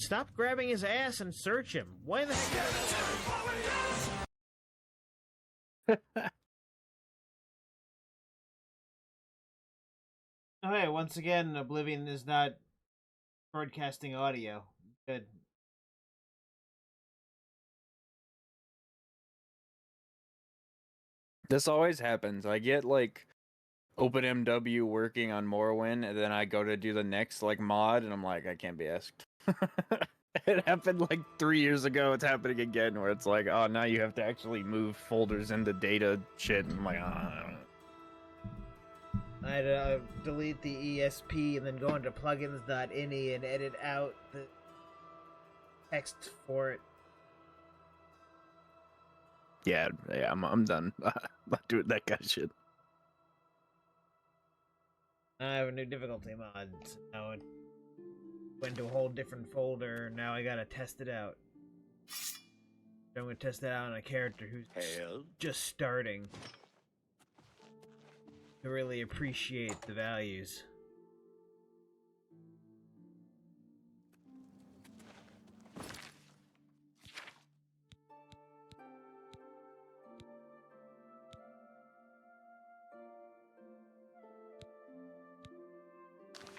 Stop grabbing his ass and search him. Why the heck? Okay, once again, Oblivion is not broadcasting audio. Good. This always happens. I get like OpenMW working on Morrowind, and then I go to do the next like mod, and I'm like, I can't be asked. It happened like 3 years ago. It's happening again, where it's like, oh, now you have to actually move folders into data shit. And I'm like, I had to delete the ESP and then go into plugins.ini and edit out the text for it. yeah, I'm done. I'm not doing that kind of shit. I have a new difficulty mod. Now it went to a whole different folder. Now I gotta test it out. I'm gonna test it out on a character who's just starting to really appreciate the values.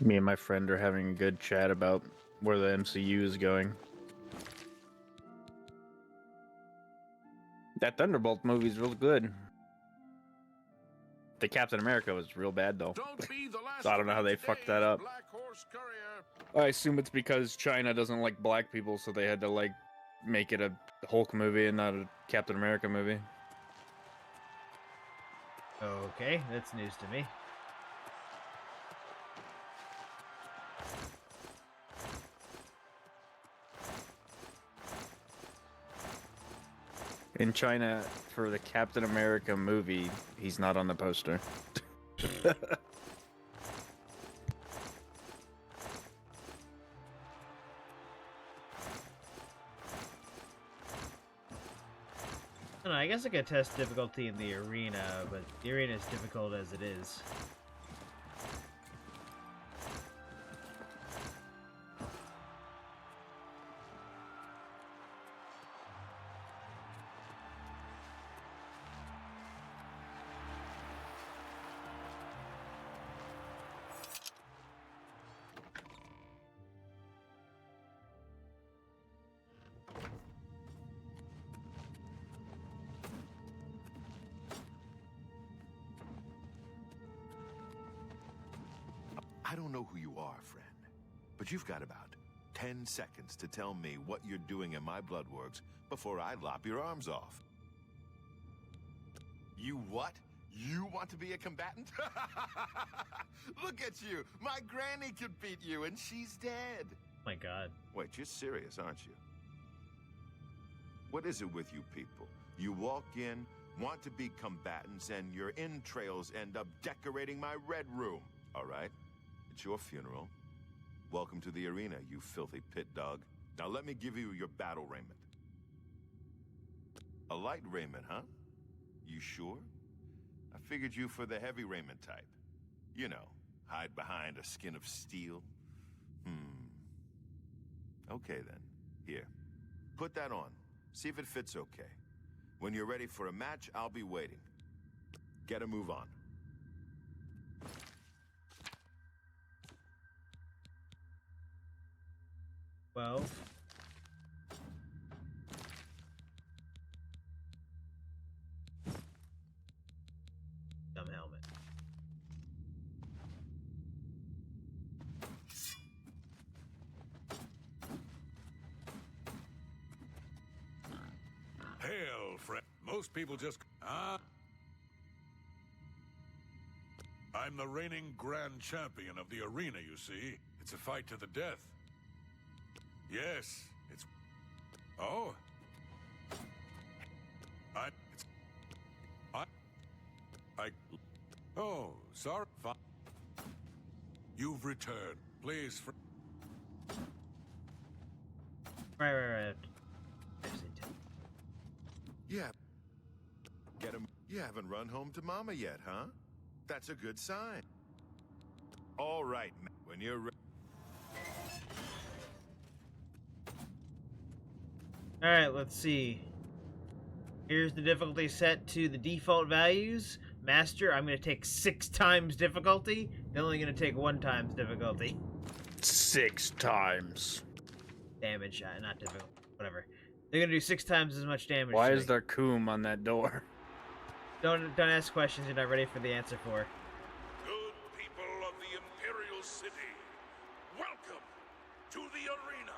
Me and my friend are having a good chat about where the MCU is going. That Thunderbolt movie is real good. The Captain America was real bad though. So I don't know how they fucked that up. I assume it's because China doesn't like black people, so they had to like make it a Hulk movie and not a Captain America movie. Okay, that's news to me. In China, for the Captain America movie, he's not on the poster. I don't know, I guess I could test difficulty in the arena, but the arena is difficult as it is. I don't know who you are, friend, but you've got about 10 seconds to tell me what you're doing in my bloodworks before I lop your arms off. You what? You want to be a combatant? Look at you! My granny could beat you, and she's dead. My God. Wait, you're serious, aren't you? What is it with you people? You walk in, want to be combatants, and your entrails end up decorating my red room, all right? It's your funeral. Welcome to the arena, you filthy pit dog. Now let me give you your battle raiment. A light raiment, huh? You sure? I figured you for the heavy raiment type. You know, hide behind a skin of steel. Okay then. Here, put that on. See if it fits okay. When you're ready for a match, I'll be waiting. Get a move on. Well, dumb helmet. Hail, friend. Most people just... I'm the reigning grand champion of the arena, you see. It's a fight to the death. Yes, it's... Oh? Oh, sorry. You've returned. Please, Right. Yeah. Get him. You haven't run home to Mama yet, huh? That's a good sign. All right, when you're ready. Alright, let's see. Here's the difficulty set to the default values. Master, I'm going to take 6 times difficulty. They're only going to take 1 times difficulty. 6 times. Damage, not difficult. Whatever. They're going to do 6 times as much damage. Why is there coom on that door? Don't ask questions you're not ready for the answer for. Good people of the Imperial City, welcome to the arena.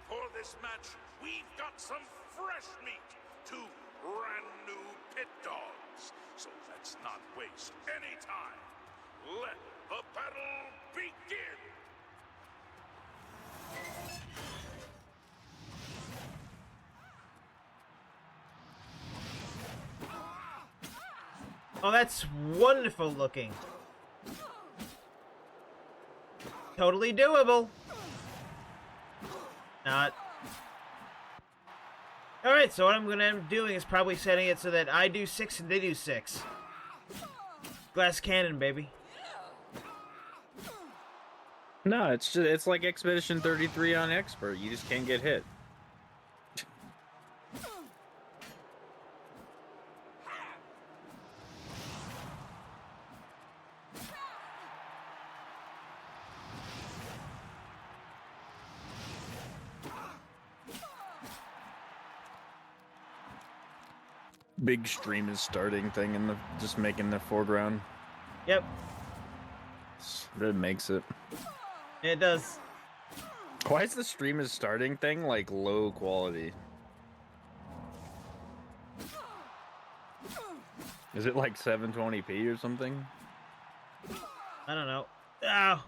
For this match, we've got some fresh meat, 2 brand new pit dogs. So let's not waste any time. Let the battle begin. Oh, that's wonderful looking. Totally doable. Not. Alright, so what I'm going to end up doing is probably setting it so that I do 6 and they do 6. Glass cannon, baby. No, it's like Expedition 33 on Expert. You just can't get hit. Big stream is starting thing in the just making the foreground. Yep, It makes it. it does. Why is the stream is starting thing like low quality? Is it like 720p or something? I don't know. Ow.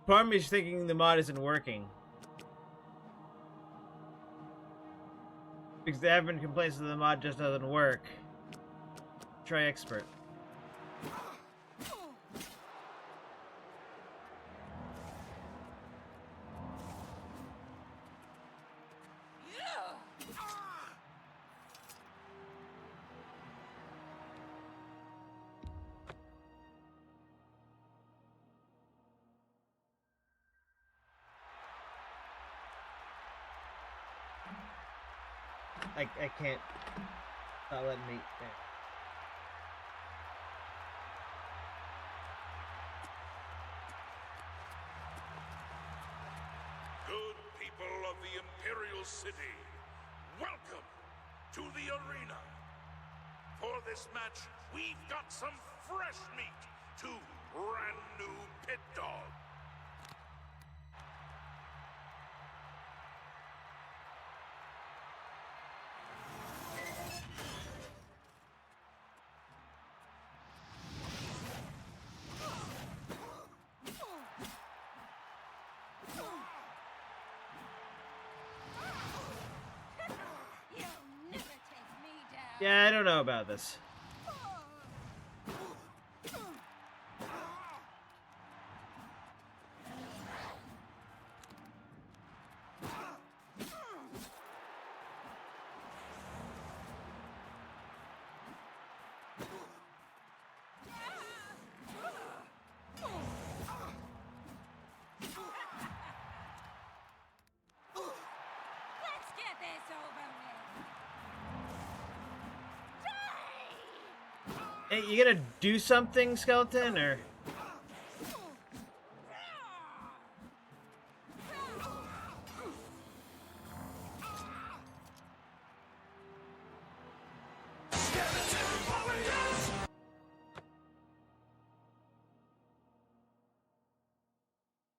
Part of me is thinking the mod isn't working. Because there have been complaints that the mod just doesn't work. Try Expert. I can't. Not letting me. There. Good people of the Imperial City, welcome to the arena. For this match, we've got some fresh meat, 2 brand new pit dogs. Yeah, I don't know about this. Let's get this over with. Hey, you gonna do something, Skeleton, or?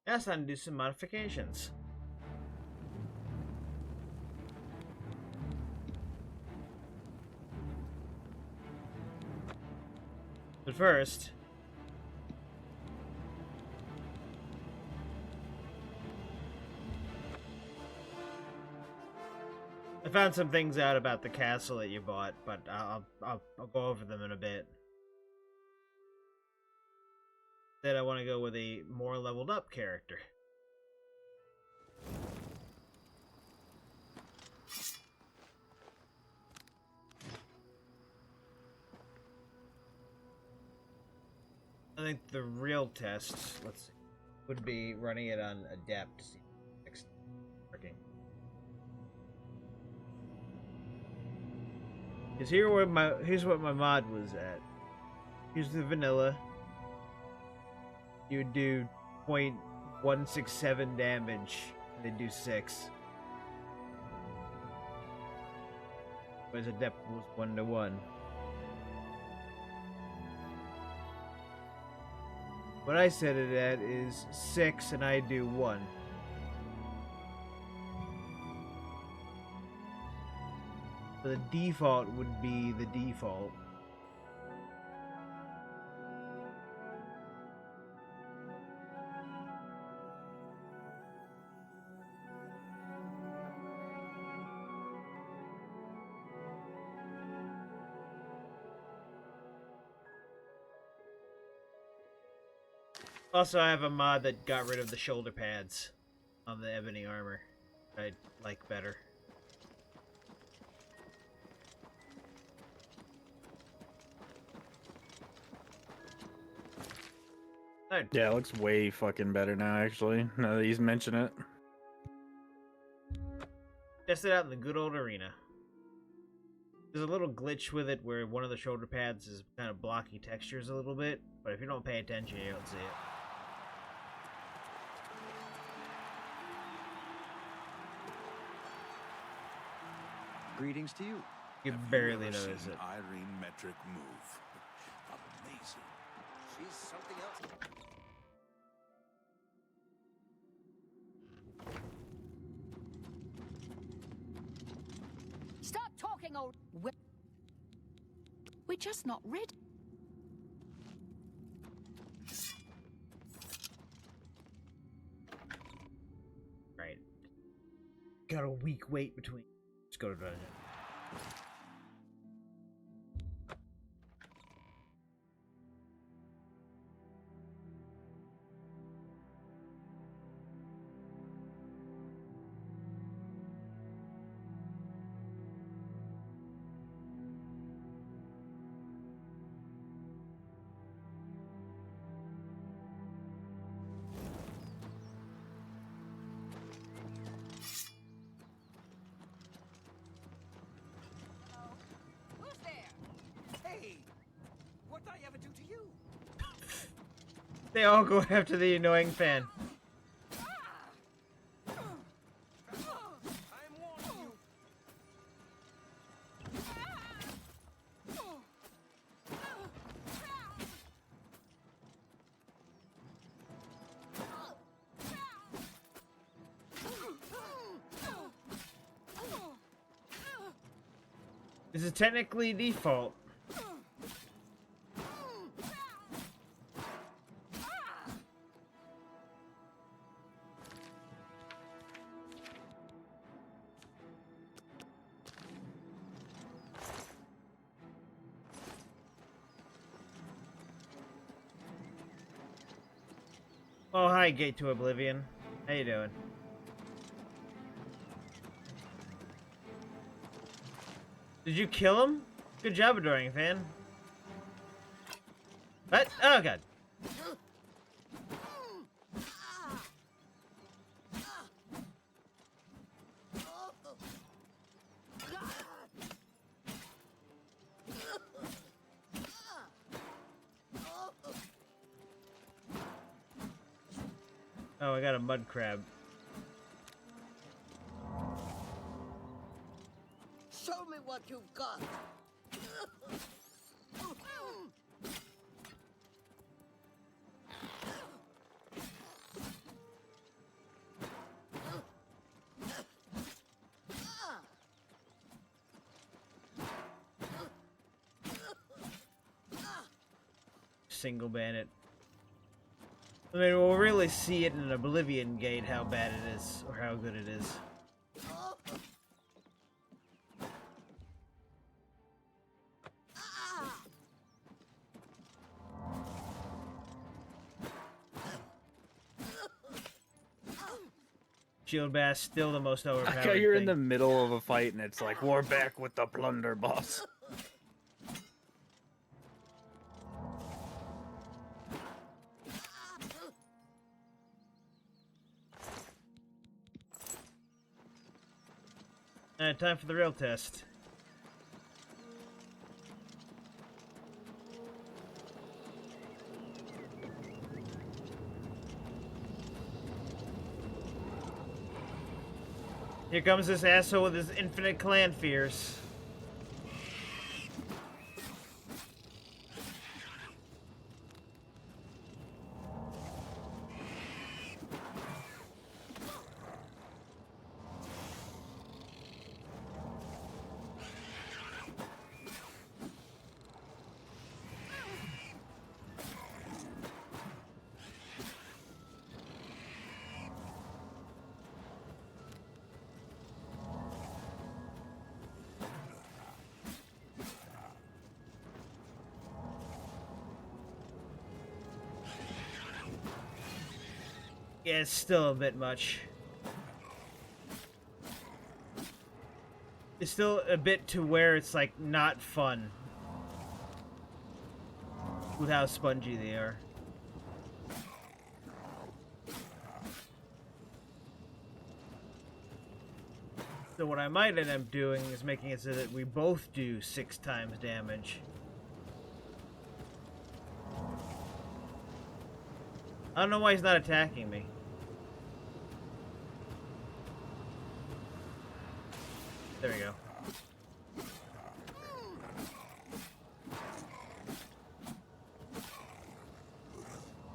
That's time to do some modifications. But first, I found some things out about the castle that you bought, but I'll go over them in a bit. Then I want to go with a more leveled up character. think the real test, let's see, would be running it on Adept to see if it's working. Because here's what my mod was at. Here's the vanilla. You would do 0.167 damage, and they do 6. Whereas Adept was 1-to-1. What I set it at is 6, and I do 1. So the default would be the default. Also, I have a mod that got rid of the shoulder pads on the ebony armor. I like better. Yeah, it looks way fucking better now, actually, now that he's mentioned it. Test it out in the good old arena. There's a little glitch with it where one of the shoulder pads is kind of blocky textures a little bit, but if you don't pay attention, you don't see it. Greetings to you. You Have barely ever notice seen it. Irene Metric move. Amazing. She's something else. Stop talking, old. We're just not ready. Right. Got a week wait between. Let's go to dungeon. Who's there? Hey, what did I ever do to you? They all go after the annoying fan. I'm warning you. This is technically default. Oh, hi, Gate to Oblivion. How you doing? Did you kill him? Good job, Adoring Fan. What? Oh, God. Oh, I got a mud crab. Show me what you've got. Single bandit. I mean, we'll really see it in an Oblivion Gate how bad it is, or how good it is. Shield Bass still the most overpowered Like how you're in thing. the middle of a fight and it's like, we're back with the plunder boss. Time for the real test. Here comes this asshole with his infinite clan fears. Yeah, it's still a bit much. It's still a bit to where it's like not fun with how spongy they are. So what I might end up doing is making it so that we both do 6 times damage. I don't know why he's not attacking me. There we go.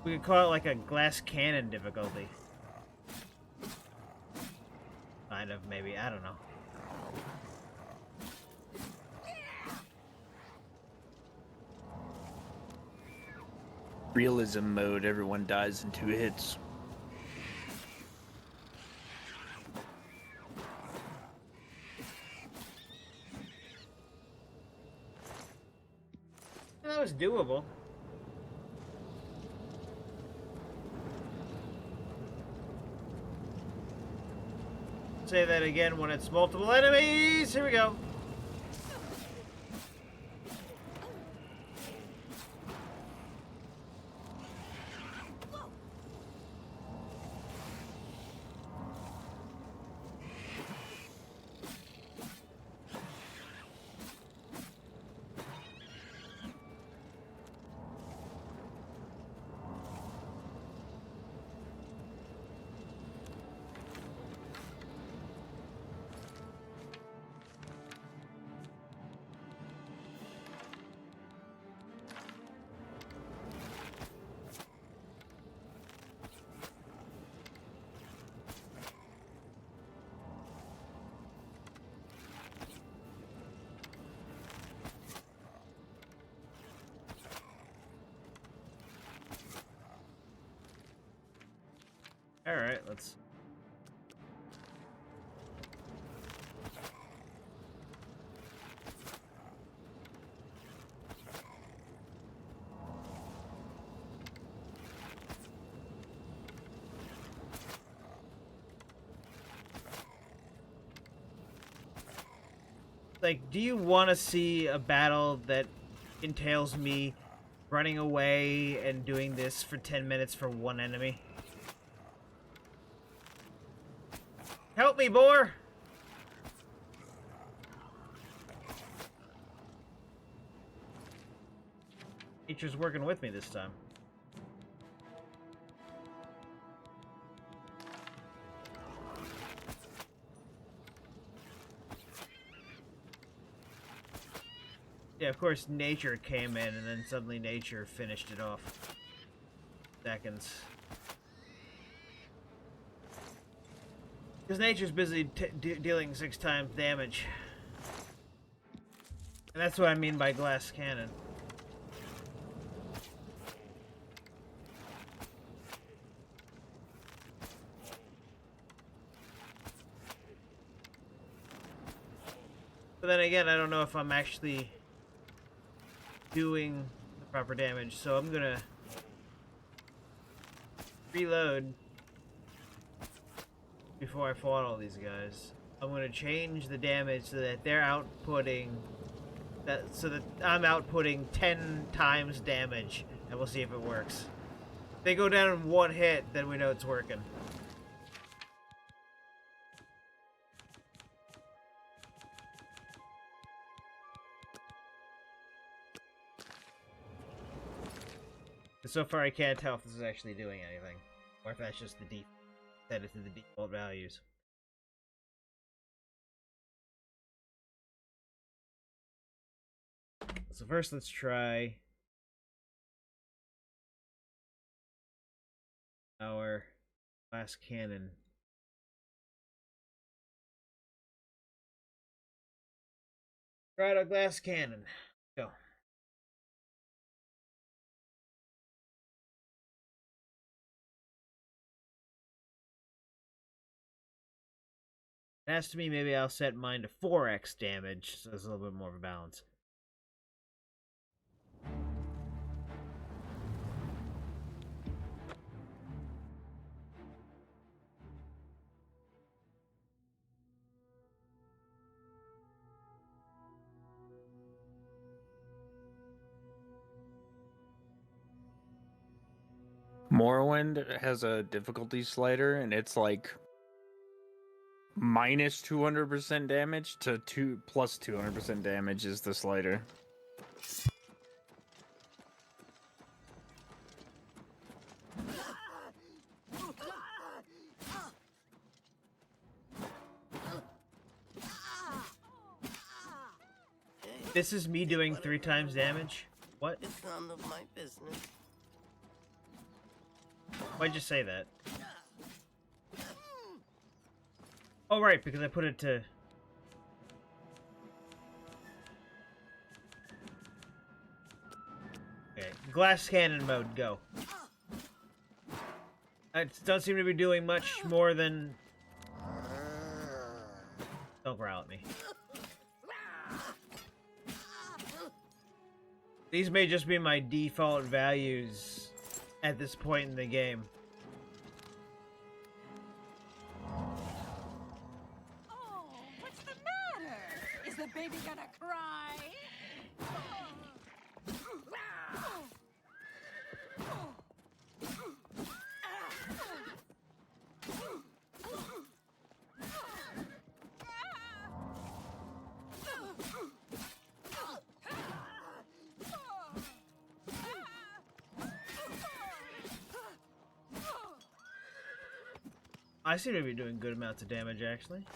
We could call it like a glass cannon difficulty. Kind of, maybe. I don't know. Realism mode, everyone dies in 2 hits. That was doable. Say that again when it's multiple enemies. Here we go. All right, let's. Like, do you want to see a battle that entails me running away and doing this for 10 minutes for one enemy? Help me, boar! Nature's working with me this time. Yeah, of course, nature came in, and then suddenly nature finished it off. Seconds. Because nature's busy dealing 6 times damage. And that's what I mean by glass cannon. But then again, I don't know if I'm actually doing the proper damage, so I'm gonna reload before I fought all these guys. I'm gonna change the damage so that they're outputting so that I'm outputting 10 times damage, and we'll see if it works. If they go down in 1 hit, then we know it's working. so far I can't tell if this is actually doing anything, or if that's just the default. Set it to the default values. So first, let's try our glass cannon. Try out our glass cannon. Go. As to me, maybe I'll set mine to 4x damage, so there's a little bit more of a balance. Morrowind has a difficulty slider, and it's like minus 200% damage to plus 200% damage is the slider. This is me doing 3 times damage? What? It's none of my business. Why'd you say that? Oh, right, because I put it to... Okay, glass cannon mode, go. I don't seem to be doing much more than... Don't growl at me. These may just be my default values at this point in the game. Oh, what's the matter? Is the baby gonna cry? I seem to be doing good amounts of damage, actually.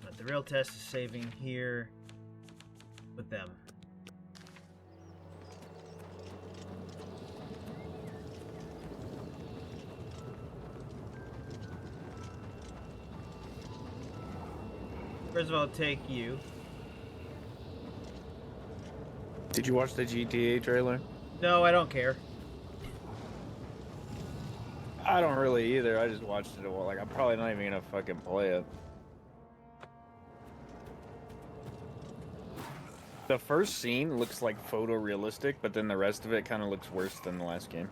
But the real test is saving here with them. First of all, take you. Did you watch the GTA trailer? No, I don't care. I don't really either. I just watched it a while. Like, I'm probably not even gonna fucking play it. The first scene looks like photorealistic, but then the rest of it kind of looks worse than the last game.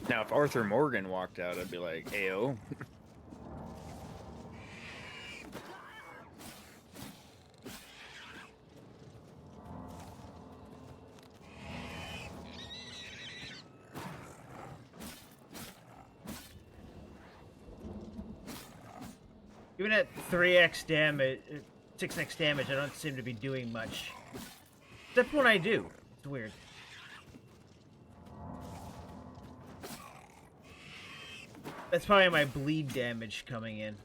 Now, if Arthur Morgan walked out, I'd be like, "Ayo." Even at 3x damage, 6x damage, I don't seem to be doing much. Except when I do. It's weird. That's probably my bleed damage coming in.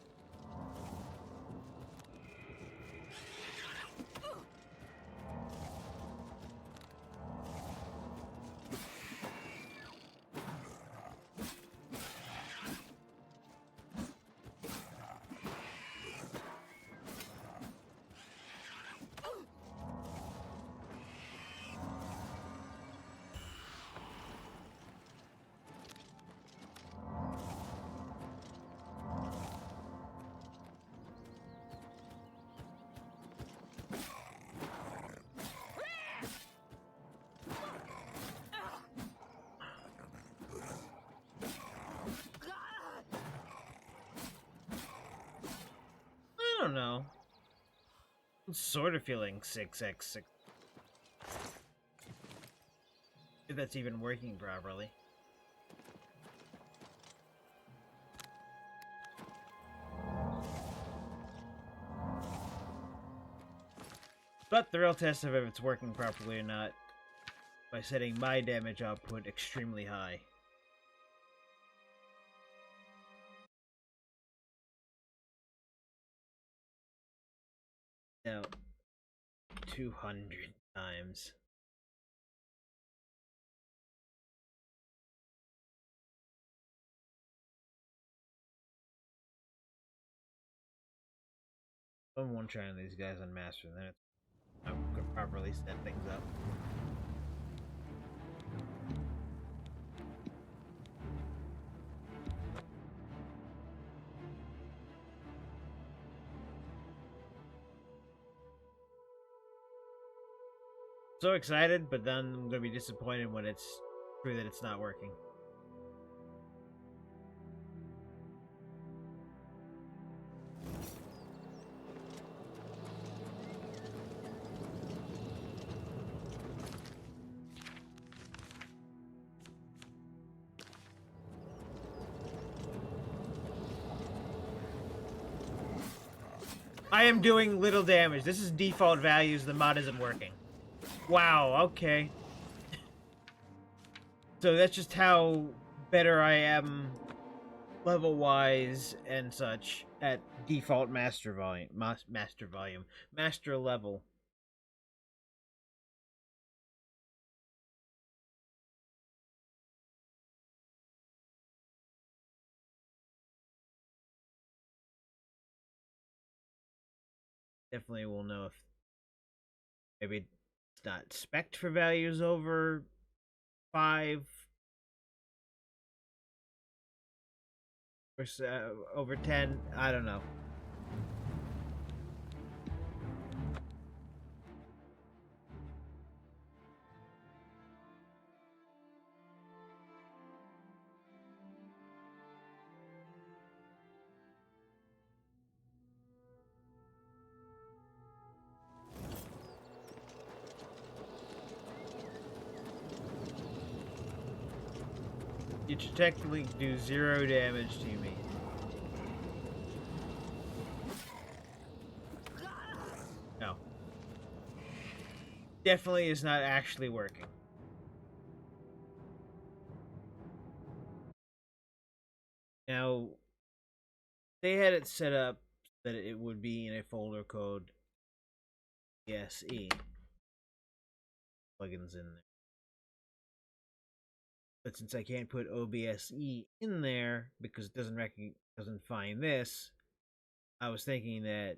Sort of feeling 6x6. If that's even working properly. But the real test of if it's working properly or not by setting my damage output extremely high. Now, 200 times. I'm one trying these guys on Master, then I could properly set things up. So excited, but then I'm gonna be disappointed when it's true that it's not working. I am doing little damage. This is default values. The mod isn't working. Wow, okay. So that's just how better I am level-wise and such at default master volume. Master level. Definitely will know if maybe it's not spec'd for values over 5 or over 10. I don't know. You should technically do 0 damage to me. No. Definitely is not actually working. Now, they had it set up that it would be in a folder code ESE. Plugins in there. But since I can't put OBSE in there because it doesn't find this, I was thinking that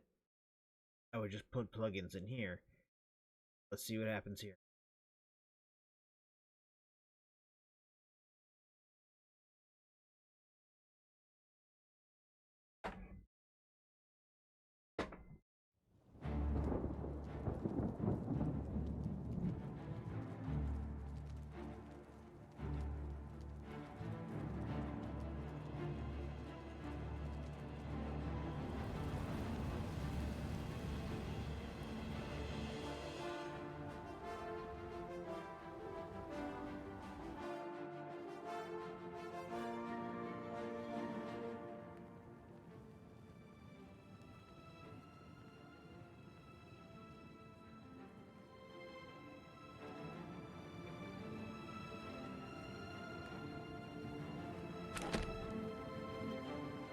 I would just put plugins in here. Let's see what happens here.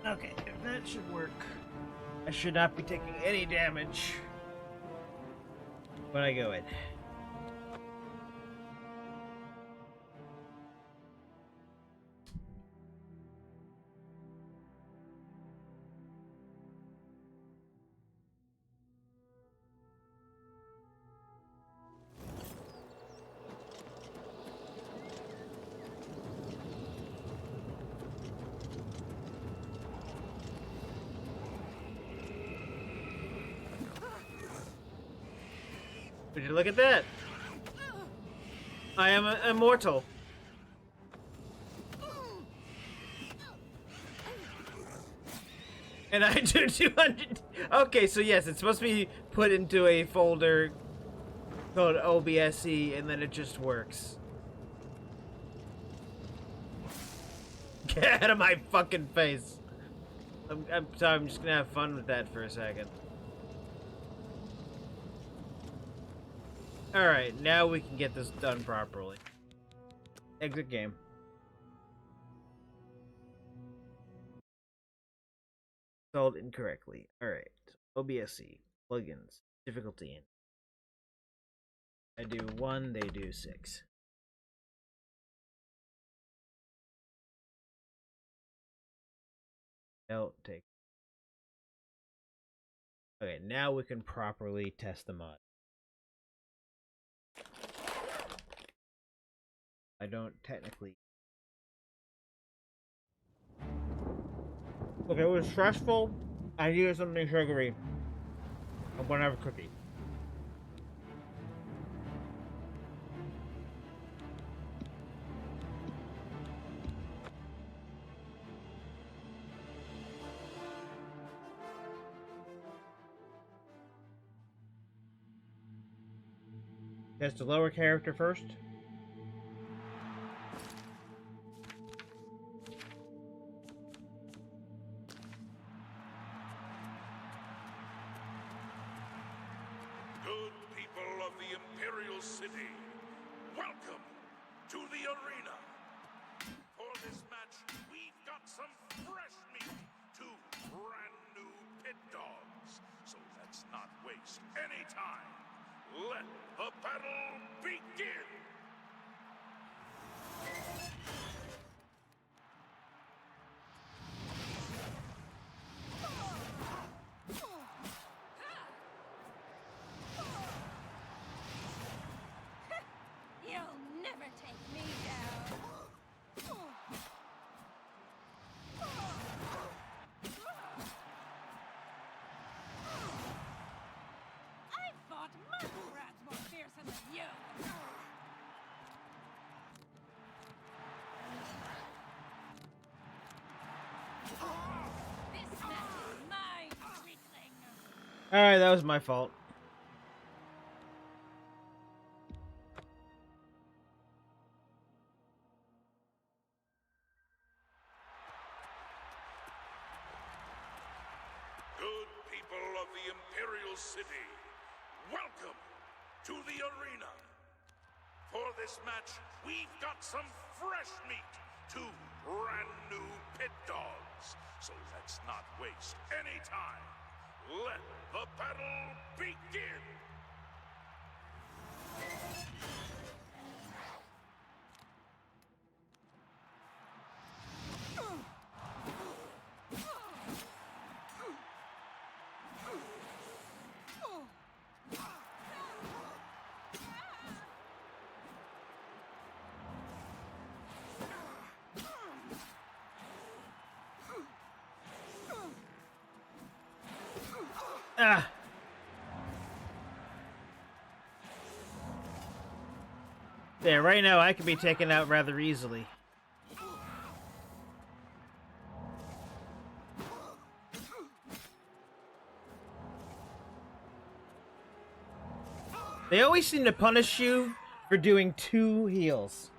Okay, if that should work, I should not be taking any damage when I go in. Would you look at that? I am immortal. And I do 200. Okay, so yes, it's supposed to be put into a folder called OBSE, and then it just works. Get out of my fucking face. I'm sorry, I'm just gonna have fun with that for a second. Alright, now we can get this done properly. Exit game. Installed incorrectly. Alright. OBSE. Plugins. Difficulty in. I do 1, they do 6. No, take. Okay, now we can properly test the mod. I don't technically. Okay, it was stressful. I needed something sugary. I'm gonna have a cookie. Test the lower character first. Good people of the Imperial City, welcome to the arena. For this match, we've got some fresh meat, 2 brand new pit dogs. So let's not waste any time. Let the battle begin! You'll never take me down. I fought muskrats more fearsome than you. This match is mine, weakling. Alright, that was my fault. Good people of the Imperial City, welcome to the arena. For this match, we've got some fresh meat, 2 brand new pit dogs. So let's not waste any time. Let the battle begin! Ah! There, right now I can be taken out rather easily. They always seem to punish you for doing 2 heals.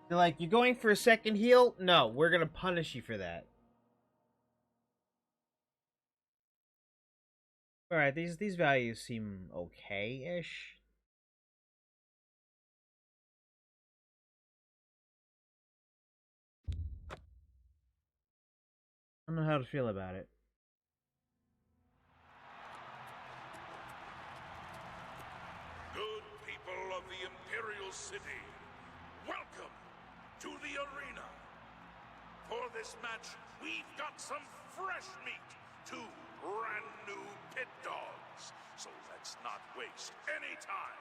They're like, you're going for a second heal? No, we're gonna punish you for that. Alright, these values seem okay-ish. I don't know how to feel about it. Good people of the Imperial City, welcome to the arena. For this match, we've got some fresh meat, 2 brand new pit dogs. So let's not waste any time.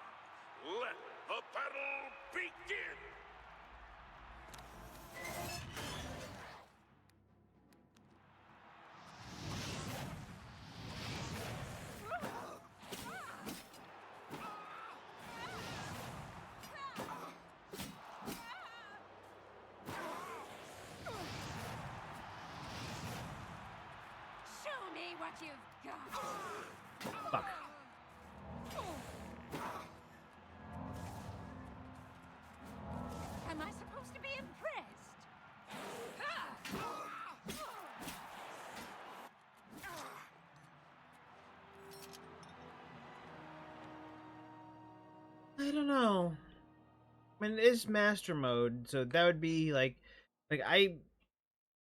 Let the battle begin! what you've got. Fuck. Am I supposed to be impressed? I don't know. I mean, it is master mode, so that would be like I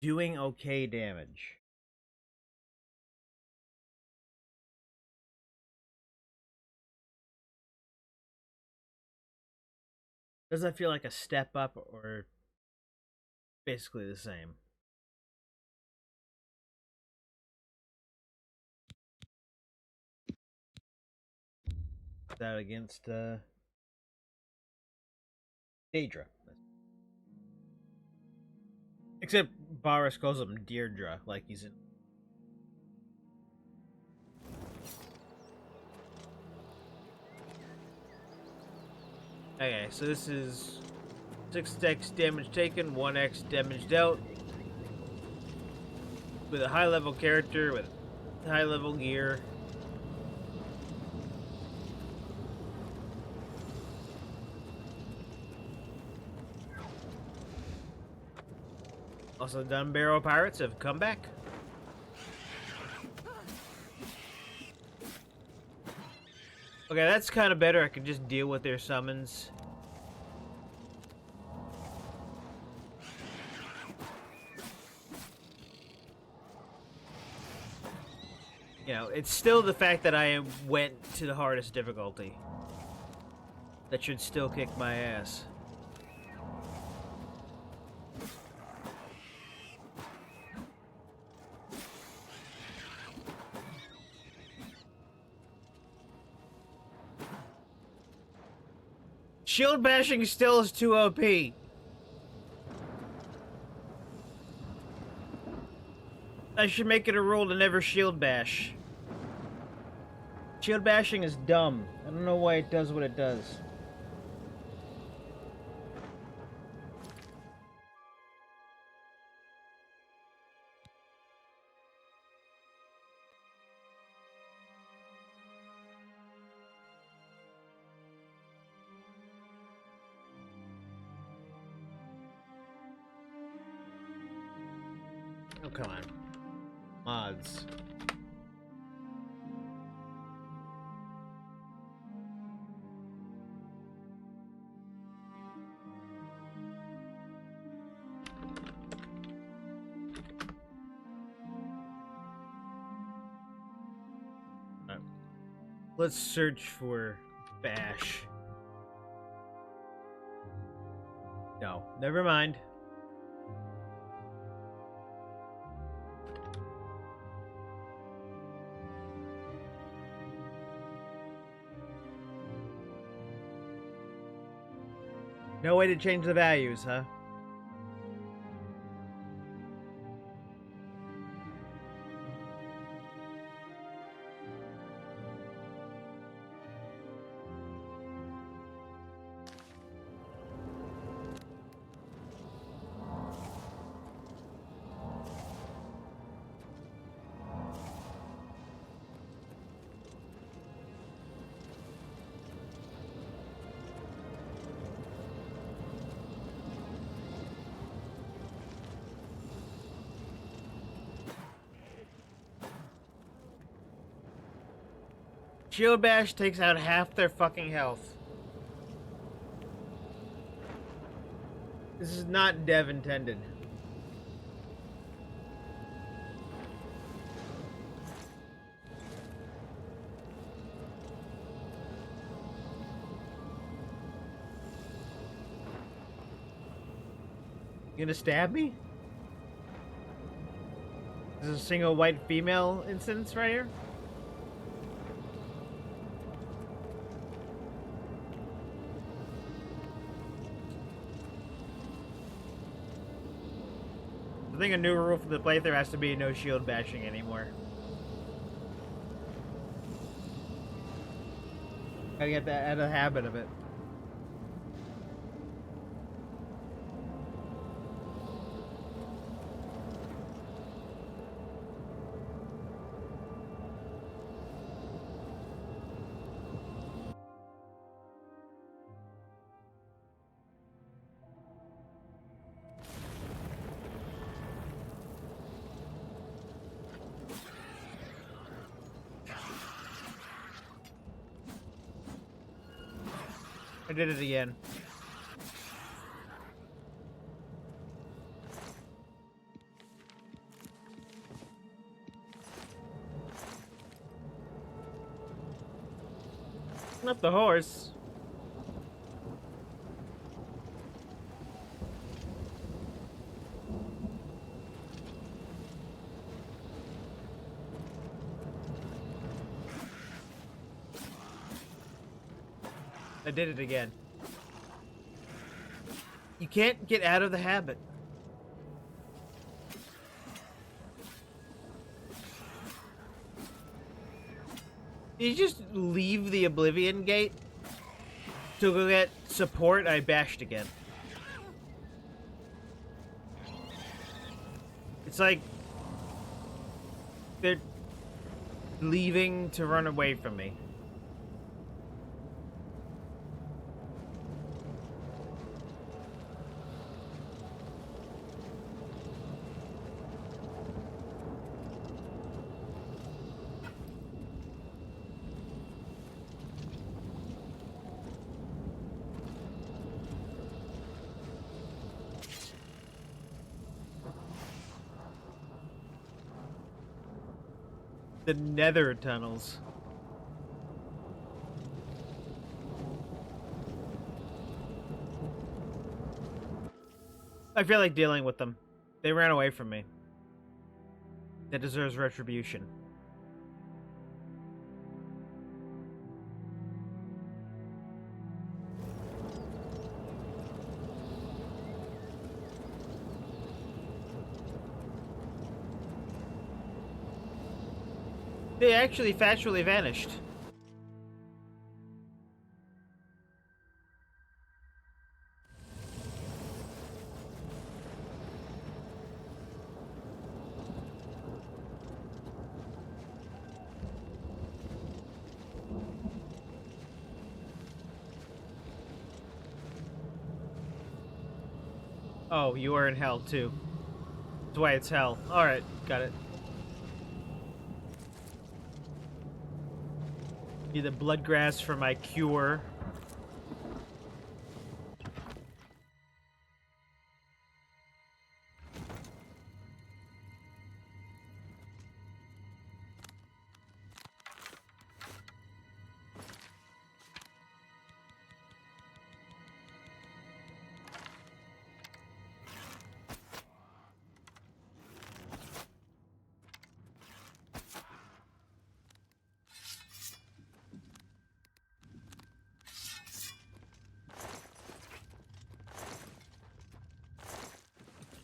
doing okay damage. Does that feel like a step up or basically the same? That against Daedra. Except Boris calls him Deirdre, like he's in. Okay, so this is 6x damage taken, 1x damage dealt. With a high level character, with high level gear. Also, Gun Barrel Pirates have come back. Okay, that's kind of better. I can just deal with their summons. You know, it's still the fact that I went to the hardest difficulty that should still kick my ass. Shield bashing still is too OP. I should make it a rule to never shield bash. Shield bashing is dumb. I don't know why it does what it does. Oh, come on. Mods. Let's search for Bash. No, never mind. No way to change the values, huh? Shield Bash takes out half their fucking health. This is not dev intended. You gonna stab me? This is a single white female instance right here? I think a new rule for the playthrough has to be no shield bashing anymore. Gotta get that out of the habit of it. I did it again. Not the horse. I did it again. You can't get out of the habit. You just leave the Oblivion gate to go get support. I bashed again. It's like they're leaving to run away from me. The nether tunnels. I feel like dealing with them. They ran away from me. That deserves retribution. They actually factually vanished. Oh, you are in hell too. That's why it's hell. Alright, got it. Need the blood grass for my cure.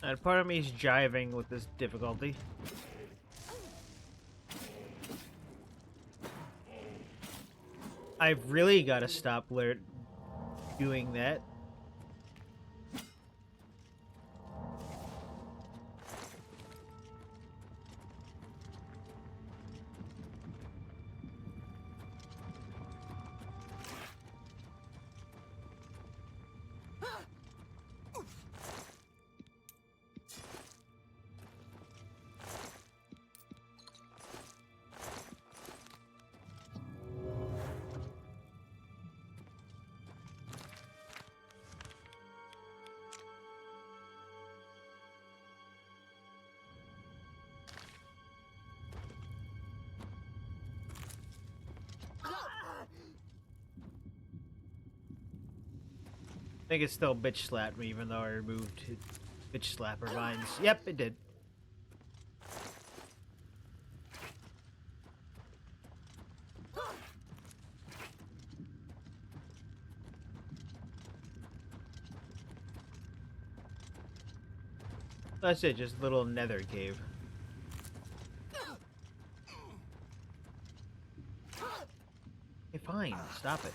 And part of me is jiving with this difficulty. I've really got to stop doing that. I think it still bitch slapped me even though I removed bitch slapper vines. Yep, it did. That's it, just a little nether cave. Okay, fine, stop it.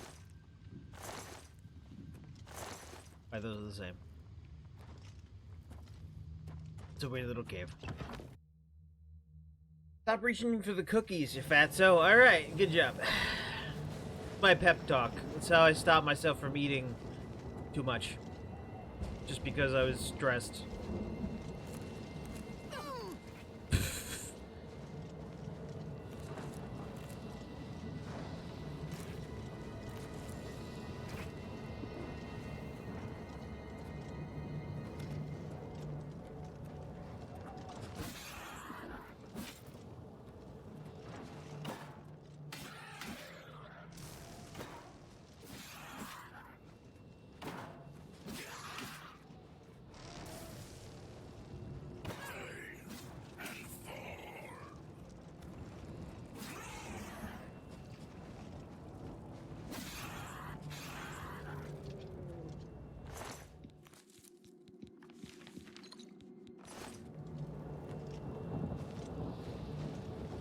Alright, those are the same. It's a weird little cave. Stop reaching for the cookies, you fatso. Alright, good job. My pep talk. That's how I stop myself from eating too much. Just because I was stressed.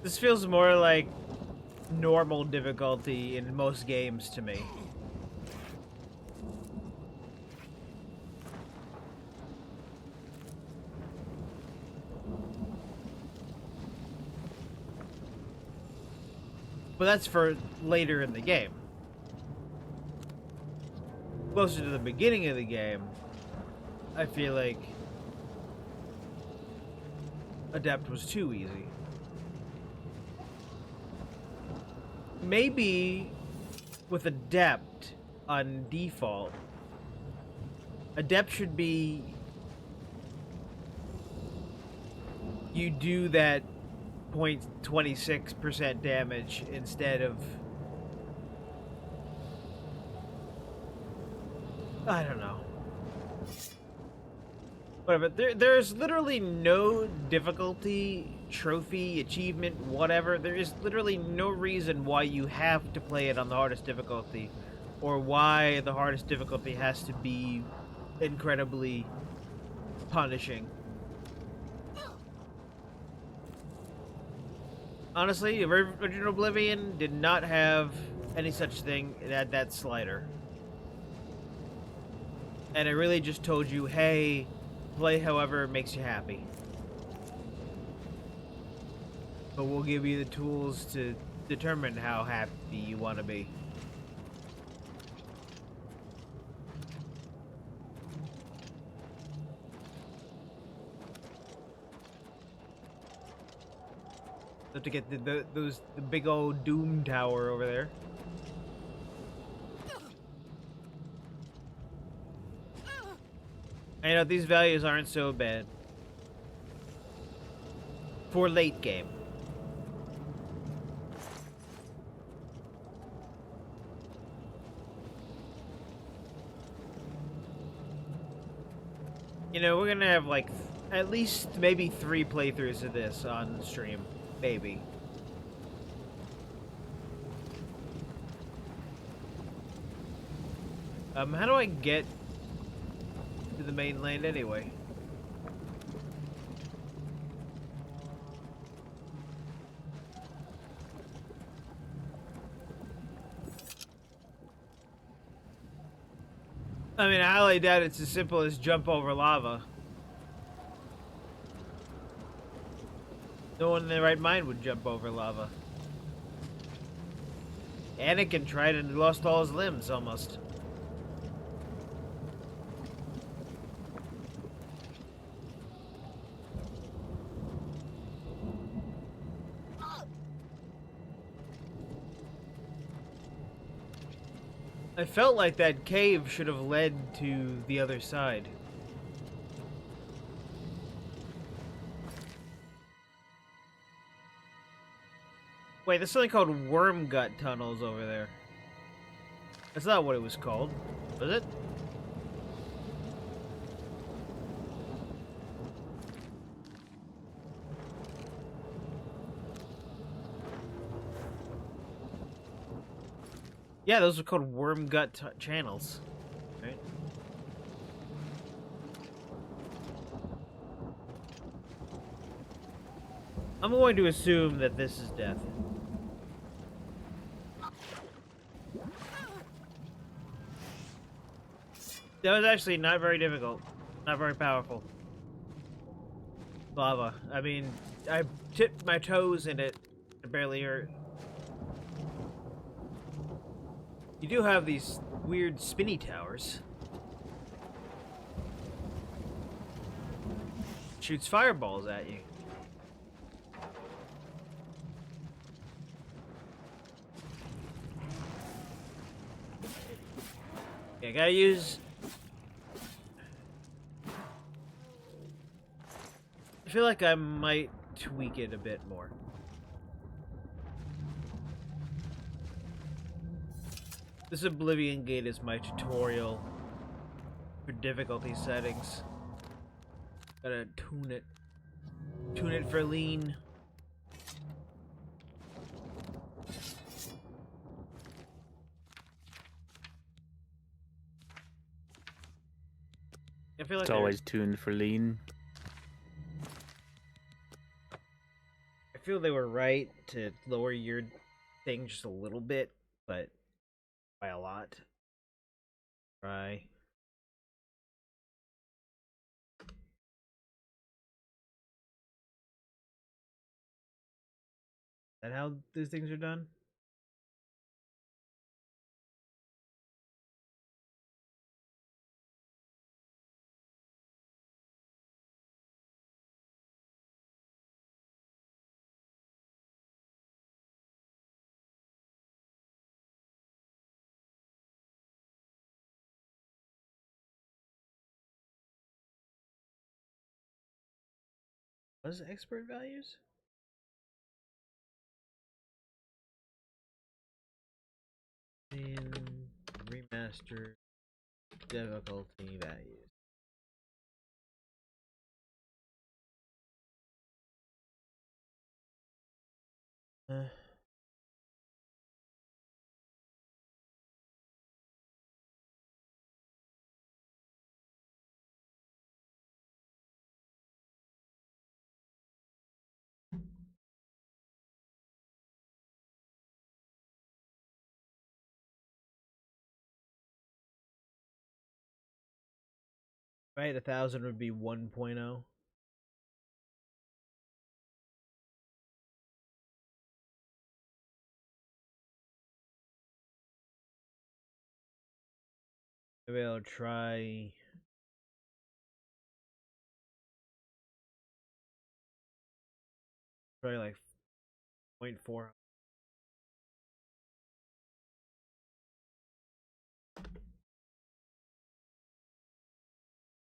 This feels more like normal difficulty in most games to me. But that's for later in the game. Closer to the beginning of the game, I feel like Adept was too easy. Maybe with Adept on default, Adept should be you do that 0.26% damage instead of, I don't know. Whatever. There's literally no difficulty, trophy, achievement, whatever. There is literally no reason why you have to play it on the hardest difficulty, or why the hardest difficulty has to be incredibly punishing. Honestly, original Oblivion did not have any such thing. It had that slider. And it really just told you, hey, play however makes you happy. But we'll give you the tools to determine how happy you want to be. So to get the big old Doom Tower over there. I know these values aren't so bad for late game. You know, we're gonna have like at least maybe 3 playthroughs of this on stream. Maybe. How do I get to the mainland anyway? I mean, I highly doubt it's as simple as jump over lava. No one in their right mind would jump over lava. Anakin tried and lost all his limbs, almost. I felt like that cave should have led to the other side. Wait, there's something called worm gut tunnels over there. That's not what it was called, was it? Yeah, those are called worm gut channels, right? I'm going to assume that this is death. That was actually not very difficult. Not very powerful. Lava. I mean, I tipped my toes in it. It barely hurt. You do have these weird spinny towers. Shoots fireballs at you. Yeah, gotta use... I feel like I might tweak it a bit more. This Oblivion gate is my tutorial for difficulty settings. Gotta tune it. Tune it for lean. I feel like It's always tuned for lean. I feel they were right to lower your thing just a little bit, but by a lot. Try. Is that how these things are done? What is expert values? In remaster difficulty values. Right, 1,000 would be 1.0. Maybe I'll try like 0.4.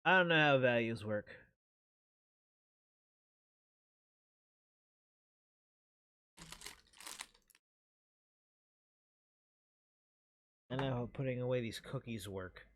I don't know how values work. I know how putting away these cookies work.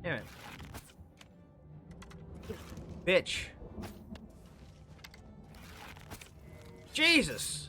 Damn it. Bitch. Jesus!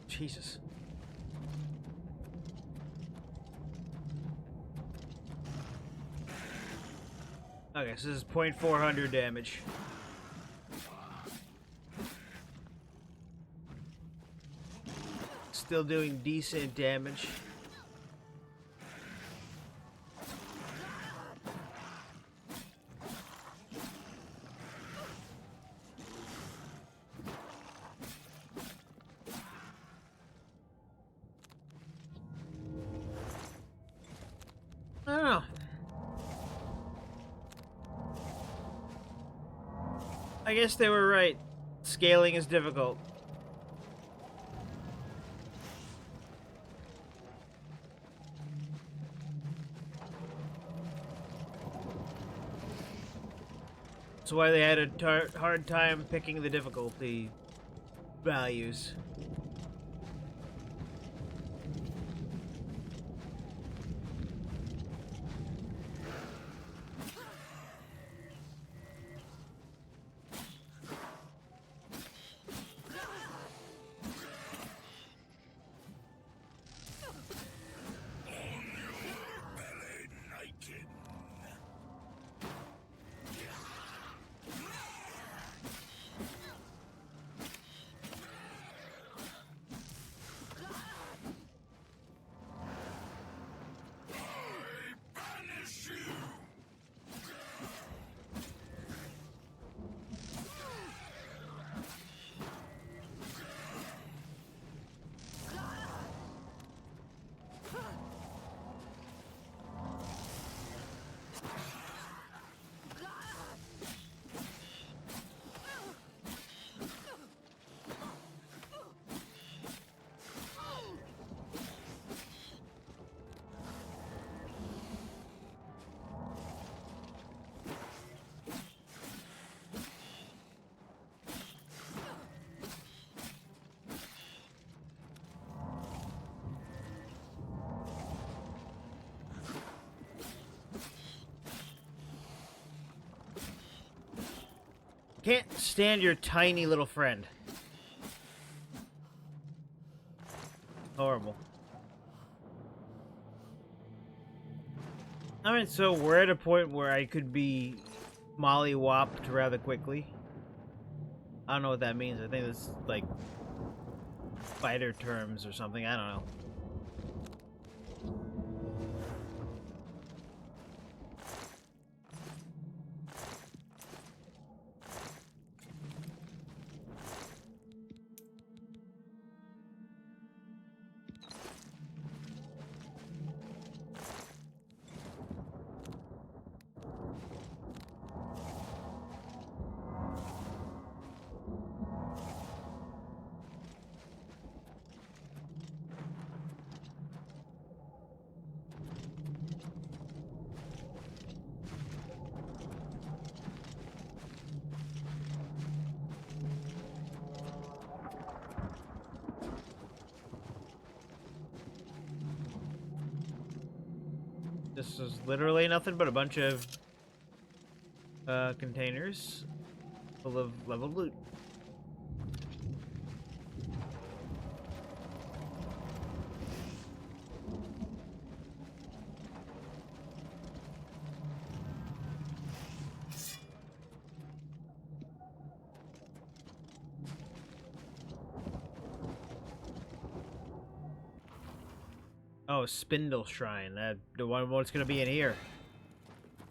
Jesus. Okay, so this is 0.400 damage. Still doing decent damage. I don't know. I guess they were right. Scaling is difficult. That's why they had a hard time picking the difficulty values. Can't stand your tiny little friend. Horrible. Alright, so we're at a point where I could be molly-whopped rather quickly. I don't know what that means. I think it's like fighter terms or something. I don't know. This is literally nothing but a bunch of containers full of leveled loot. Oh, Spindle Shrine. The one what's gonna be in here.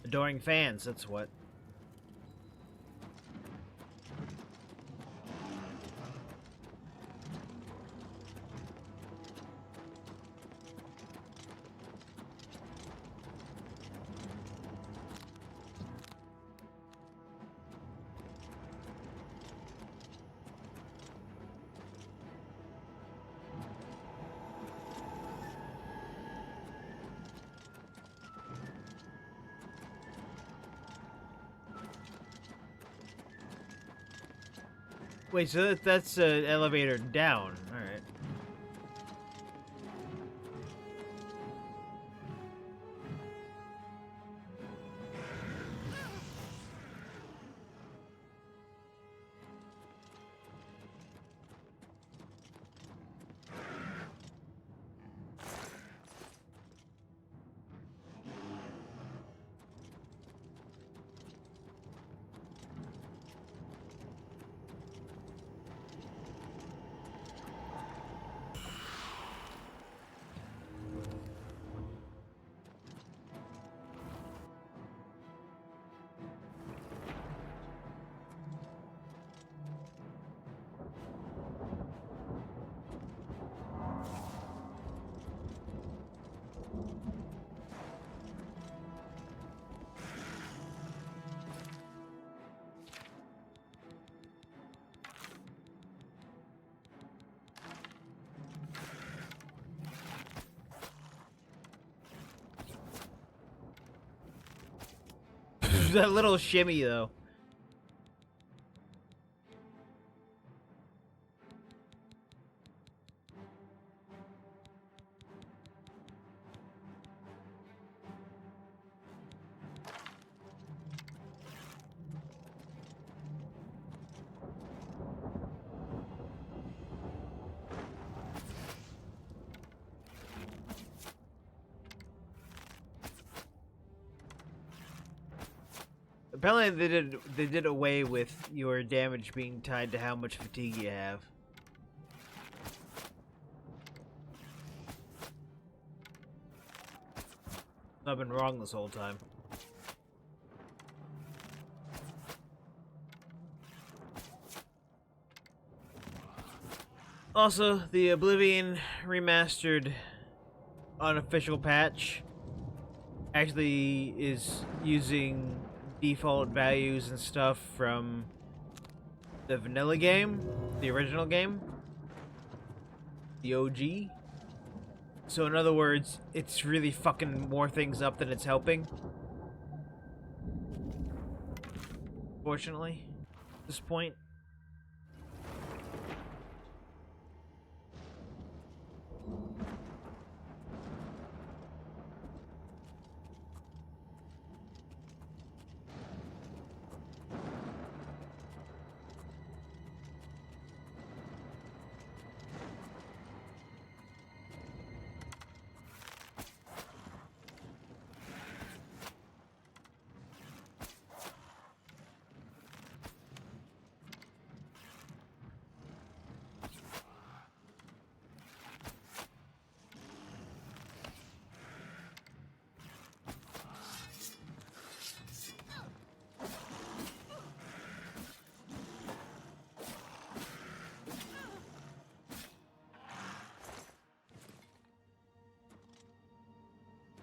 Adoring fans, that's what. Wait, so that's an elevator down. Alright. that little shimmy though. Apparently they did away with your damage being tied to how much fatigue you have. I've been wrong this whole time. Also, the Oblivion remastered unofficial patch actually is using default values and stuff from the vanilla game, the original game, the OG. So in other words, it's really fucking more things up than it's helping. Fortunately, at this point.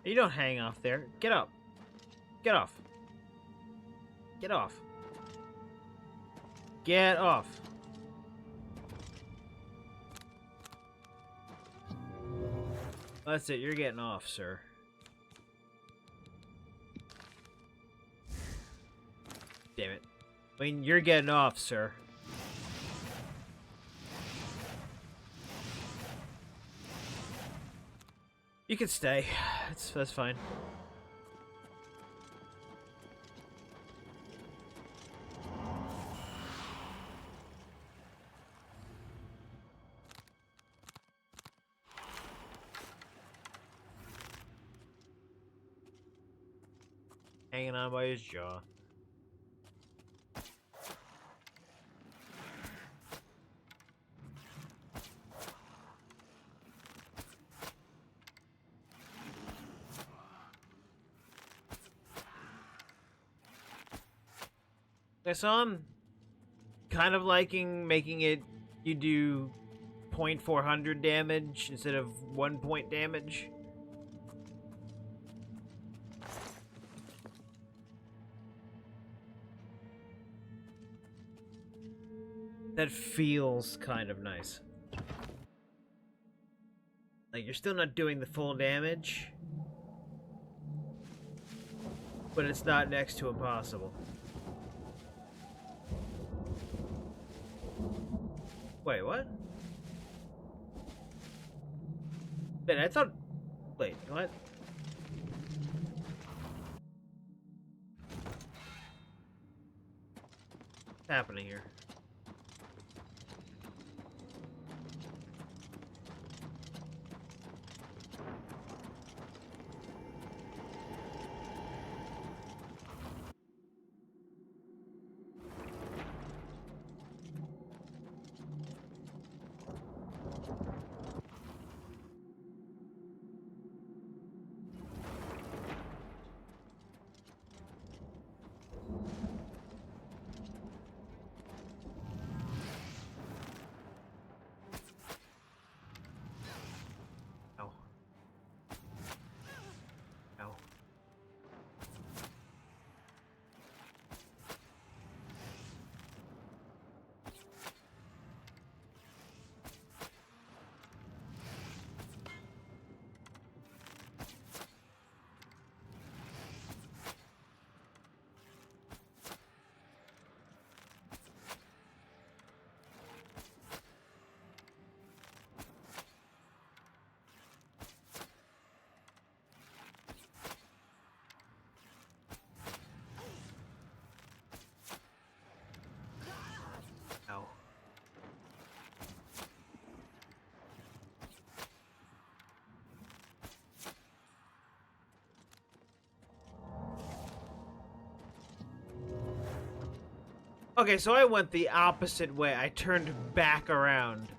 You don't hang off there. Get up. Get off. Get off. Get off. That's it. You're getting off, sir. Damn it. I mean, you're getting off, sir. You can stay. That's fine. Hanging on by his jaw. So I'm kind of liking making it you do 0.400 damage instead of 1 point damage. That feels kind of nice. Like, you're still not doing the full damage, but it's not next to impossible. Wait, what? Wait, I thought... Wait, what? What's happening here? Okay, so I went the opposite way. I turned back around.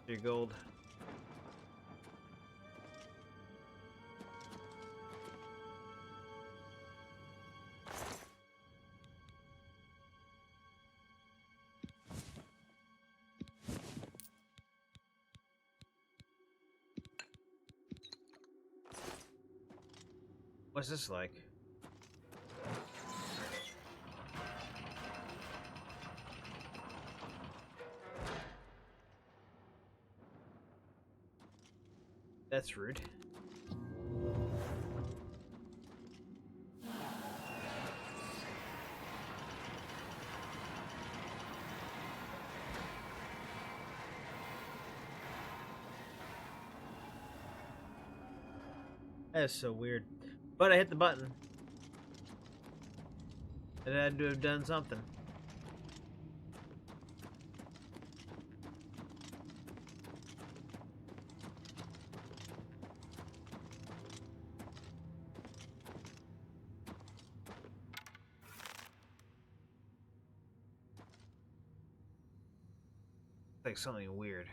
Your gold. What's this like? That's rude. That is so weird. But I hit the button. It had to have done something. Like something weird.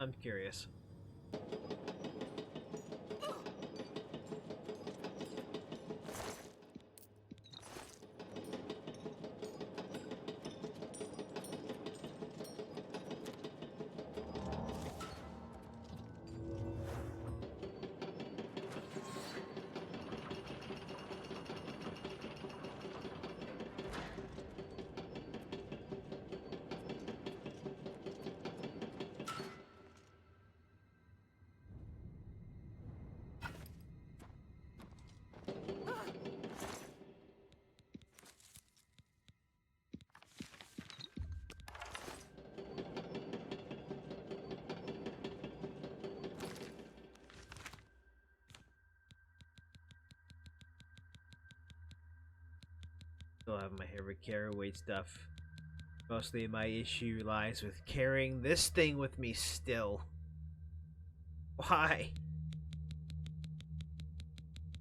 I'm curious. Still have my heavy carry weight stuff. Mostly my issue lies with carrying this thing with me still. Why?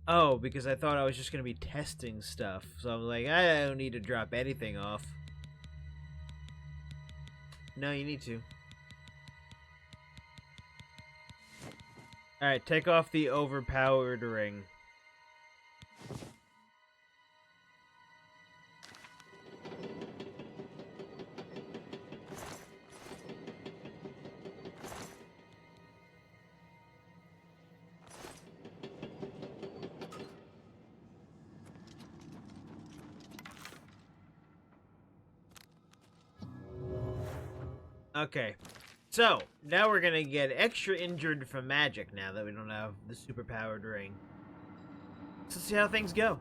Oh, because I thought I was just gonna be testing stuff. So I'm like, I don't need to drop anything off. No, you need to. Alright, take off the overpowered ring. Okay, so now we're gonna get extra injured from magic now that we don't have the superpowered ring. Let's see how things go.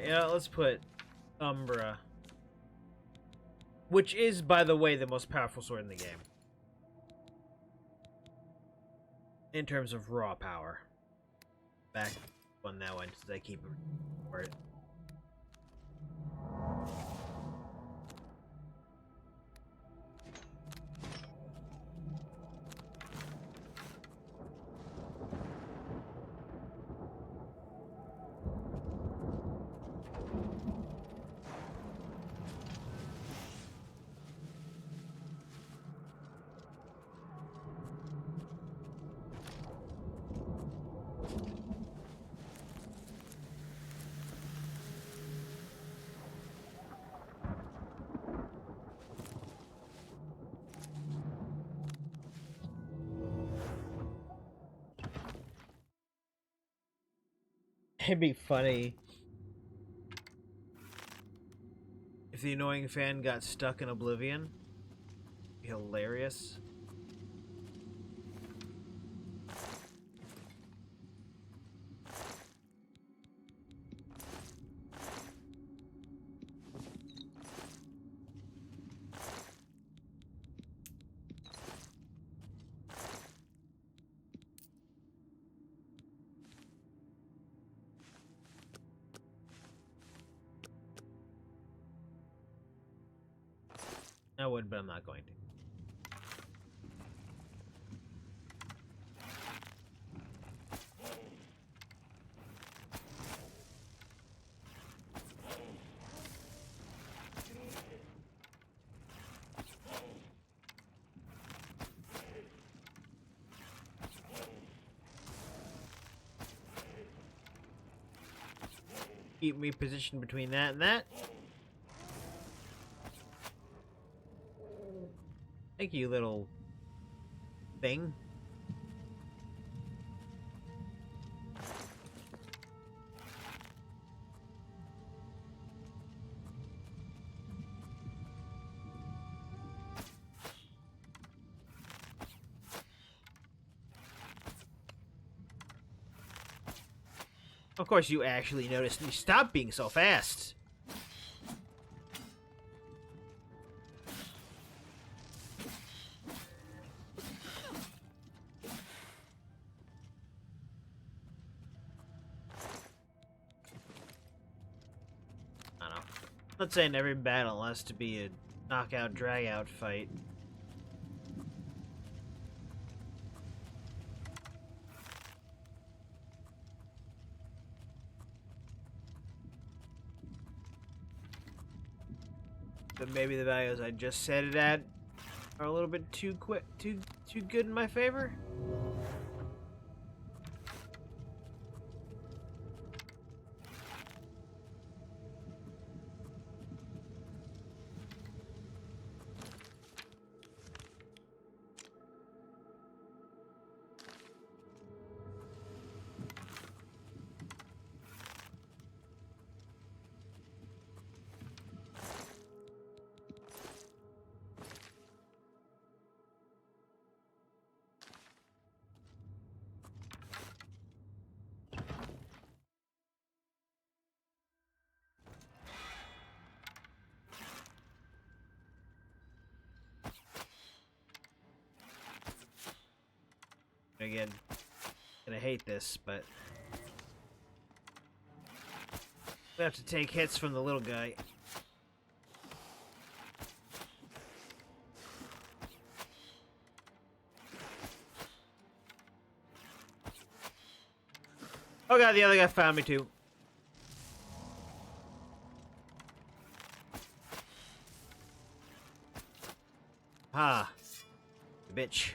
Alright, let's put Umbra. Which is, by the way, the most powerful sword in the game. In terms of raw power. Back on that one, since I keep it for it. It'd be funny if the annoying fan got stuck in Oblivion. It'd be hilarious. I would, but I'm not going to. Keep me positioned between that and that. Thank you, little thing. Of course, you actually noticed me. Stop being so fast. I don't know. I'm not saying every battle has to be a knockout, drag-out fight. But maybe the values I just set it at are a little bit too quick, too good in my favor. Again, gonna hate this, but we have to take hits from the little guy. Oh god, the other guy found me too. Ah, bitch.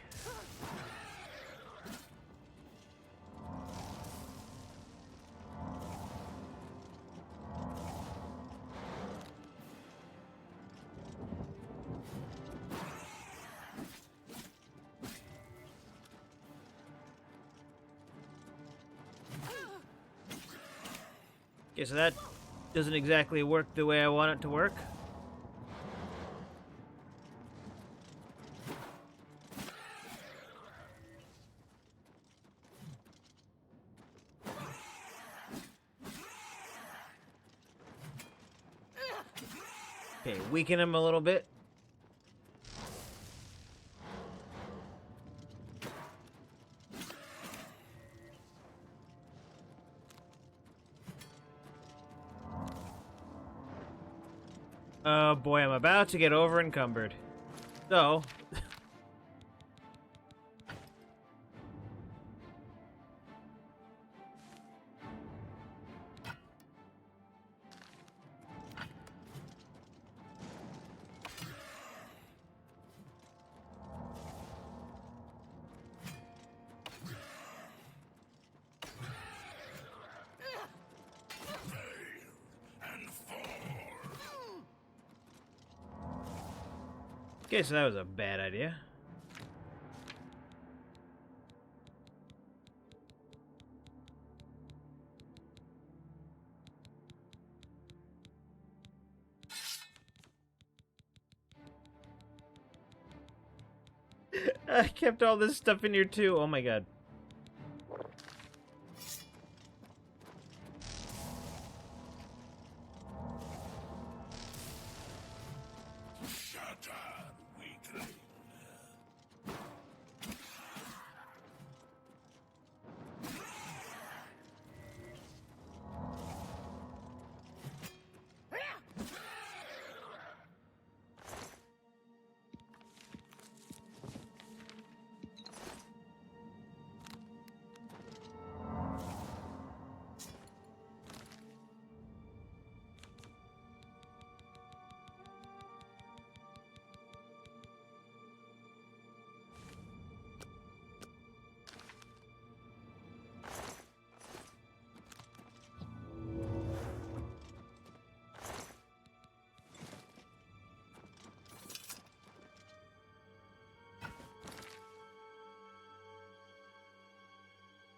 Okay, so that doesn't exactly work the way I want it to work. Okay, weaken him a little bit. Oh boy, I'm about to get over encumbered. So... Okay, so that was a bad idea. I kept all this stuff in here too. Oh my god. Shatter, weakling.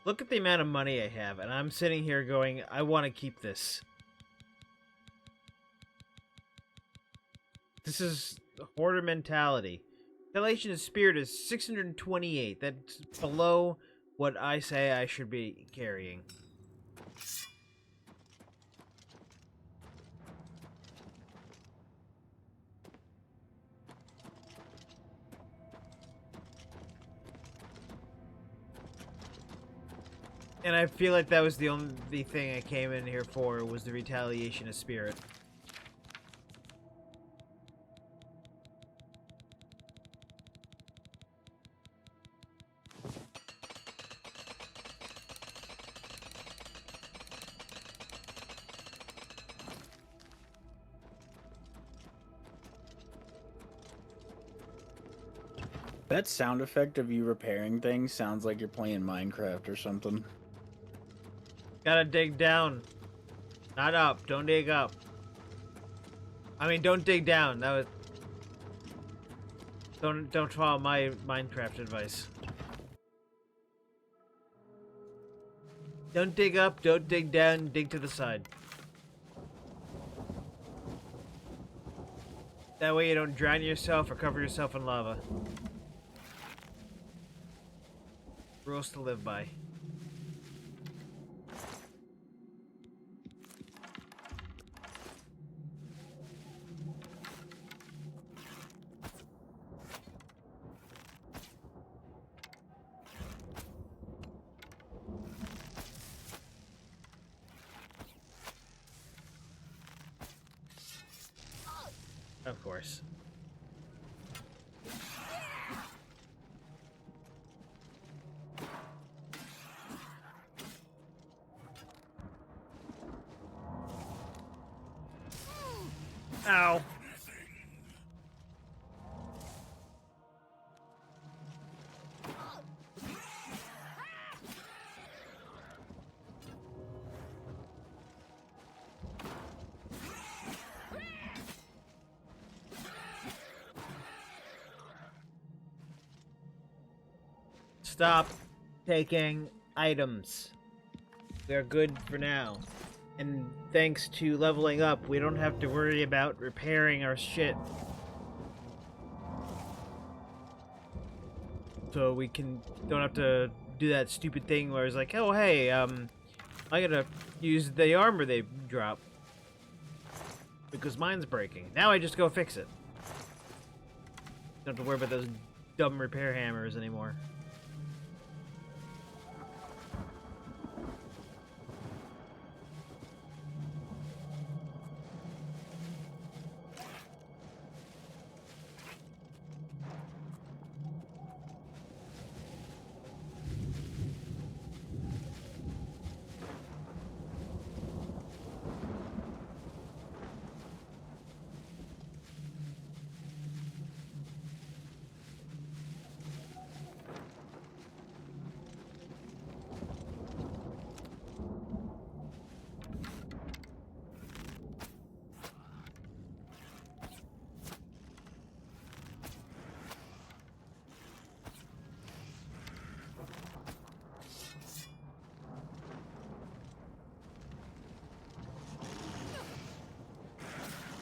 Look at the amount of money I have, and I'm sitting here going, I want to keep this. This is hoarder mentality. Retaliation of Spirit is 628. That's below what I say I should be carrying. And I feel like that was the only thing I came in here for, was the Retaliation of Spirit. That sound effect of you repairing things sounds like you're playing Minecraft or something. Gotta dig down. Not up. Don't dig up. I mean, don't dig down. That was... Don't follow my Minecraft advice. Don't dig up, don't dig down, dig to the side. That way you don't drown yourself or cover yourself in lava. Rules to live by. Of course. Ow. Stop taking items. They're good for now. And thanks to leveling up, we don't have to worry about repairing our shit. So we don't have to do that stupid thing where it's like, oh hey, I gotta use the armor they drop because mine's breaking. Now I just go fix it. Don't have to worry about those dumb repair hammers anymore.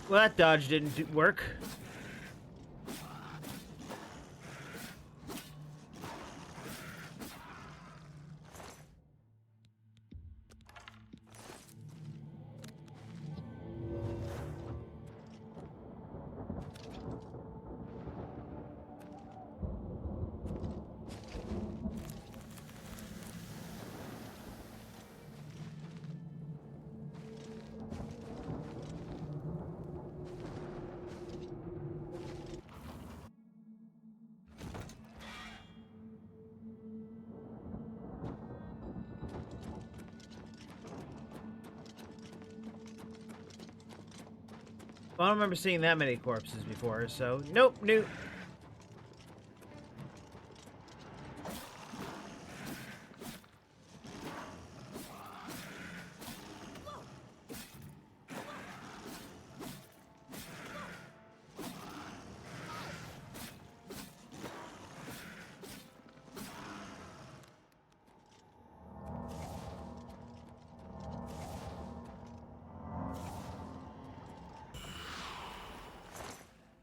Well, that dodge didn't work. I don't remember seeing that many corpses before, so nope, new.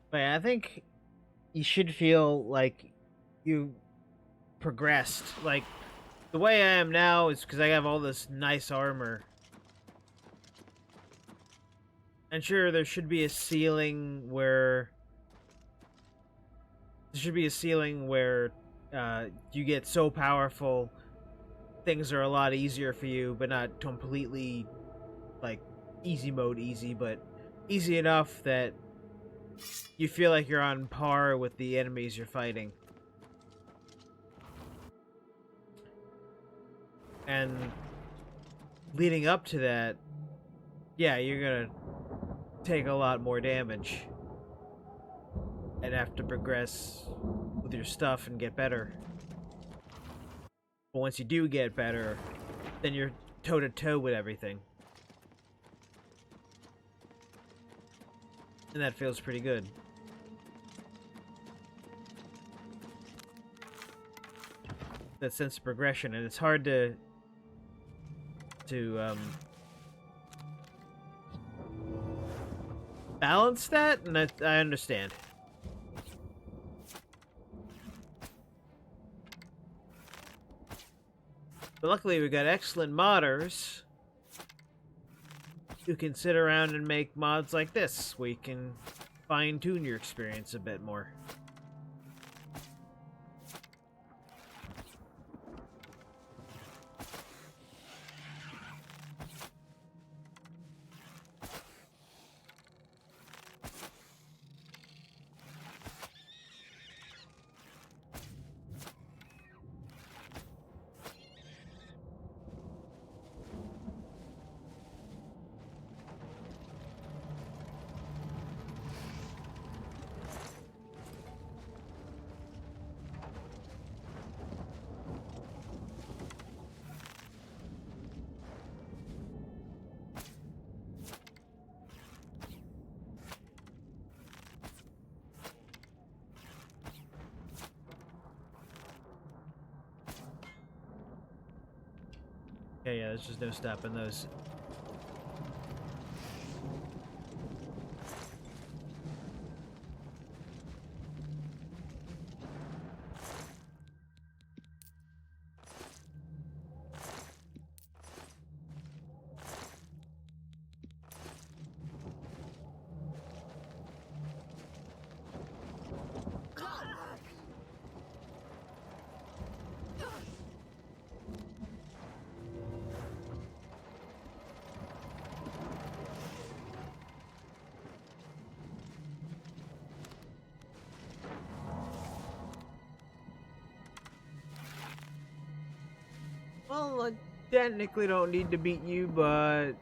But yeah, I think you should feel like you progressed. Like, the way I am now is because I have all this nice armor. And sure, there should be a ceiling where... There should be a ceiling where you get so powerful, things are a lot easier for you, but not completely, like, easy mode easy, but easy enough that you feel like you're on par with the enemies you're fighting. And leading up to that, yeah, you're gonna take a lot more damage and have to progress with your stuff and get better. But once you do get better, then you're toe-to-toe with everything. And that feels pretty good. That sense of progression, and it's hard to balance that, and I understand. But luckily we got excellent modders who can sit around and make mods like this, where you can fine-tune your experience a bit more. Yeah, there's just no stopping those. Well, I technically don't need to beat you, but...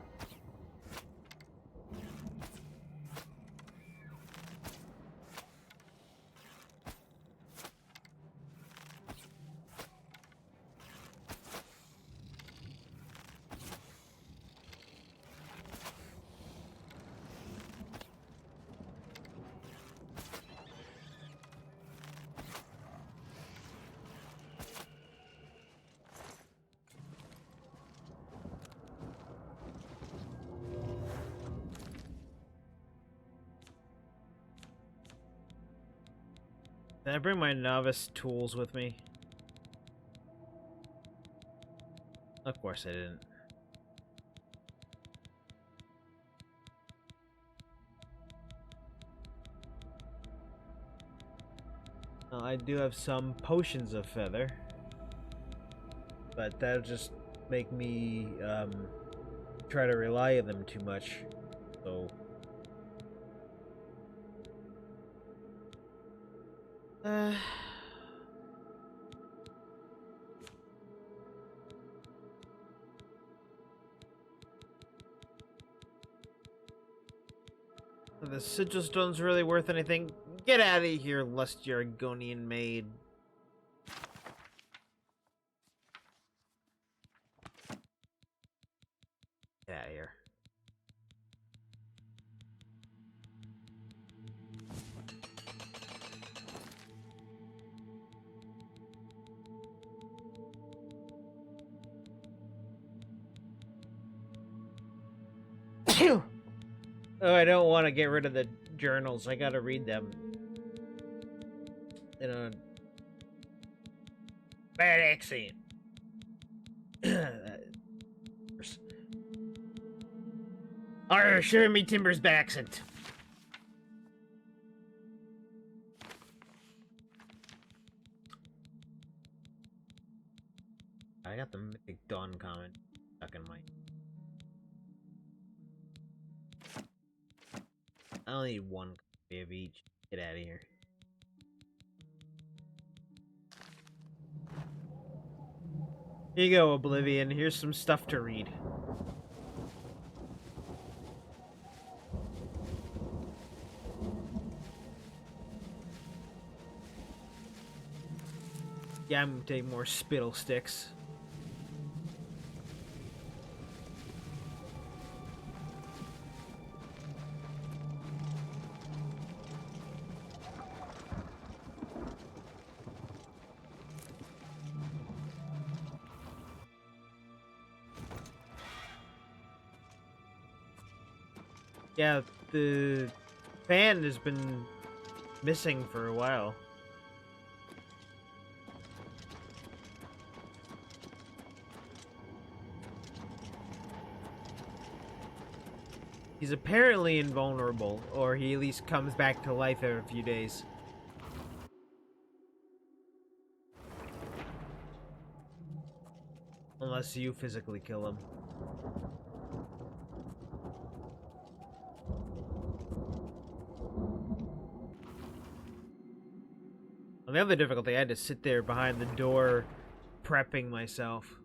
Did I bring my novice tools with me? Of course I didn't. I do have some potions of feather, but that'll just make me try to rely on them too much, so... The sigil stone's really worth anything. Get out of here, lust Argonian maid. Get out of here. Oh, I don't want to get rid of the journals. I gotta read them. In a bad accent. Or sure me Timber's accent. I got the Mythic Dawn comment stuck in my. I only need one copy of each. Get out of here. Here you go, Oblivion. Here's some stuff to read. Yeah, I'm gonna take more spittle sticks. Yeah, the fan has been missing for a while. He's apparently invulnerable, or he at least comes back to life every few days. Unless you physically kill him. On the other difficulty, I had to sit there behind the door, prepping myself.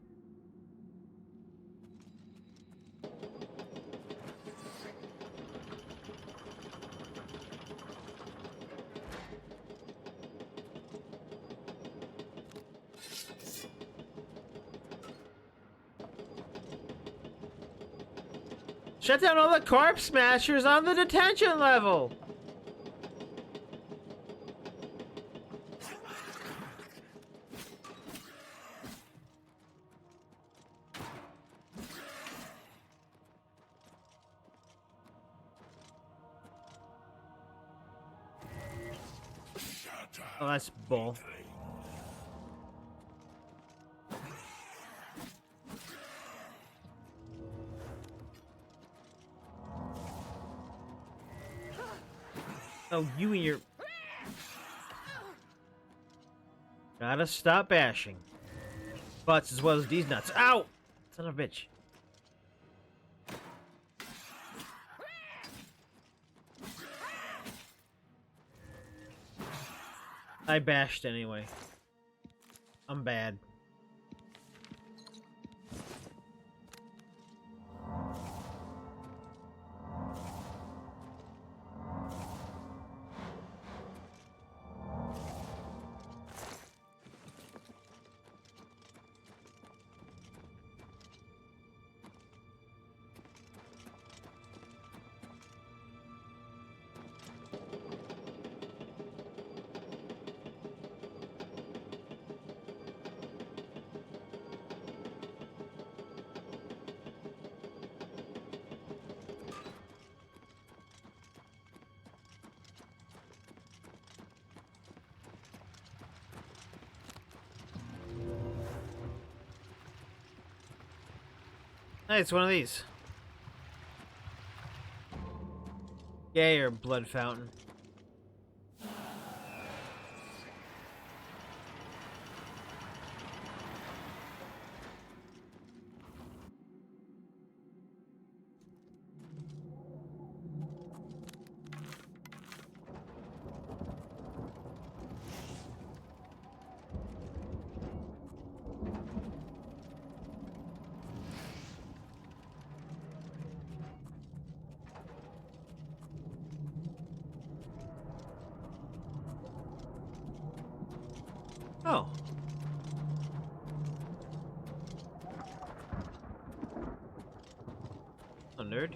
Shut down all the corpse smashers on the detention level! Oh, that's bull. Oh, you and your... Gotta stop bashing. Butts as well as these nuts. Ow! Son of a bitch. I bashed anyway. I'm bad. Hey, it's one of these. Yay, or blood fountain. Oh. A nerd.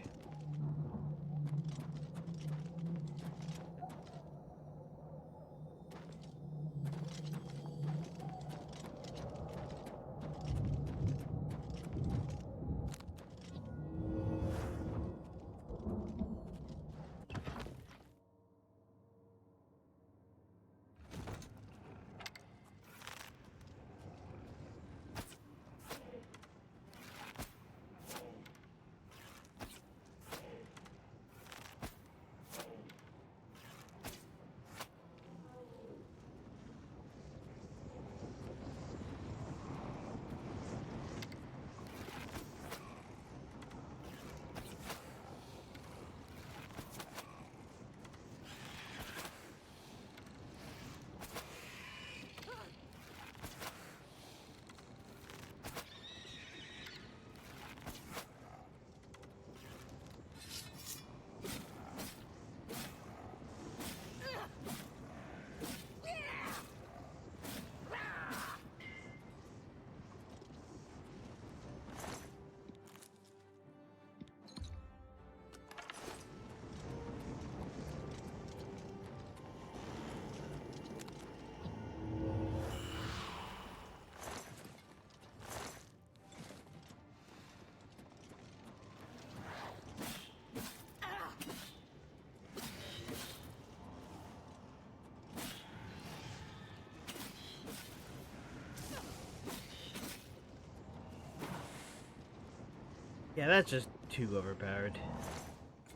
Yeah, that's just too overpowered.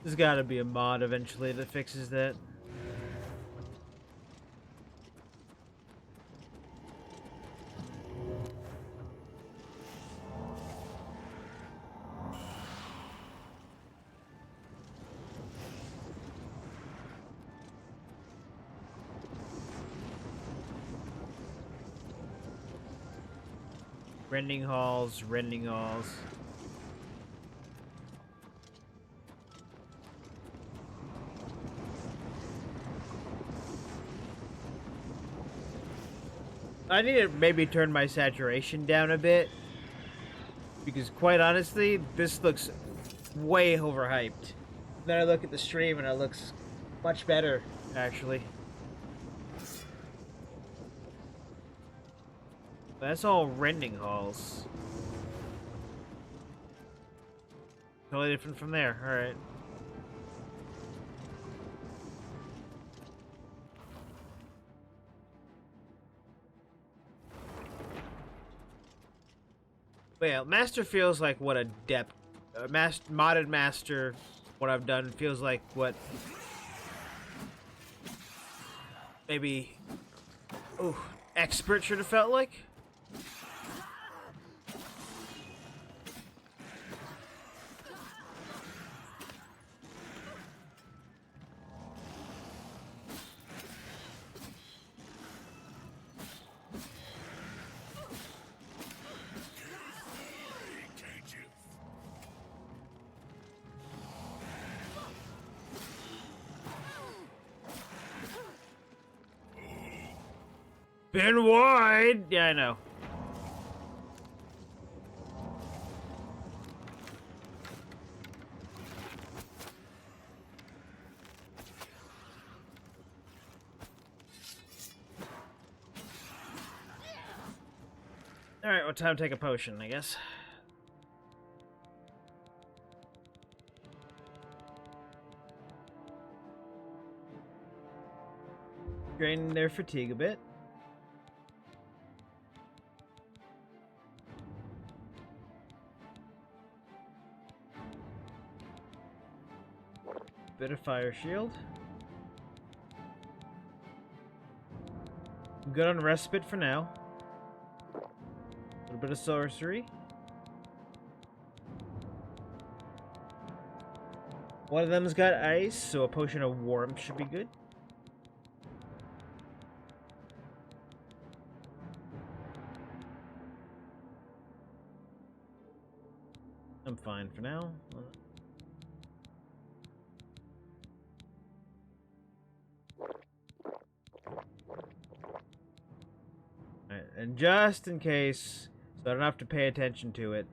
There's gotta be a mod eventually that fixes that. Rending halls, rending halls. I need to maybe turn my saturation down a bit, because quite honestly, this looks way overhyped. Then I look at the stream and it looks much better, actually. That's all rending halls. Totally different from there, alright. Well, Master feels like what a depth... modded Master, what I've done, feels like what... maybe... ooh, Expert should have felt like? Been wide! Yeah, I know. Alright, well, time to take a potion, I guess. Drain their fatigue a bit. Bit of fire shield. I'm good on respite for now. A little bit of sorcery. One of them's got ice, so a potion of warmth should be good. I'm fine for now. it. And just in case, so I don't have to pay attention to it.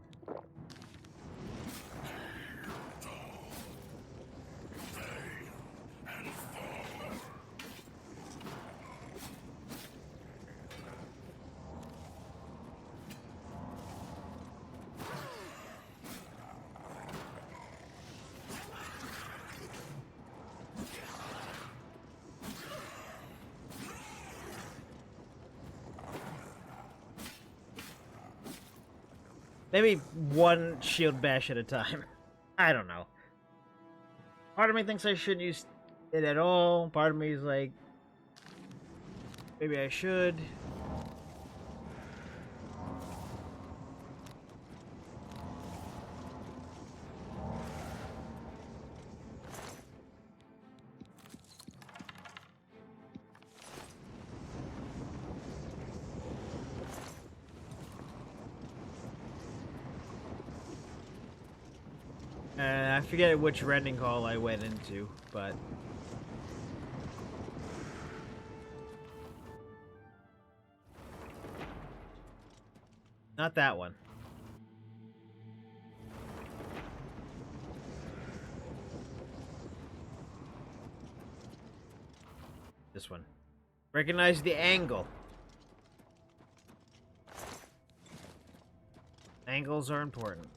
Maybe one shield bash at a time. I don't know. Part of me thinks I shouldn't use it at all. Part of me is like, maybe I should. I forget which rending hall I went into, but not that one. This one. Recognize the angle. Angles are important.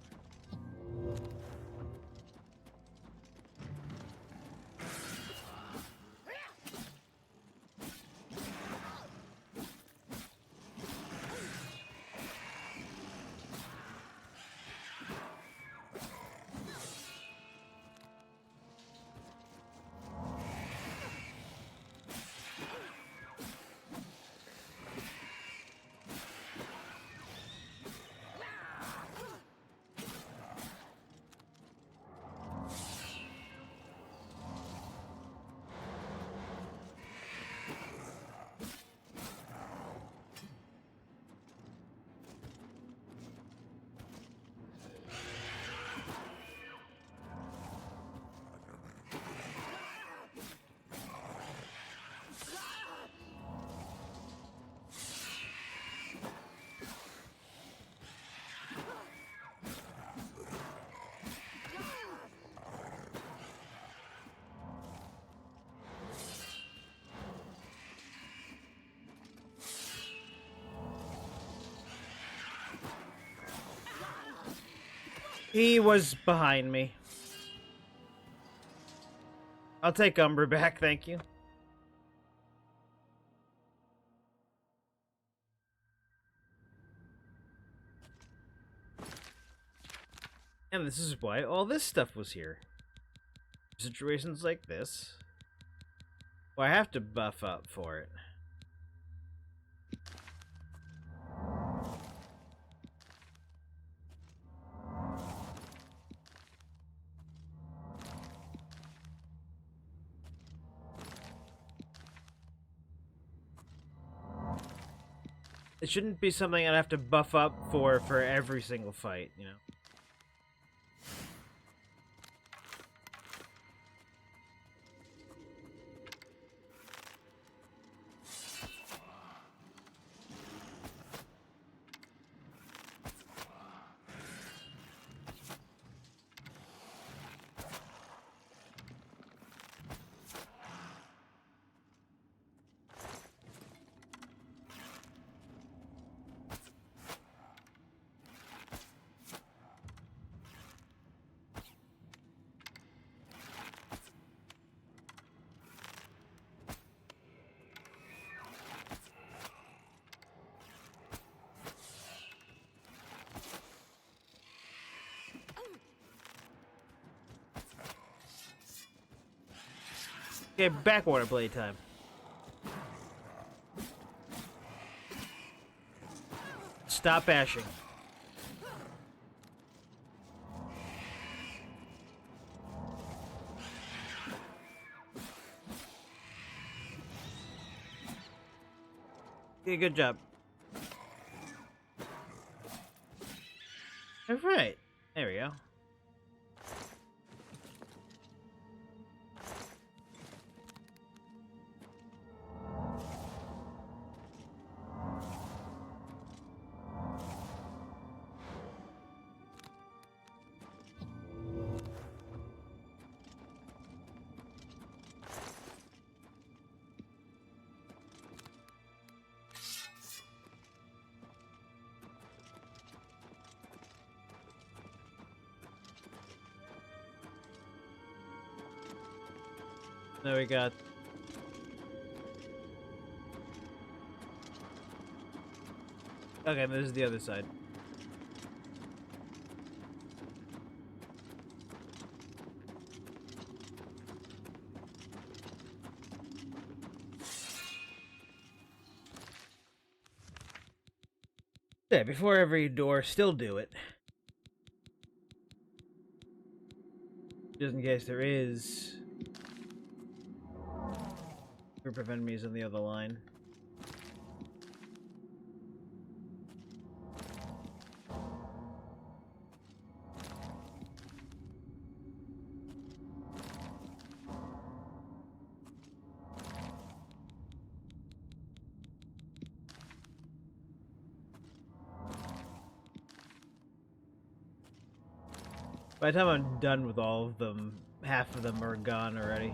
He was behind me. I'll take Umbra back, thank you. And this is why all this stuff was here. Situations like this. Well, I have to buff up for it. It shouldn't be something I'd have to buff up for every single fight, you know? Okay, backwater blade time. Stop bashing. Okay, good job. All right, there we go. Now we got... Okay, this is the other side. Yeah, before every door, still do it. Just in case there is a group of enemies on the other line. By the time I'm done with all of them, half of them are gone already.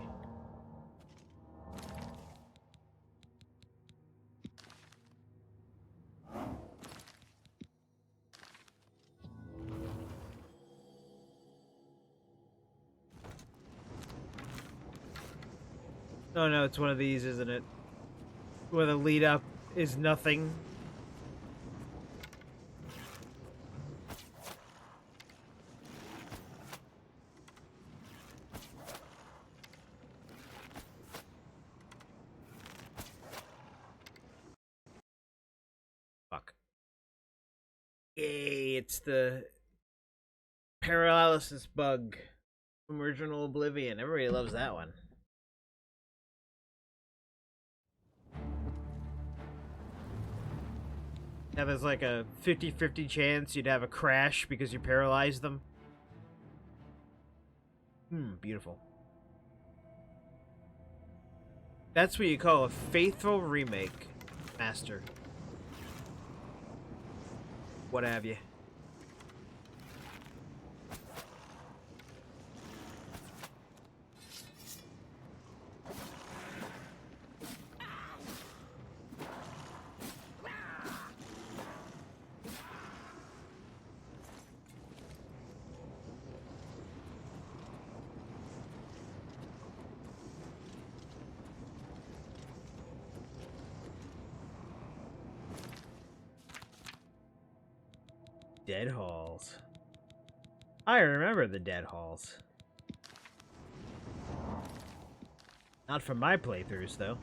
Oh no, it's one of these, isn't it? Where the lead up is nothing. Fuck. Yay, it's the paralysis bug from original Oblivion. Everybody loves that one. Yeah, there's like a 50-50 chance you'd have a crash because you paralyzed them. Beautiful. That's what you call a faithful remake, Master. What have you? Dead Halls. I remember the Dead Halls. Not from my playthroughs, though.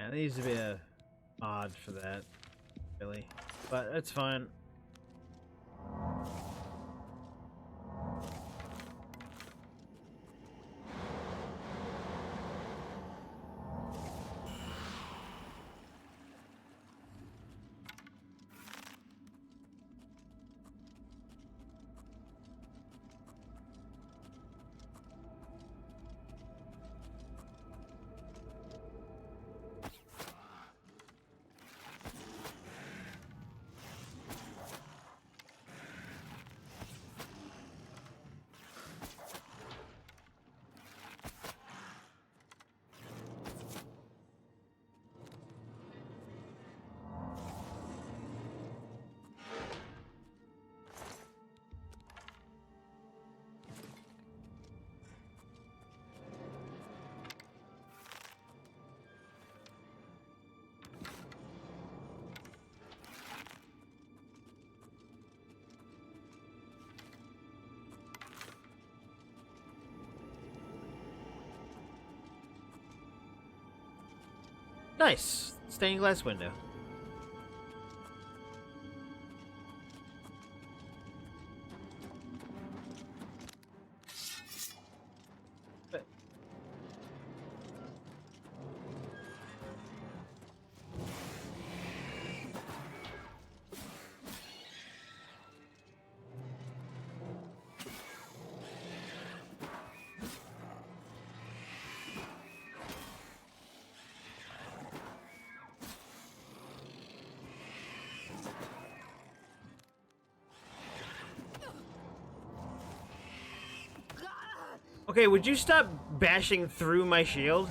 Yeah, there needs to be a mod for that, really. But that's fine. Nice. Stained glass window. Okay, would you stop bashing through my shield?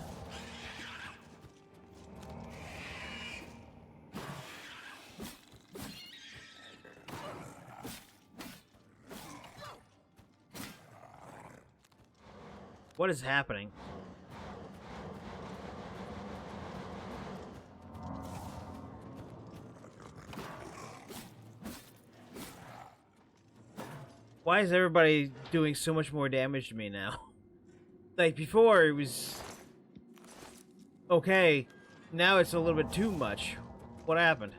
What is happening? Why is everybody doing so much more damage to me now? Like, before, it was okay. Now it's a little bit too much. What happened?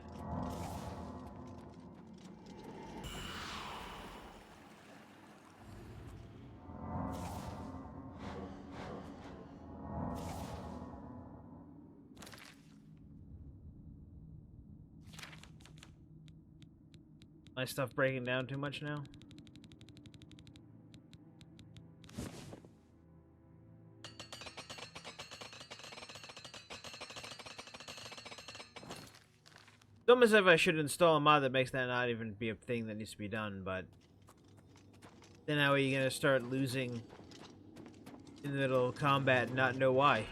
My stuff breaking down too much now? It's almost as if I should install a mod that makes that not even be a thing that needs to be done, but then how are you gonna start losing in the middle of combat and not know why?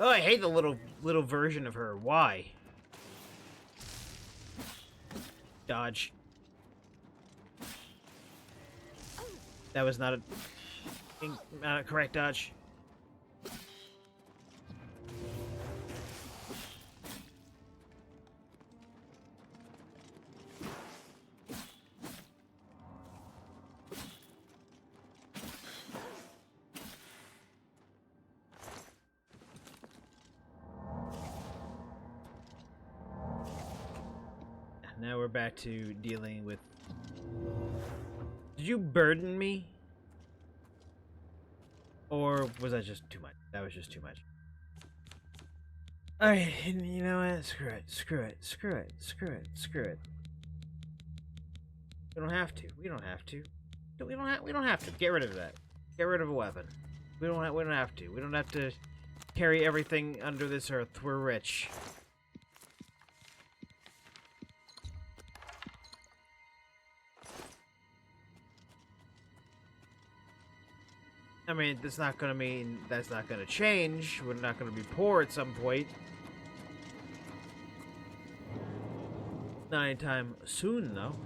Oh, I hate the little version of her. Why? Dodge. That was not a correct dodge. Now we're back to dealing with... Did you burden me? Or was that just too much? That was just too much. Alright, you know what? Screw it. Screw it. Screw it. Screw it. Screw it. We don't have to. We don't have to. We don't have to. Get rid of that. Get rid of a weapon. We don't have to. We don't have to carry everything under this earth. We're rich. I mean, that's not gonna mean that's not gonna change. We're not gonna be poor at some point. Not anytime soon, though.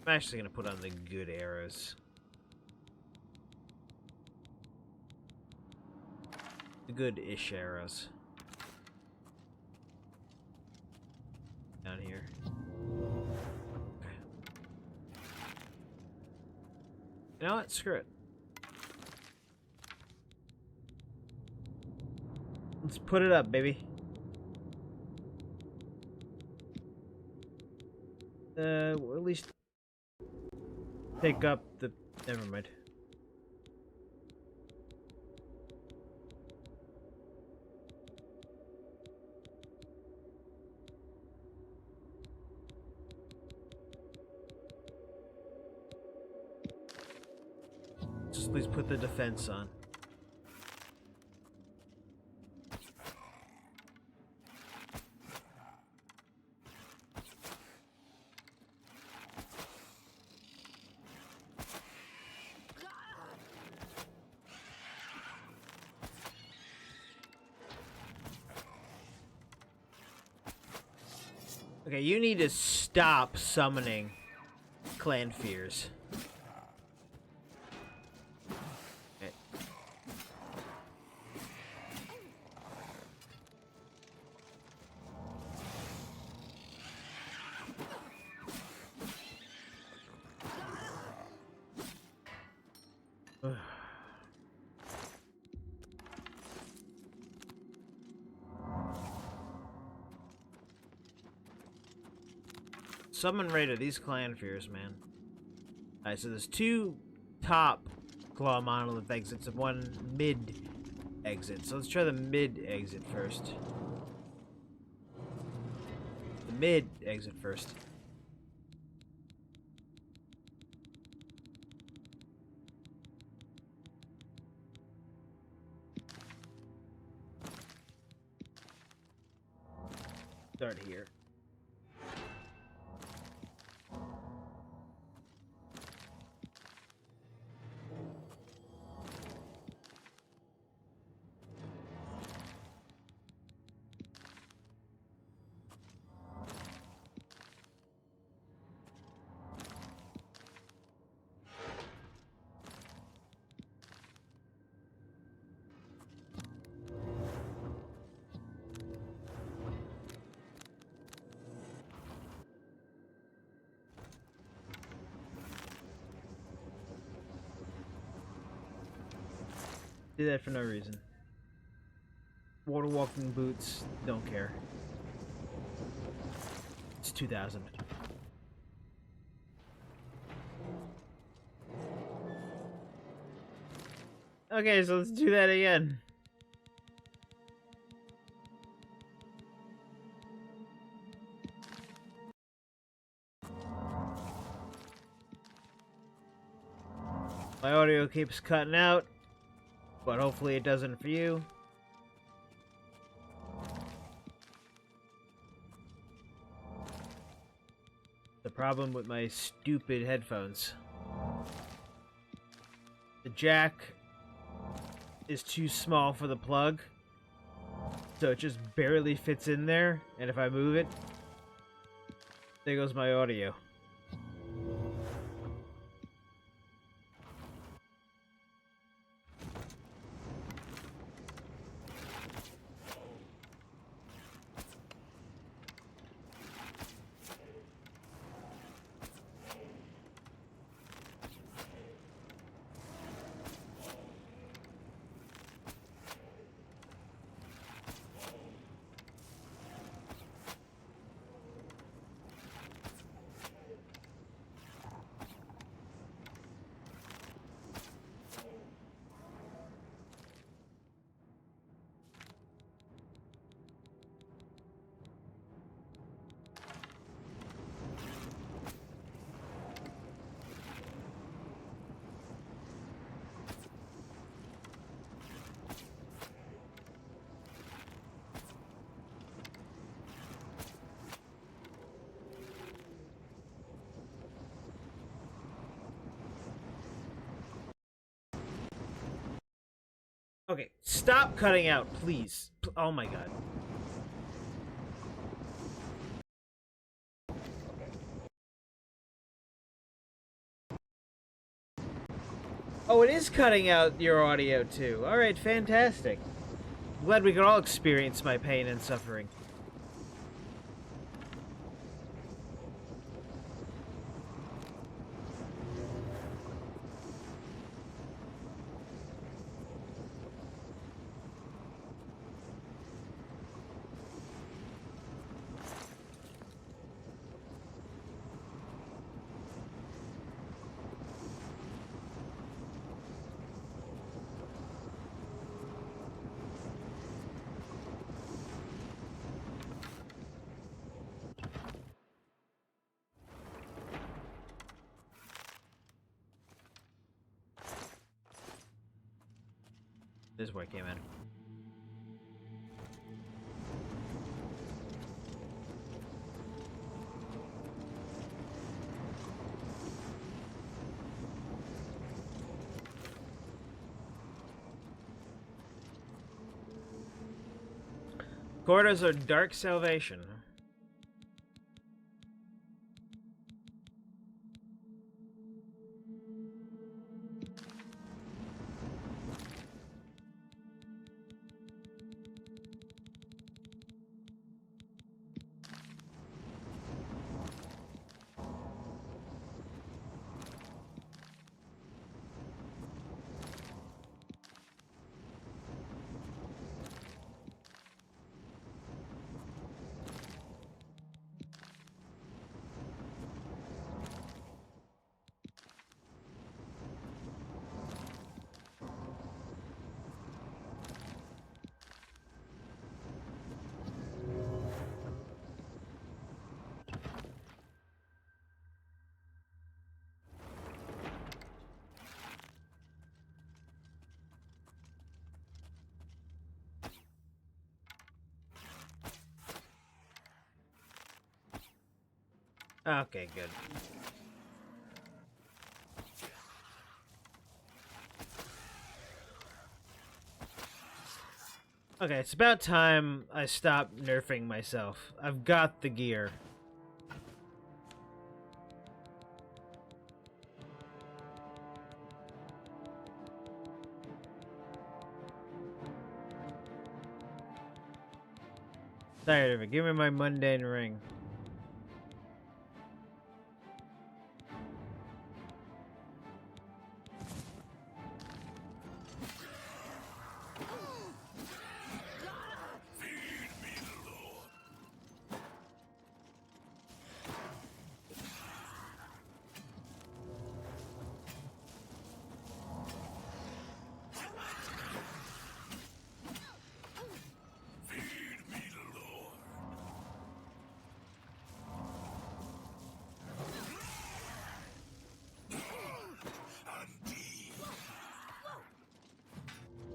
I'm actually gonna put on the good arrows. The good-ish arrows. Down here. Okay. You know what? Screw it. Let's put it up, baby. At least take up the... Never mind. Just please put the defense on. Okay, you need to stop summoning clan fears. Okay. Summon Raider, these clan fears, man. Alright, so there's 2 top claw monolith exits and 1 mid exit. So let's try the mid exit first. The mid exit first. Start here. Do that for no reason. Water walking boots, don't care. It's 2000. Okay, so let's do that again. My audio keeps cutting out, but hopefully it doesn't for you. The problem with my stupid headphones. The jack is too small for the plug, so it just barely fits in there, and if I move it, there goes my audio. Okay, stop cutting out, please. Oh my god. Oh, it is cutting out your audio too. Alright, fantastic. Glad we could all experience my pain and suffering. This is where I came in. Corridors are dark salvation. Okay, good. Okay, it's about time I stop nerfing myself. I've got the gear. Tired of it. Give me my mundane ring.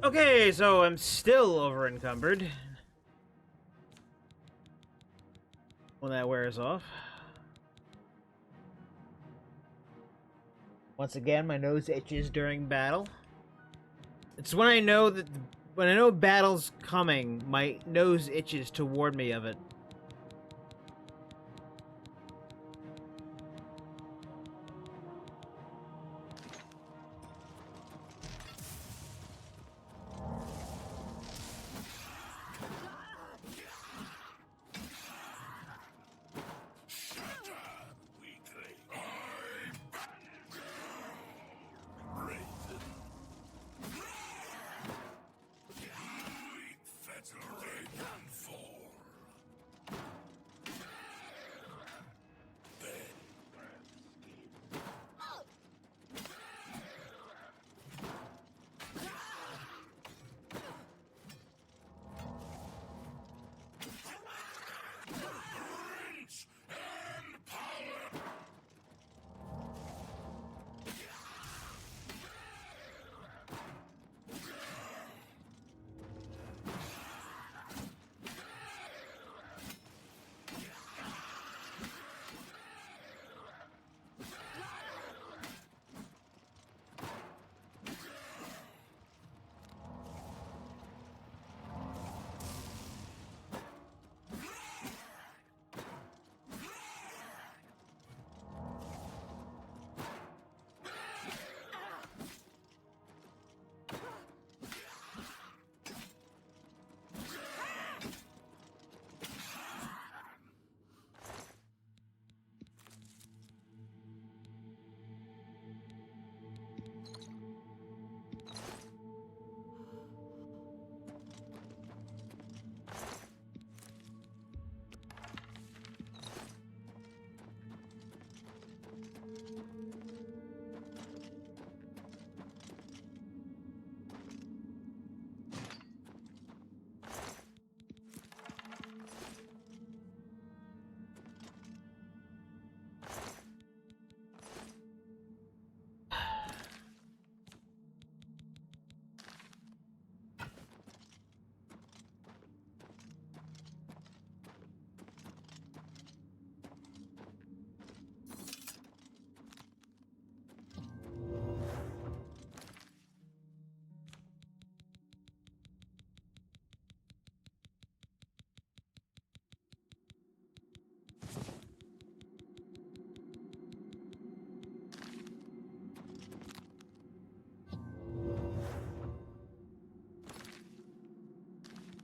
Okay, so I'm still over encumbered. When that wears off. Once again, my nose itches during battle. It's when I know that when I know battle's coming, my nose itches to warn me of it.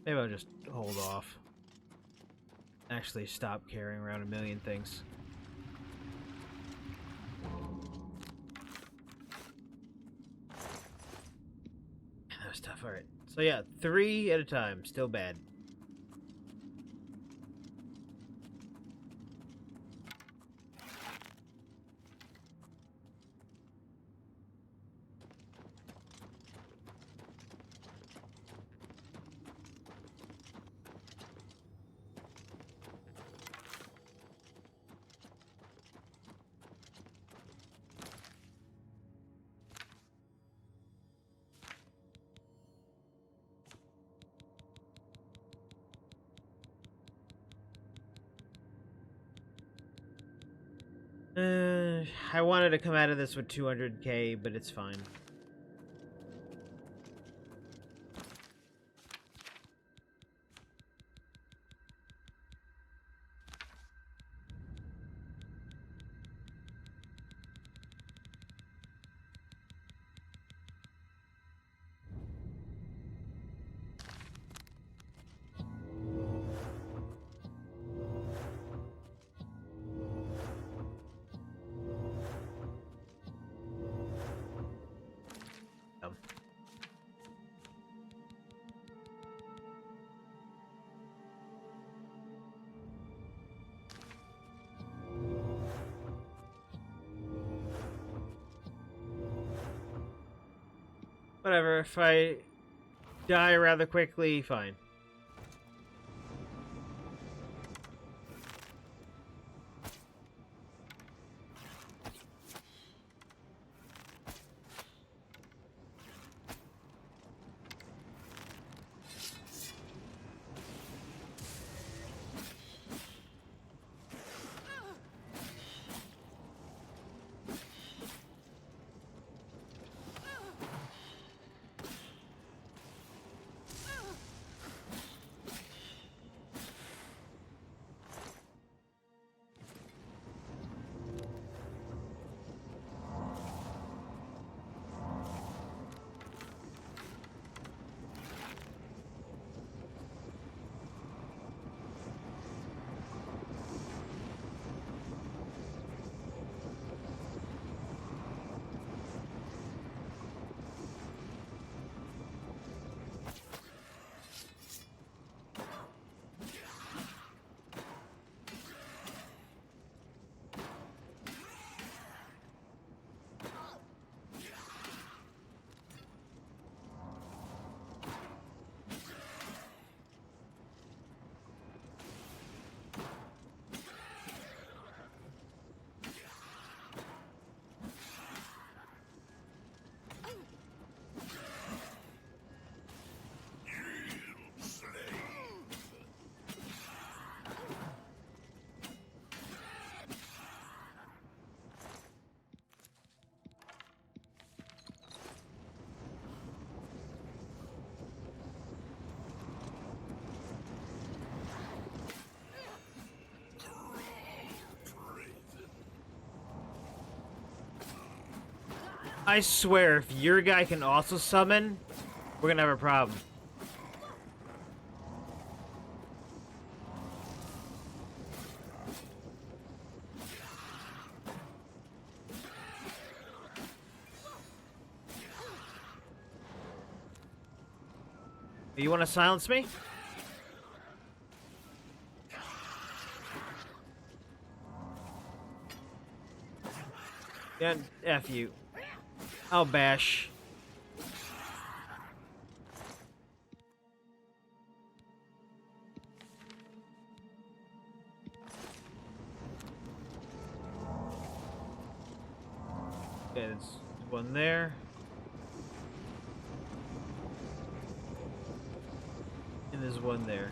Maybe I'll just hold off. Actually stop carrying around a million things. That was tough. Alright. So yeah, 3 at a time. Still bad. I wanted to come out of this with 200k, but it's fine. Whatever, if I die rather quickly, fine. I swear, if your guy can also summon, we're gonna have a problem. You want to silence me? Yeah, F you. I'll bash. Okay, there's one there. And there's one there.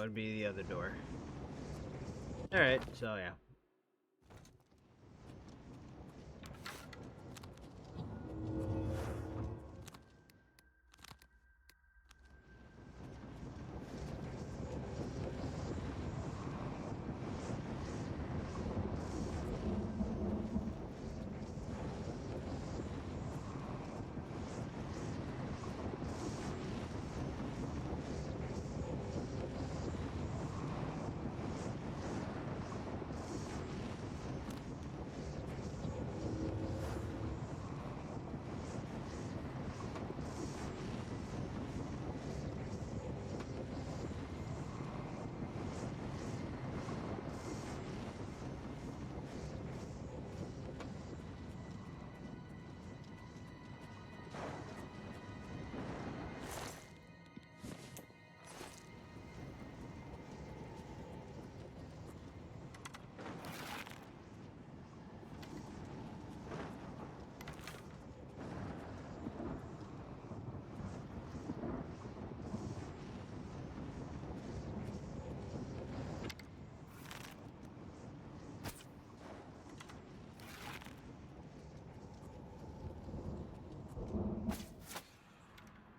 would be the other door. Alright, so yeah.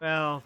Well,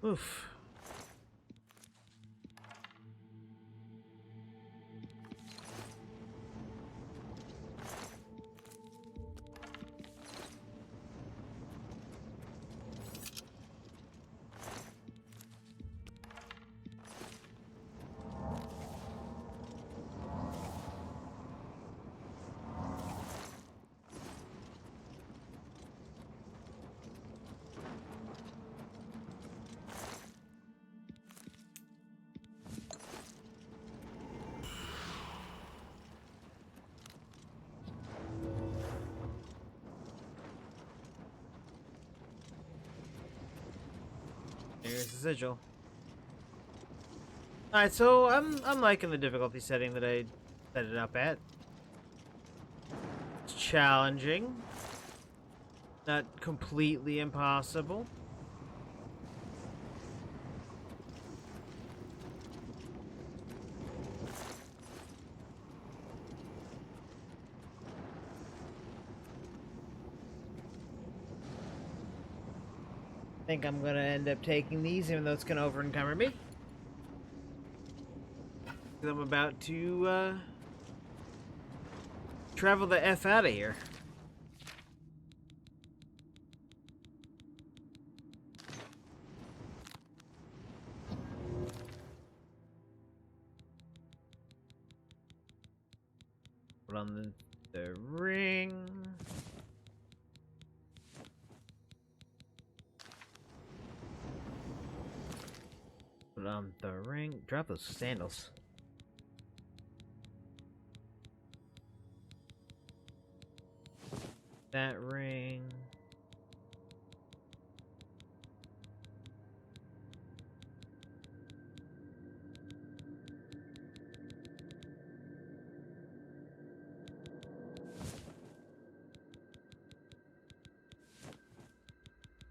oof. There's the sigil. Alright, so I'm liking the difficulty setting that I set it up at. It's challenging. Not completely impossible. I think I'm gonna end up taking these, even though it's gonna over encumber me. I'm about to travel the F out of here. Put on the ring. Put on the ring. Drop those sandals. That ring.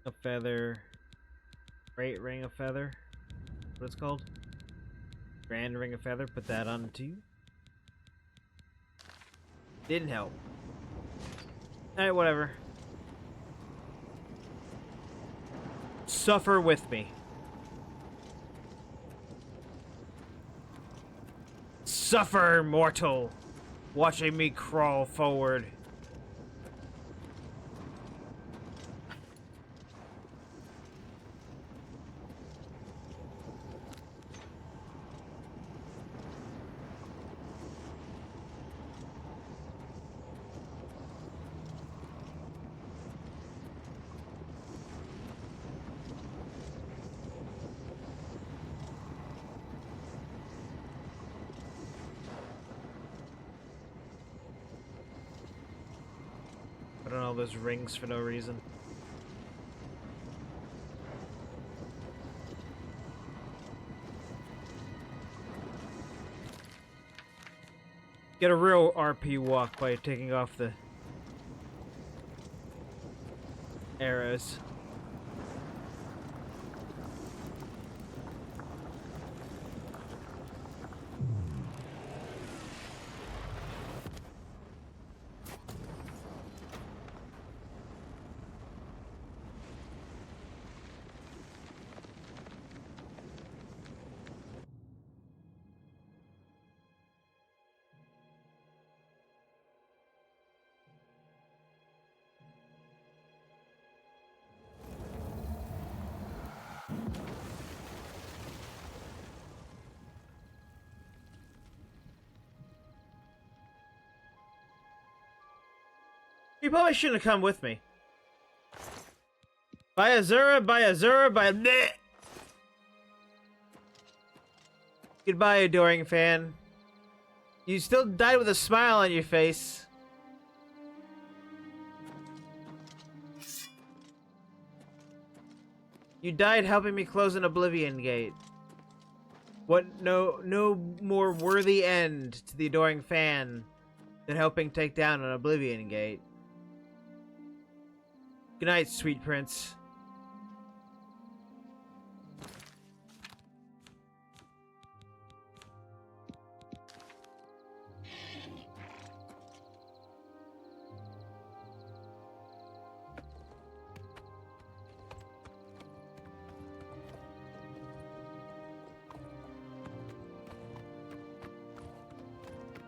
A feather. Great ring of feather. What it's called? Grand ring of feather. Put that on too. Didn't help. Alright, whatever. Suffer with me. Suffer, mortal, watching me crawl forward. Put on all those rings for no reason. Get a real RP walk by taking off the arrows. You probably shouldn't have come with me. By Azura, by Azura, by bleh. Goodbye, adoring fan. You still died with a smile on your face. You died helping me close an Oblivion gate. What no more worthy end to the adoring fan than helping take down an Oblivion gate. Good night, sweet prince.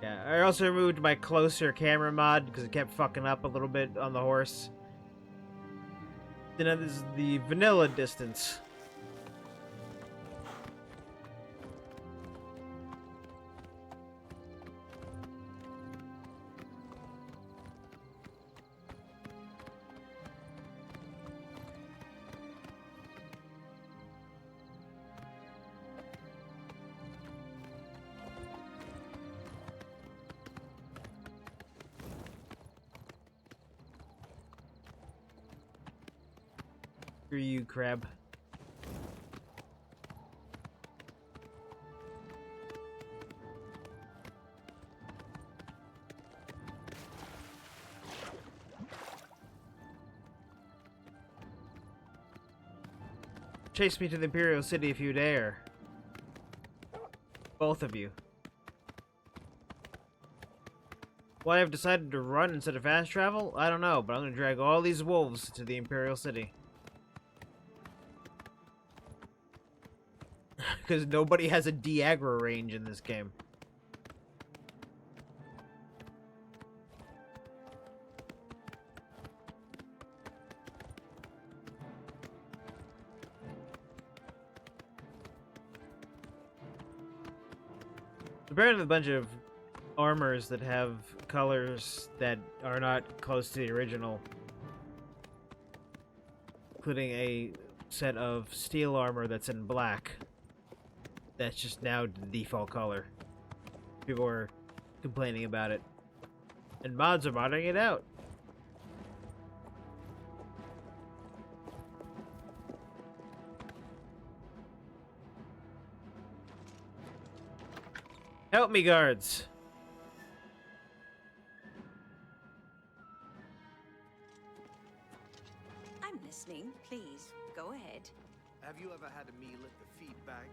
Yeah, I also removed my closer camera mod because it kept fucking up a little bit on the horse. Then this is the vanilla distance. Screw you, crab. chase me to the Imperial City if you dare. Both of you. Why I've decided to run instead of fast travel? I don't know, but I'm gonna drag all these wolves to the Imperial City. Because nobody has a de-aggro range in this game. Compared to a bunch of armors that have colors that are not close to the original, including a set of steel armor that's in black. That's just now the default color. People are complaining about it. And mods are modding it out. Help me, guards. I'm listening. Please, go ahead. Have you ever had a meal at the feed bag?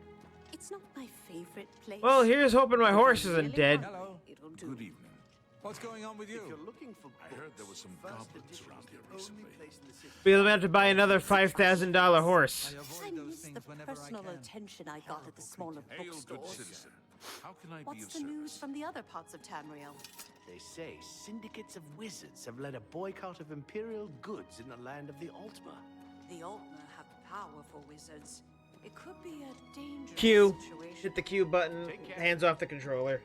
It's not my favorite place. Well, here's hoping my If horse you're isn't really dead. hungry, Hello. It'll do. Good evening. What's going on with If you? you're looking for I heard there books, was some First goblins Edition around is here the only recently. place in the city. We're about to buy another $5,000 horse. I I avoid those miss the things whenever I personal can. attention I got at the smaller Hail, good bookstores. citizen. How can I be What's of the news service? from the other parts of Tamriel? They say syndicates of wizards have led a boycott of imperial goods in the land of the Altma. The Altmer have powerful wizards. It could be a dangerous Q. situation. Hit the Q button. Take care. Hands off the controller.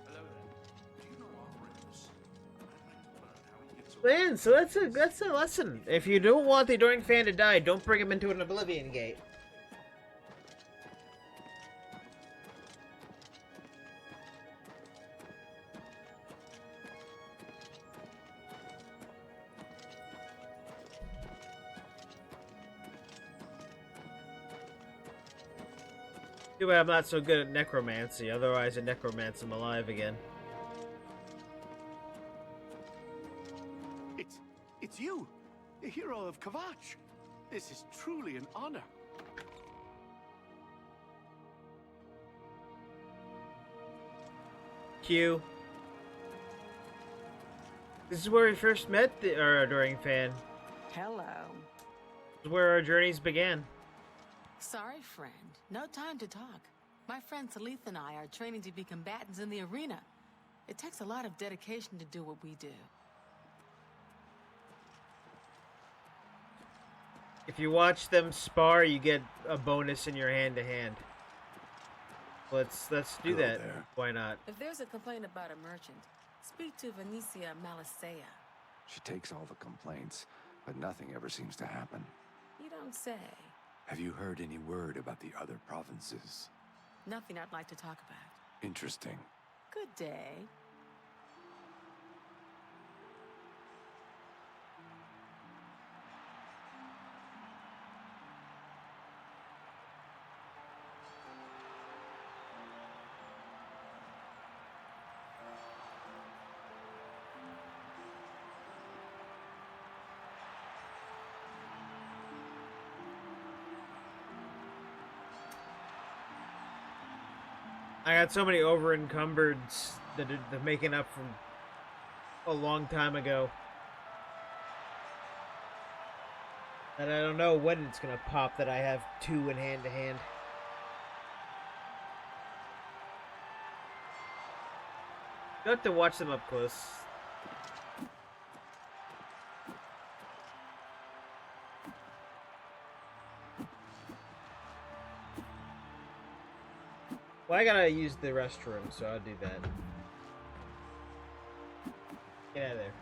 Do you know operators? I'd like to learn how he gets away. Man, so that's a lesson. If you don't want the Adoring Fan to die, don't bring him into an Oblivion gate. Too bad I'm not so good at necromancy, otherwise I'd necromance him alive again. It's you, the hero of Kavach. This is truly an honor. Q. This is where we first met our Adoring Fan. Hello. This is where our journeys began. Sorry, friend. No time to talk. My friend Salith and I are training to be combatants in the arena. It takes a lot of dedication to do what we do. If you watch them spar, you get a bonus in your hand-to-hand. Let's do Hello that. there. Why not? If there's a complaint about a merchant, speak to Venetia Malisea. She takes all the complaints, but nothing ever seems to happen. You don't say. Have you heard any word about the other provinces? Nothing I'd like to talk about. Interesting. Good day. I got so many over-encumbereds that are making up from a long time ago. And I don't know when it's gonna pop that I have two in hand-to-hand. You have to watch them up close. Well, I gotta use the restroom, so I'll do that. Get out of there.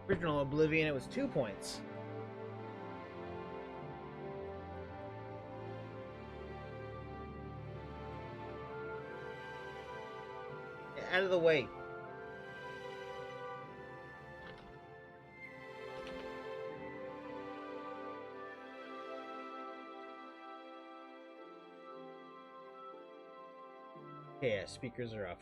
Original Oblivion, it was 2 points. Get out of the way. Okay, yeah, speakers are off.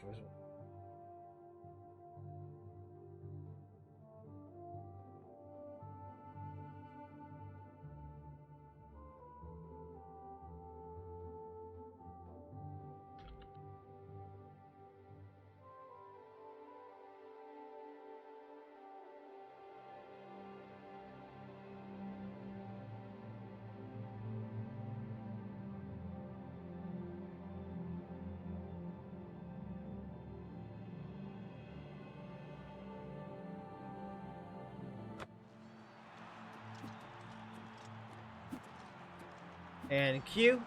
And Q.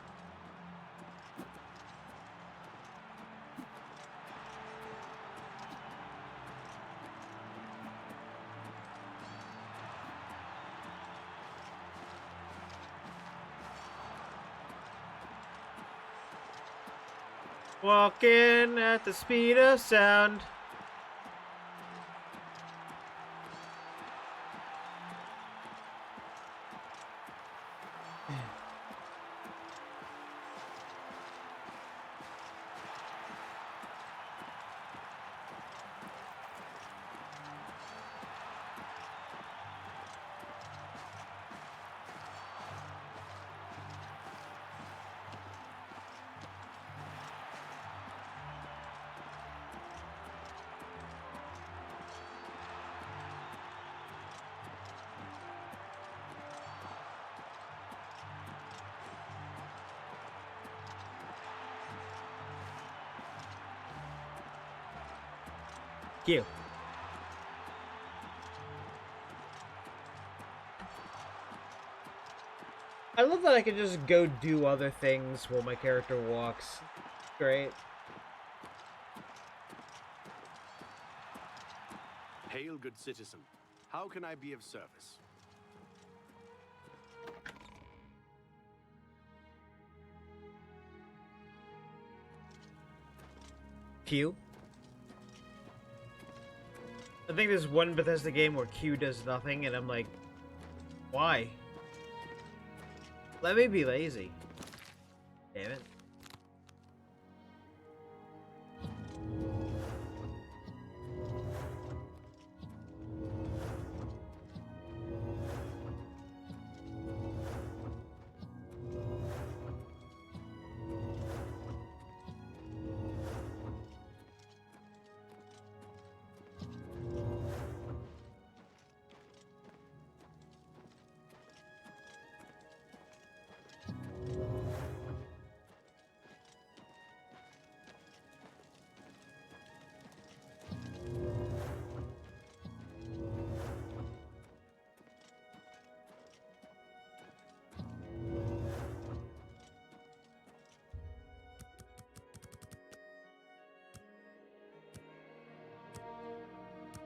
Walking at the speed of sound. Q. I love that I can just go do other things while my character walks. Great. Hail, good citizen. How can I be of service? Q. I think there's one Bethesda game where Q does nothing, and I'm like, why? Let me be lazy. Damn it.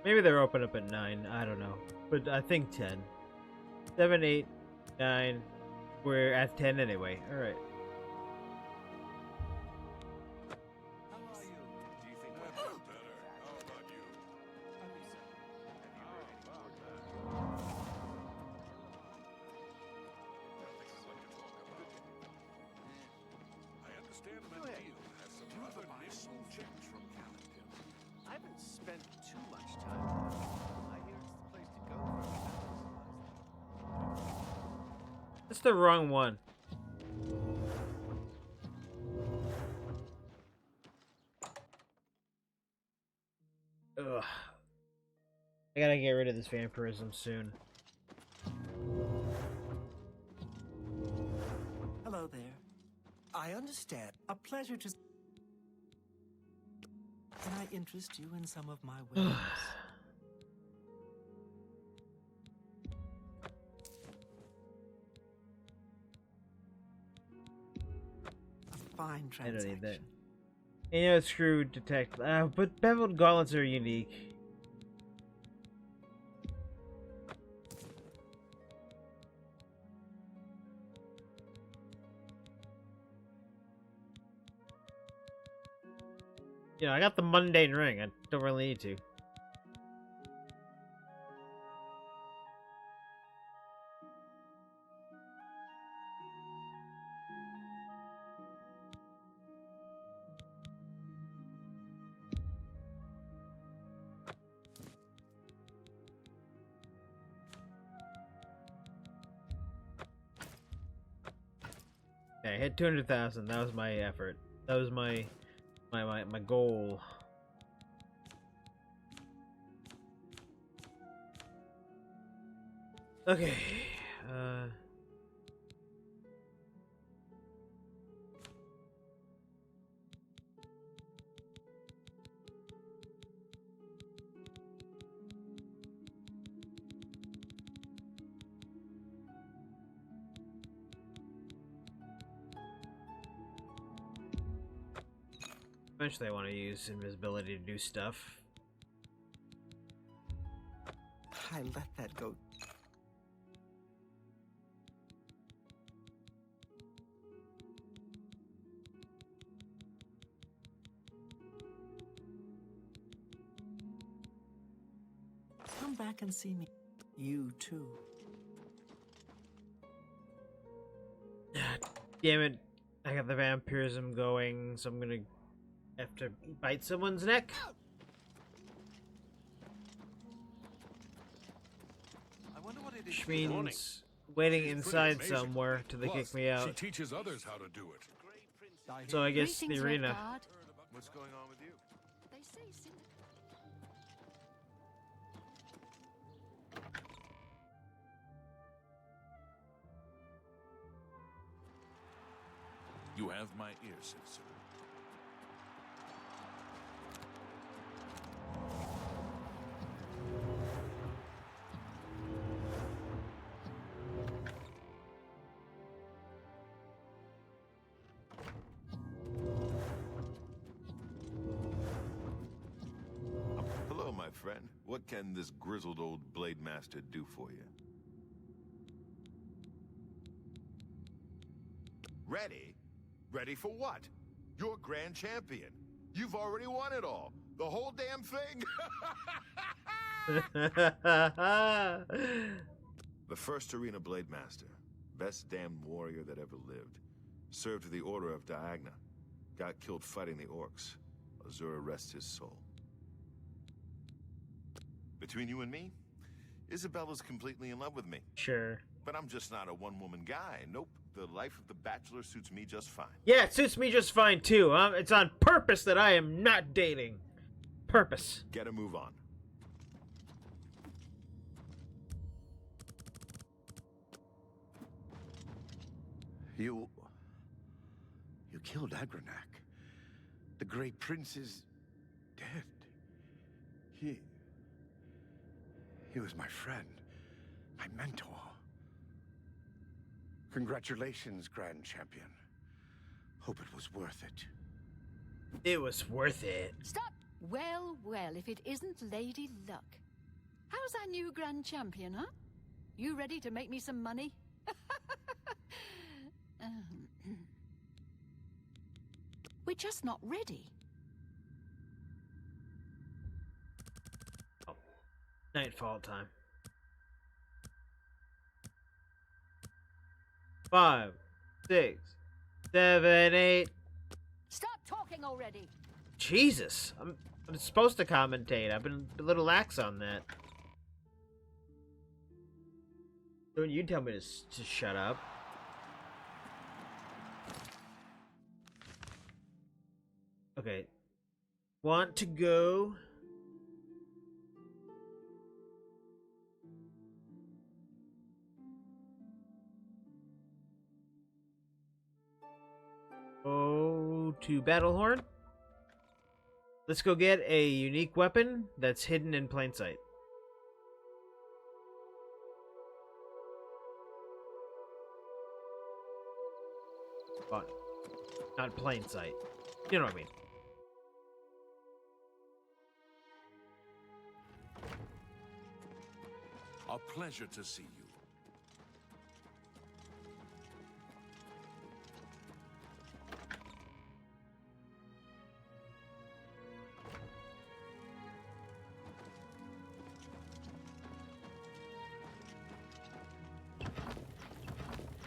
Maybe they're open up at 9. I don't know. But I think 10. 7, 8, 9. We're at 10 anyway. Alright. That's the wrong one. Ugh. I gotta get rid of this vampirism soon. Hello there. I understand. A pleasure to... Can I interest you in some of my wares? Fine transaction. I don't need that. And you know, screw detect. But beveled gauntlets are unique. You know, I got the mundane ring. I don't really need to. Okay, I hit 200,000. That was my effort. That was my goal. Okay. Eventually I want to use invisibility to do stuff. I let that go. Come back and see me. You too. Damn it. I got the vampirism going, so I'm gonna have to bite someone's neck. I wonder what it is. Which means waiting inside somewhere till they kick me out. She teaches others how to do it. So I guess the arena. What's going on with you? They say You have my ear, citizen. Hello, my friend. What can this grizzled old blade master do for you? Ready? Ready for what? You're grand champion. You've already won it all. The whole damn thing. The first arena blade master. Best damned warrior that ever lived. Served with the Order of Diagna. Got killed fighting the orcs. Azura rests his soul. Between you and me, Isabella's completely in love with me. Sure. But I'm just not a one-woman guy. Nope. The life of the bachelor suits me just fine. Yeah, it suits me just fine too. It's on purpose that I am not dating. Purpose. Get a move on. You killed Agranak. The Great Prince is dead. He was my friend, my mentor. Congratulations, Grand Champion. Hope it was worth it. It was worth it. Stop! Well, well, if it isn't Lady Luck. How's our new Grand Champion, huh? You ready to make me some money? We're just not ready. Oh. Nightfall time. 5, 6, 7, 8. Stop talking already. Jesus, I'm supposed to commentate. I've been a little lax on that. Don't you tell me to shut up? Okay. Want to go? Oh, to Battlehorn. Let's go get a unique weapon that's hidden in plain sight. But not plain sight. You know what I mean. A pleasure to see you.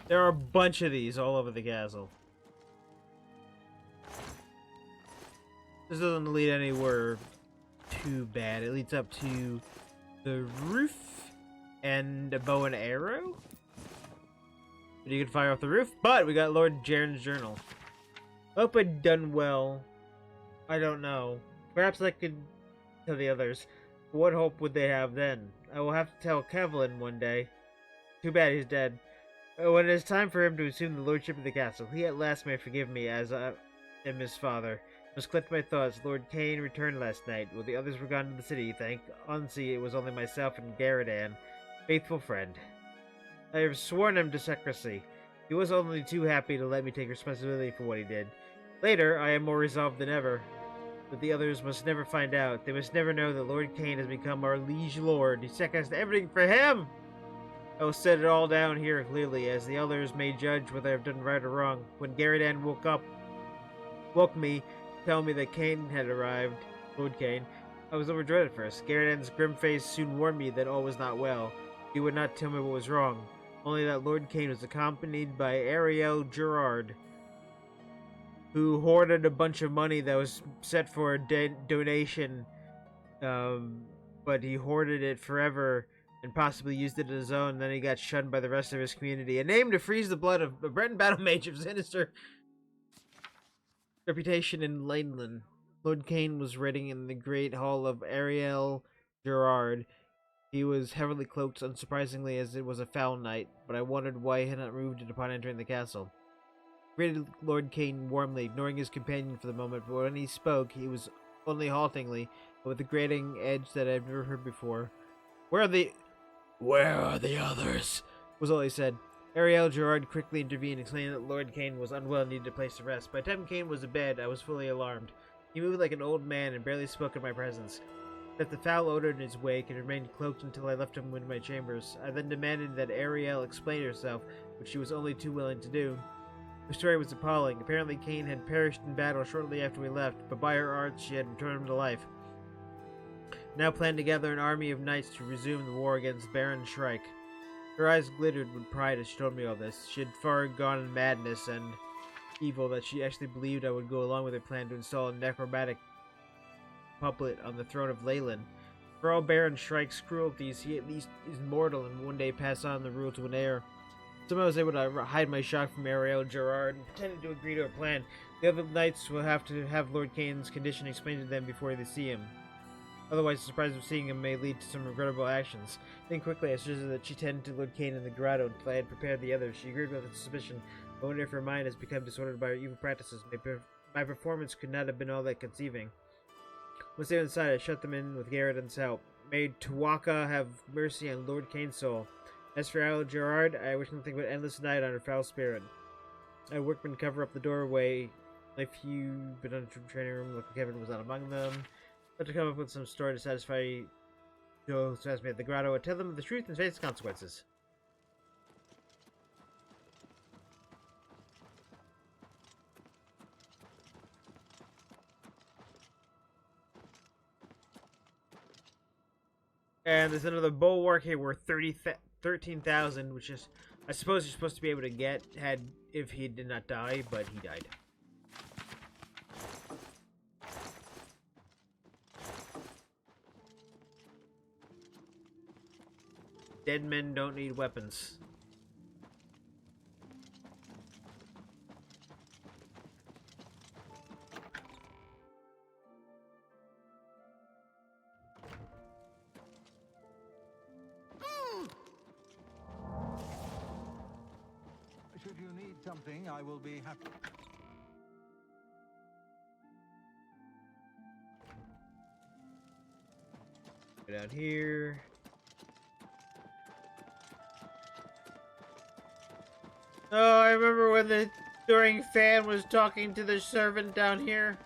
There are a bunch of these all over the castle. This doesn't lead anywhere too bad. It leads up to the roof and a bow and arrow. But you can fire off the roof. But we got Lord Jaren's journal. Hope I'd done well. I don't know. Perhaps I could tell the others. What hope would they have then? I will have to tell Kevlin one day. Too bad he's dead. When it is time for him to assume the lordship of the castle, he at last may forgive me as I am his father. Must collect my thoughts. Lord Kane returned last night. While the others were gone to the city, thank Unsee it was only myself and Garadan, faithful friend. I have sworn him to secrecy. He was only too happy to let me take responsibility for what he did. Later, I am more resolved than ever. But the others must never find out. They must never know that Lord Kane has become our liege lord. He sacrificed everything for him! I will set it all down here clearly, as the others may judge whether I have done right or wrong. When Garadan woke me, tell me that Kane had arrived, Lord Kane. I was overjoyed at first. Garadan's grim face soon warned me that all was not well. He would not tell me what was wrong, only that Lord Kane was accompanied by Ariel Gerard, who hoarded a bunch of money that was set for a donation, but he hoarded it forever and possibly used it as his own. Then he got shunned by the rest of his community. A name to freeze the blood of a Breton battle mage of sinister reputation in Laneland. Lord Kane was reading in the great hall of Ariel Gerard. He was heavily cloaked, unsurprisingly, as it was a foul night, but I wondered why he had not removed it upon entering the castle. I greeted Lord Kane warmly, ignoring his companion for the moment, but when he spoke, he was only haltingly, but with a grating edge that I had never heard before. Where are the others? Was all he said. Ariel Gerard quickly intervened, explaining that Lord Kane was unwell and needed a place to rest. By the time Kane was in bed, I was fully alarmed. He moved like an old man and barely spoke in my presence. He left the foul odor in his wake and remained cloaked until I left him in my chambers. I then demanded that Ariel explain herself, which she was only too willing to do. Her story was appalling. Apparently Kane had perished in battle shortly after we left, but by her arts she had returned him to life. Now planned to gather an army of knights to resume the war against Baron Shrike. Her eyes glittered with pride as she told me all this. She had far gone in madness and evil that she actually believed I would go along with her plan to install a necromantic puppet on the throne of Leyland. For all Baron Shrike's cruelties, he at least is mortal and will one day pass on the rule to an heir. Somehow I was able to hide my shock from Ariel Gerard and pretended to agree to her plan. The other knights will have to have Lord Kane's condition explained to them before they see him. Otherwise, the surprise of seeing him may lead to some regrettable actions. Then quickly, I suggested that she tend to Lord Kane in the grotto until I had prepared the others. She agreed with the suspicion. I wonder if her mind has become disordered by her evil practices. My performance could not have been all that conceiving. Once they were inside, I shut them in with Garrett's help. May Tuwaka have mercy on Lord Kane's soul. As for Ariel Gerard, I wish nothing but endless night on her foul spirit. I had workmen cover up the doorway. A few been on the training room. Local Kevin was not among them. But to come up with some story to satisfy those who asked me at the grotto, I tell them the truth and face the consequences. And there's another bulwark here worth 13,000, which is, I suppose you're supposed to be able to get if he did not die, but he died. Dead men don't need weapons. Should you need something, I will be happy. Go down here. Oh, I remember when the during Fan was talking to the servant down here.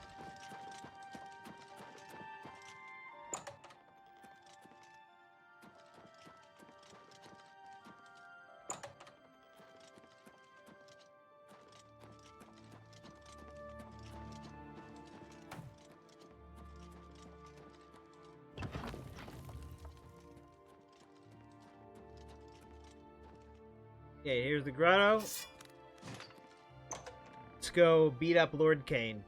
Okay, here's the grotto. Let's go beat up Lord Kane.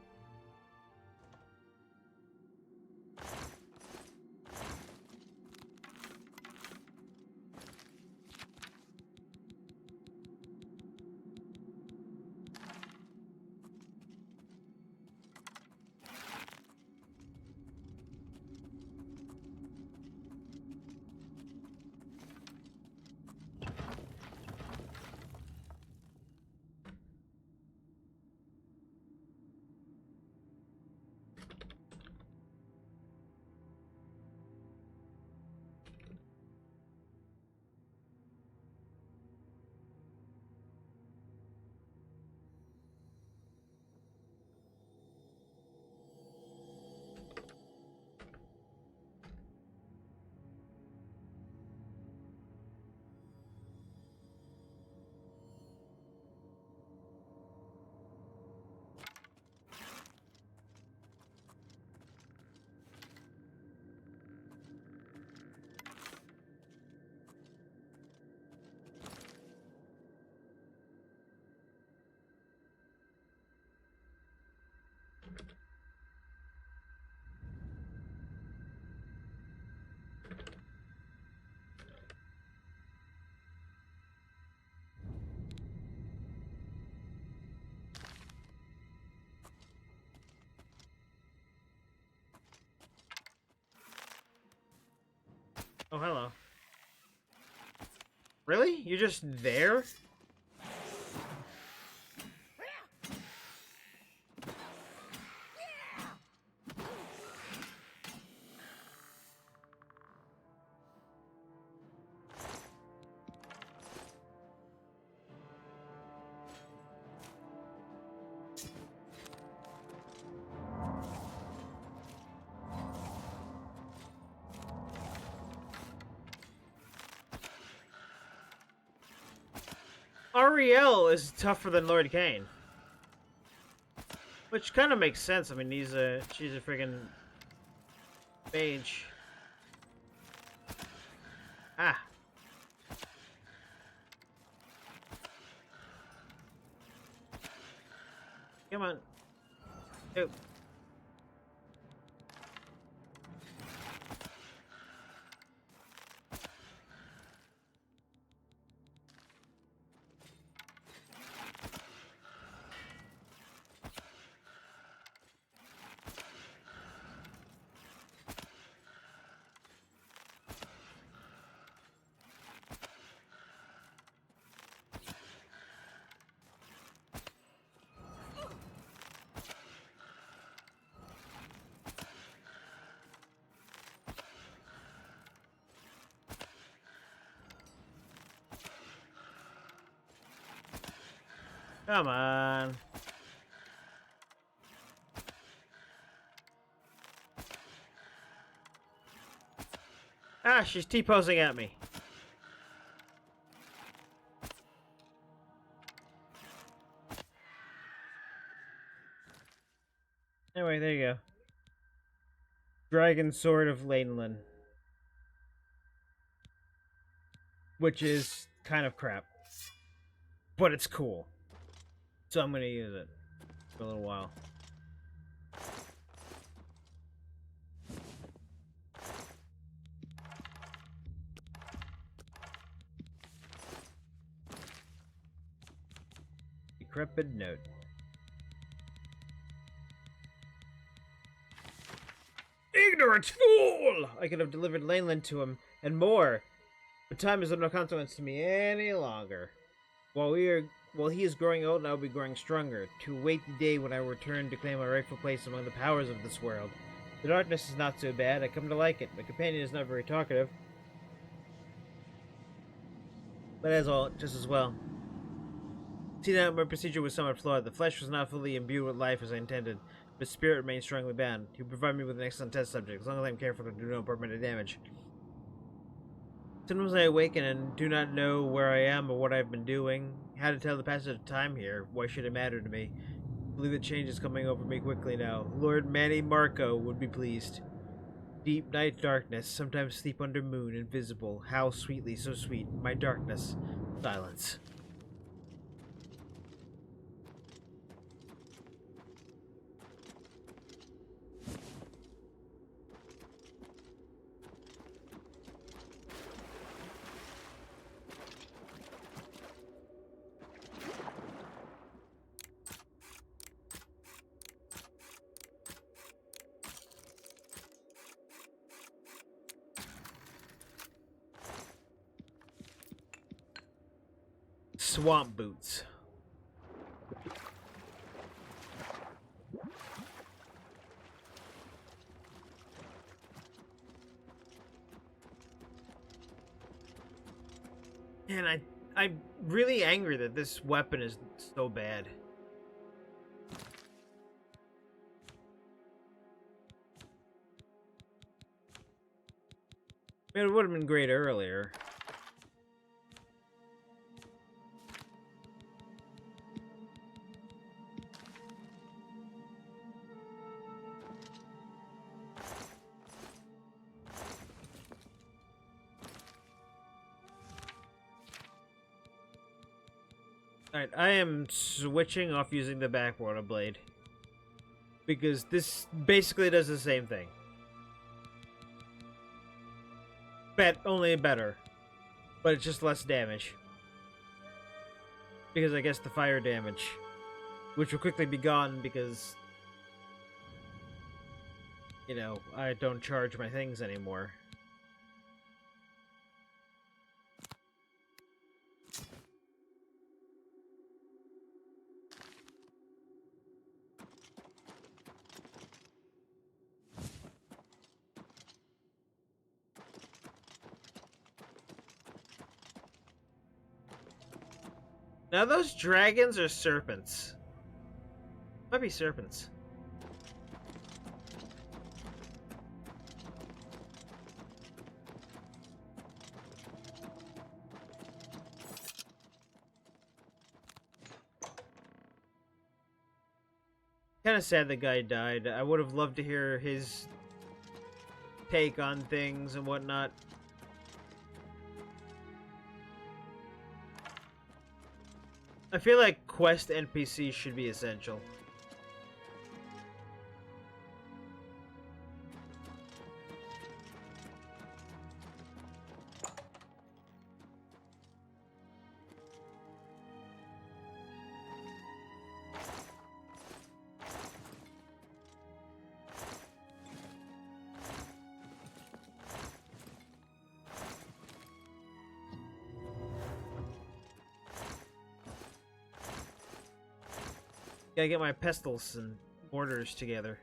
Oh, hello. Really? You're just there? Ariel is tougher than Lord Kane. Which kind of makes sense. I mean, she's a friggin' mage. Ah. Come on. Nope. Come on. Ah, she's T-posing at me. Anyway, there you go. Dragon Sword of Lainlin. Which is kind of crap. But it's cool. So I'm gonna use it for a little while. Decrepit note. Ignorant fool! I could have delivered Laneland to him, and more. But time is of no consequence to me any longer. While he is growing old, I will be growing stronger, to wait the day when I return to claim my rightful place among the powers of this world. The darkness is not so bad, I come to like it. My companion is not very talkative. But as all, just as well. See now, my procedure was somewhat flawed. The flesh was not fully imbued with life as I intended, but spirit remains strongly bound. You provide me with an excellent test subject, as long as I am careful to do no permanent damage. Sometimes I awaken and do not know where I am or what I've been doing. How to tell the passage of time here? Why should it matter to me? I believe the change is coming over me quickly now. Lord Manny Marco would be pleased. Deep night darkness, sometimes sleep under moon, invisible. How sweetly, so sweet. My darkness. Silence. swamp boots. And I'm really angry that this weapon is so bad. I mean, it would have been great earlier. Alright, I am switching off using the backwater blade. Because this basically does the same thing. Only better. But it's just less damage. Because I guess the fire damage. Which will quickly be gone because... you know, I don't charge my things anymore. Now those dragons are serpents. Might be serpents. Kind of sad the guy died. I would have loved to hear his take on things and whatnot. I feel like quest NPCs should be essential. Gotta get my pestles and mortars together.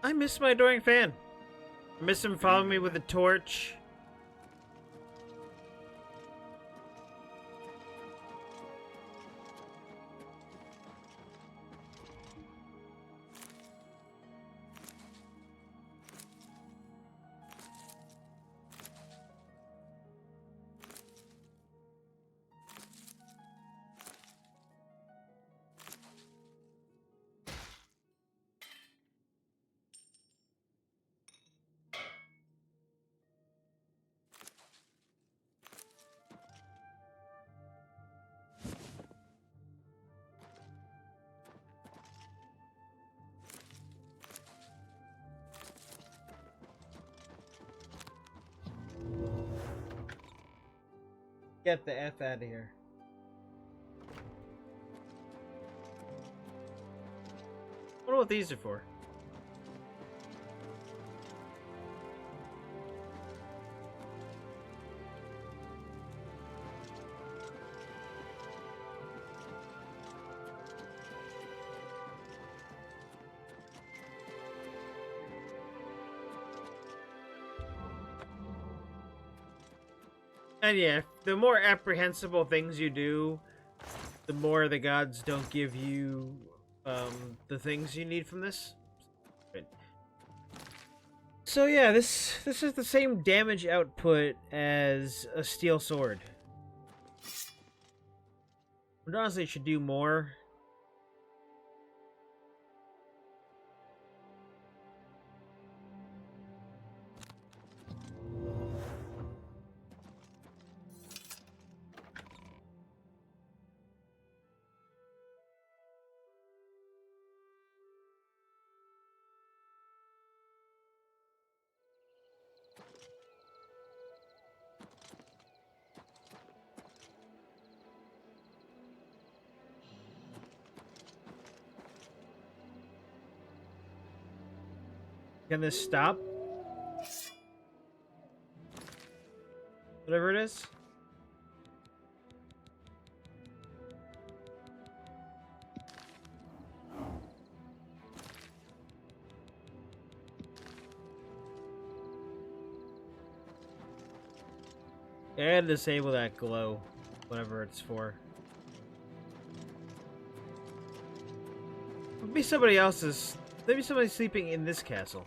I miss my adoring fan. I miss him following me with a torch. Get the F out of here. I wonder what these are for. And yeah, the more apprehensible things you do, the more the gods don't give you the things you need from this. Right. So yeah, this is the same damage output as a steel sword. But honestly, it should do more. Can this stop? Whatever it is. And disable that glow, whatever it's for. Maybe somebody else's. Maybe somebody's sleeping in this castle.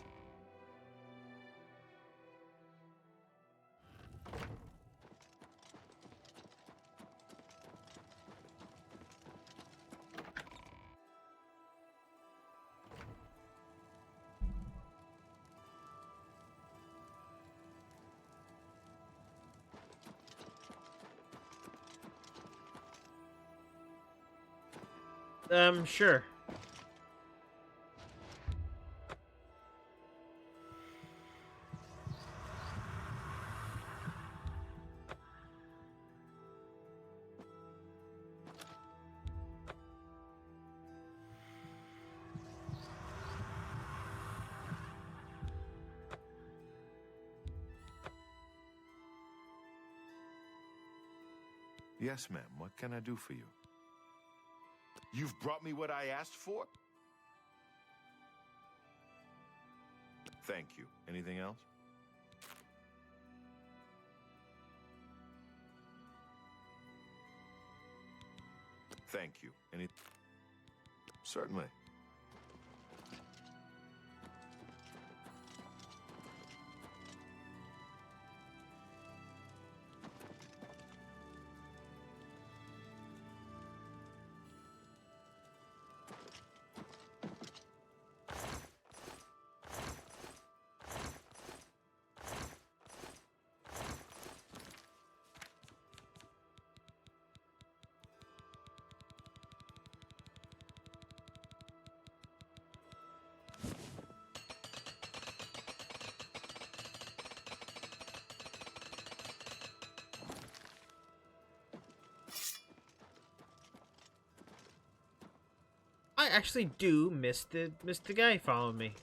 Sure. Yes, ma'am. What can I do for you? You've brought me what I asked for? Thank you. Anything else? Thank you. Any... Certainly. I actually do miss the guy following me.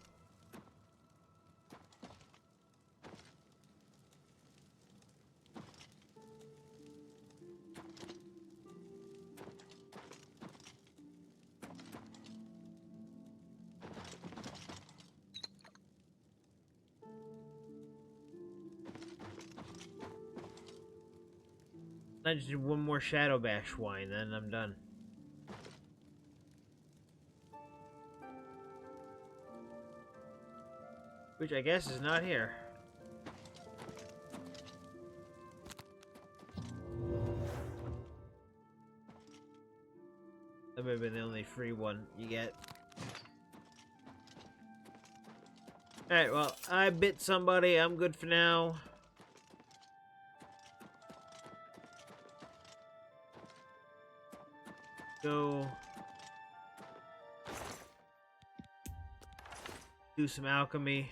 I just do one more Shadow Bash wine, then I'm done. Which I guess is not here. That may have been the only free one you get. Alright, well, I bit somebody. I'm good for now. Go do some alchemy.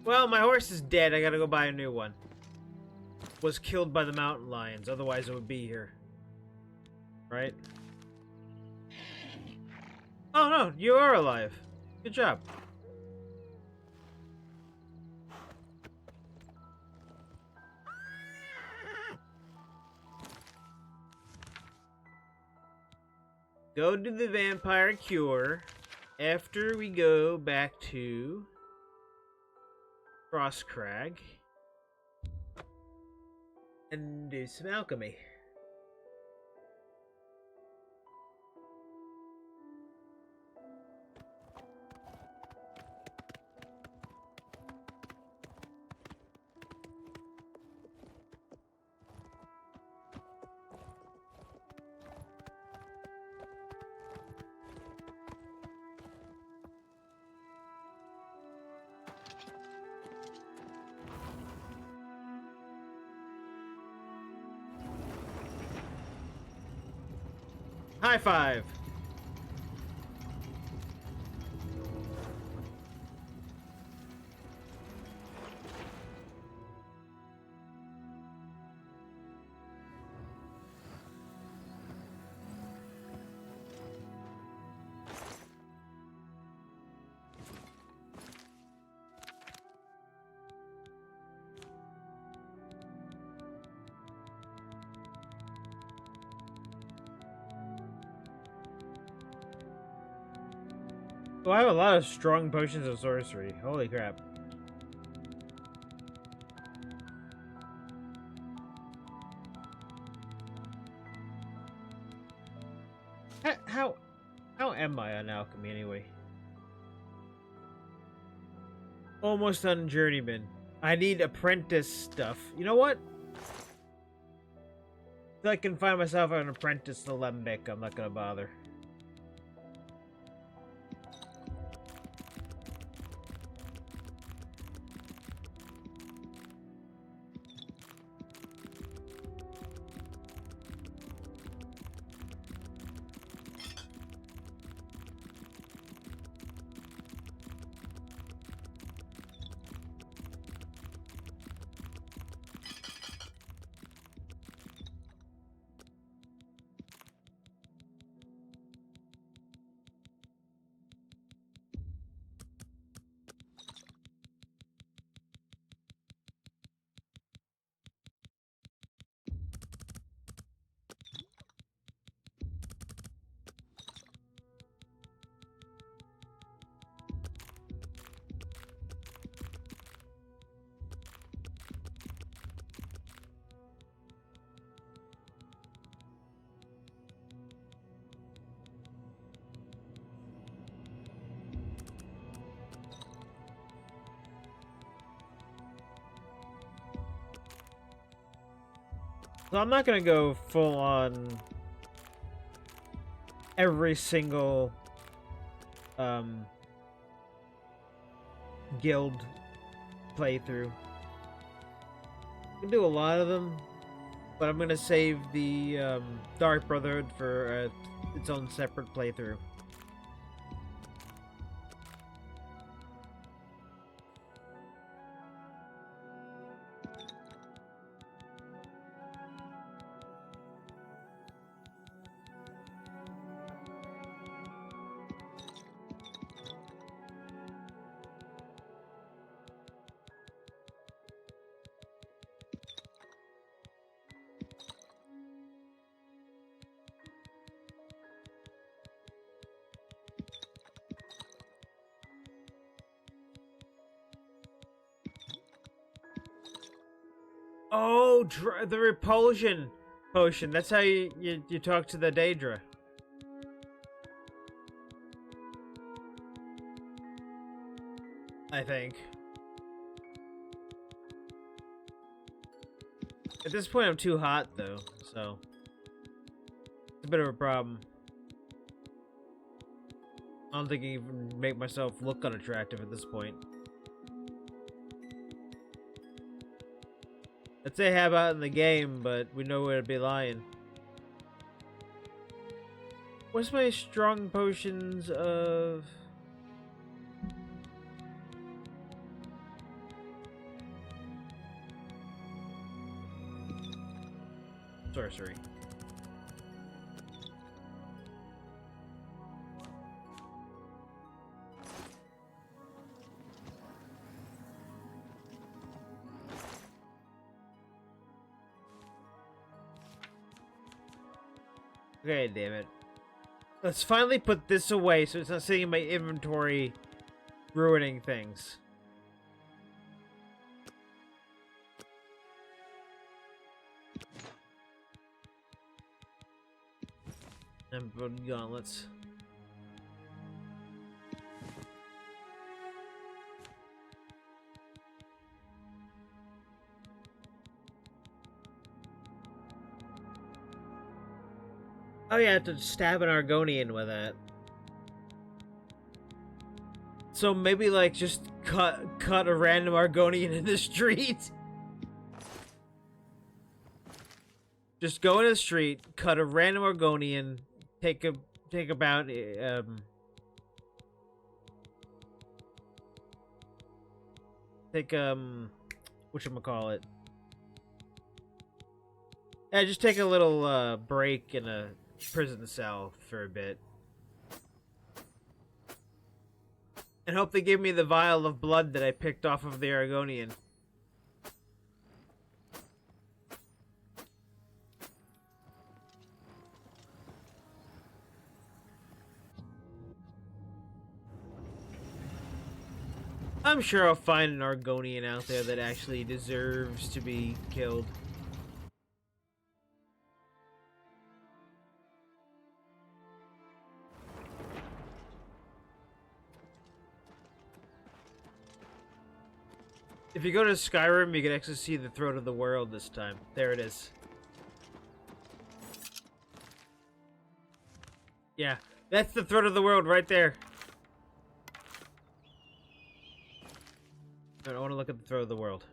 Well, my horse is dead. I gotta go buy a new one. Was killed by the mountain lions. Otherwise, it would be here. Right? Oh, no. You are alive. Good job. Go to the vampire cure after we go back to Frostcrag and do some alchemy. High five! Oh, I have a lot of strong potions of sorcery. Holy crap. How am I on alchemy anyway? Almost done journeyman. I need apprentice stuff. You know what? If I can find myself an apprentice to Lembic, I'm not gonna bother. So I'm not gonna go full on every single guild playthrough. I can do a lot of them, but I'm gonna save the Dark Brotherhood for its own separate playthrough. Oh, the repulsion potion. That's how you talk to the Daedra. I think. At this point, I'm too hot, though, so it's a bit of a problem. I don't think I can even make myself look unattractive at this point. I'd say have out in the game, but we know where to be lying. What's my strong potions of... sorcery? Okay, damn it. Let's finally put this away so it's not sitting in my inventory ruining things. And gauntlets. Oh yeah, to stab an Argonian with that. So maybe like just cut a random Argonian in the street. Just go in the street, cut a random Argonian, take about whatchamacallit. Yeah, just take a little break in a prison cell for a bit. And hope they give me the vial of blood that I picked off of the Argonian. I'm sure I'll find an Argonian out there that actually deserves to be killed. If you go to Skyrim, you can actually see the throat of the world this time. There it is. Yeah, that's the throat of the world right there. I want to look at the throat of the world.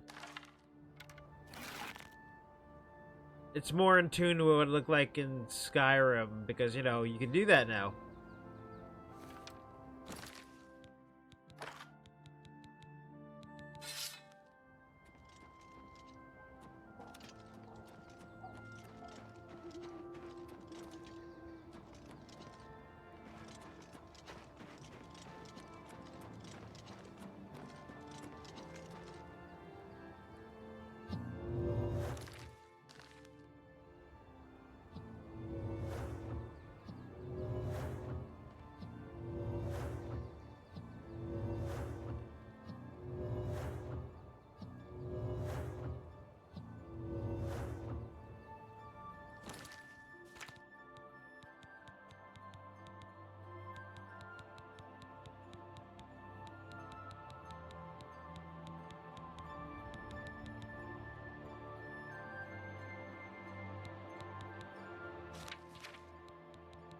It's more in tune to what it would look like in Skyrim, because, you know, you can do that now.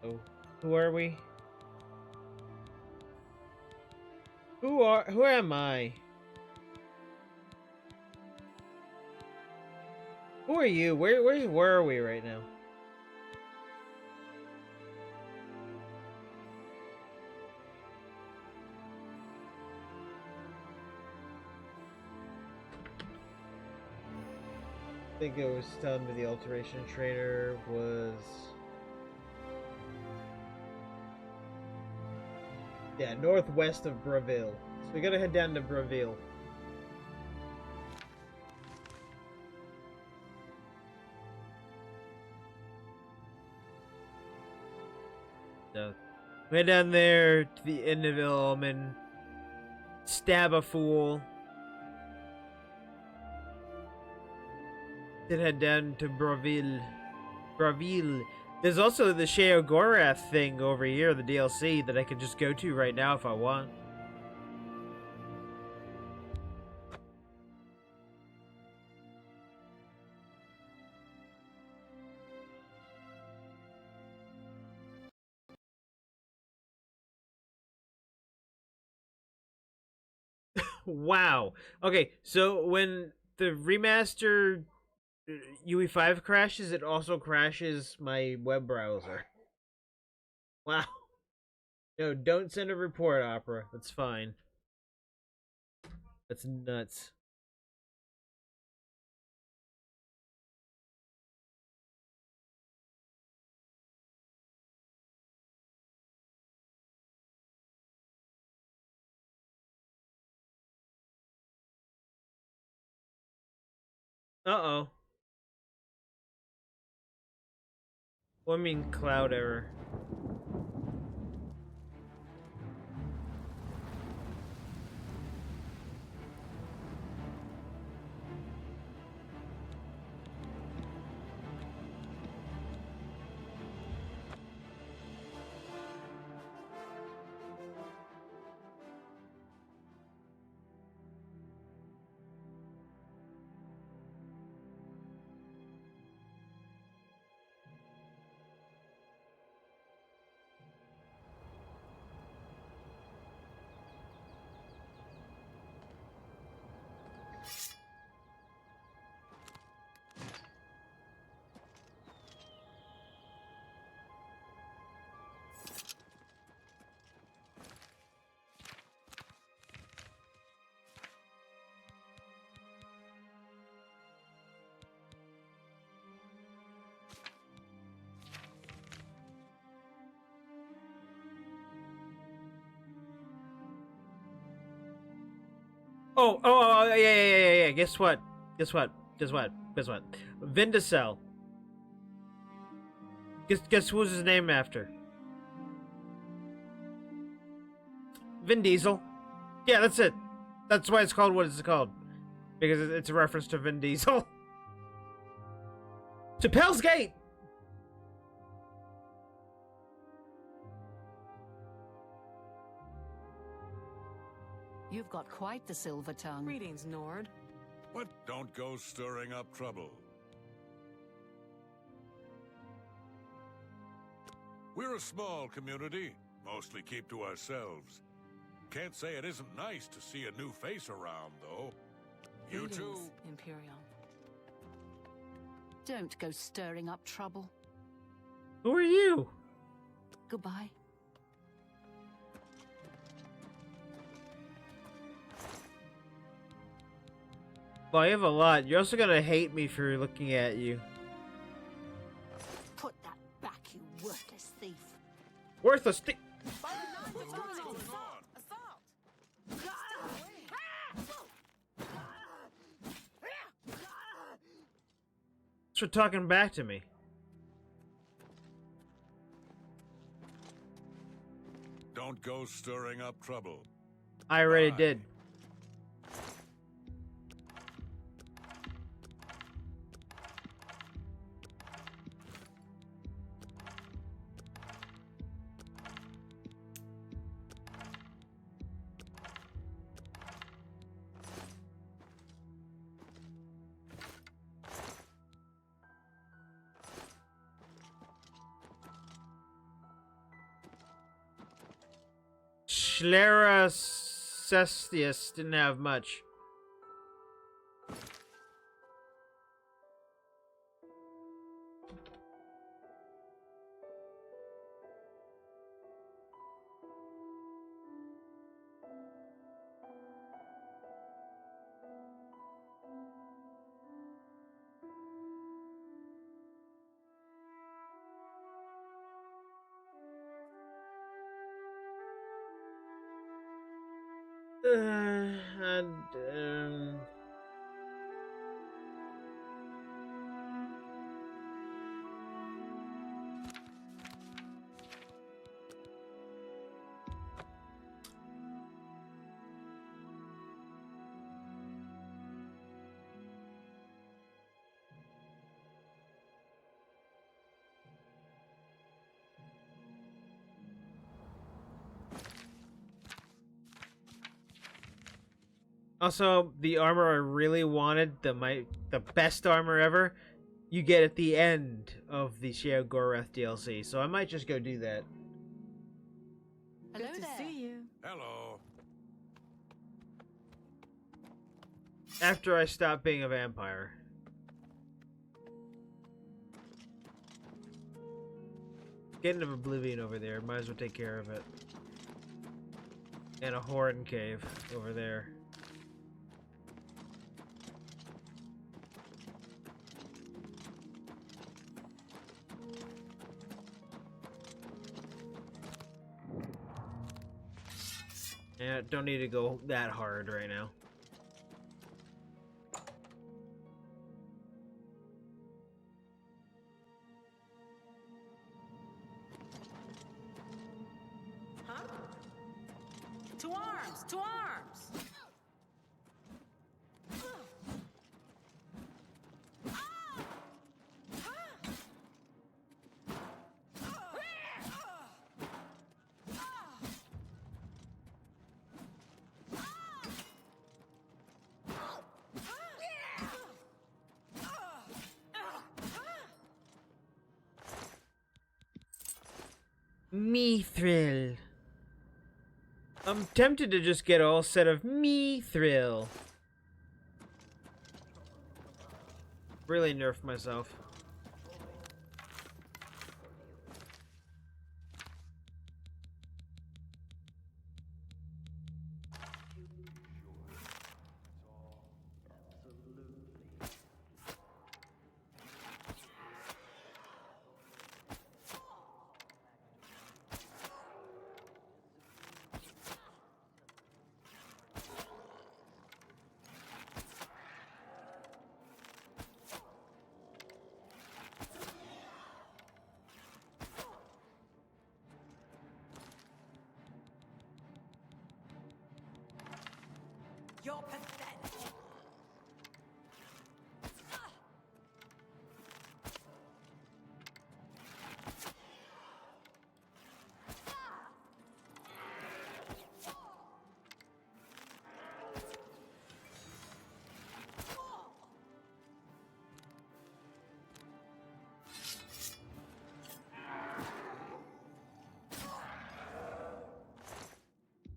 Oh, who are we? Who am I? Who are you? Where are we right now? I think it was telling me the alteration trader was... Yeah, northwest of Braville. So we gotta head down to Braville. So, head down there to the end of Illumin, stab a fool, then head down to Braville. There's also the Sheogorath thing over here, the DLC, that I could just go to right now if I want. Wow. Okay, so when the remaster UE5 crashes, it also crashes my web browser. Wow. No, don't send a report, Opera. That's fine. That's nuts. Uh-oh. What do you mean cloud error? Yeah. Guess what? Vindicel. Guess who's his name after? Vin Diesel. Yeah, that's it. That's why it's called what it's called. Because it's a reference to Vin Diesel. To Pell's Gate! You've got quite the silver tongue. Greetings, Nord. What? Don't go stirring up trouble. We're a small community, mostly keep to ourselves. Can't say it isn't nice to see a new face around, though. You Greetings, too. Imperial. Don't go stirring up trouble. Who are you? Goodbye. Well, you have a lot. You're also gonna hate me for looking at you. Put that back, you worthless thief. Worthless thief. For talking back to me. Don't go stirring up trouble. I already did. Schlera Cestius didn't have much. And also, the armor I really wanted, the best armor ever, you get at the end of the Sheo Gorath DLC, so I might just go do that. Hello Good to see you. Hello. After I stop being a vampire. Getting of Oblivion over there, might as well take care of it. And a Horin cave over there. Yeah, don't need to go that hard right now. Huh? To arms! To arms! Mithril. I'm tempted to just get all set of Mithril. Really nerf myself. You're pathetic.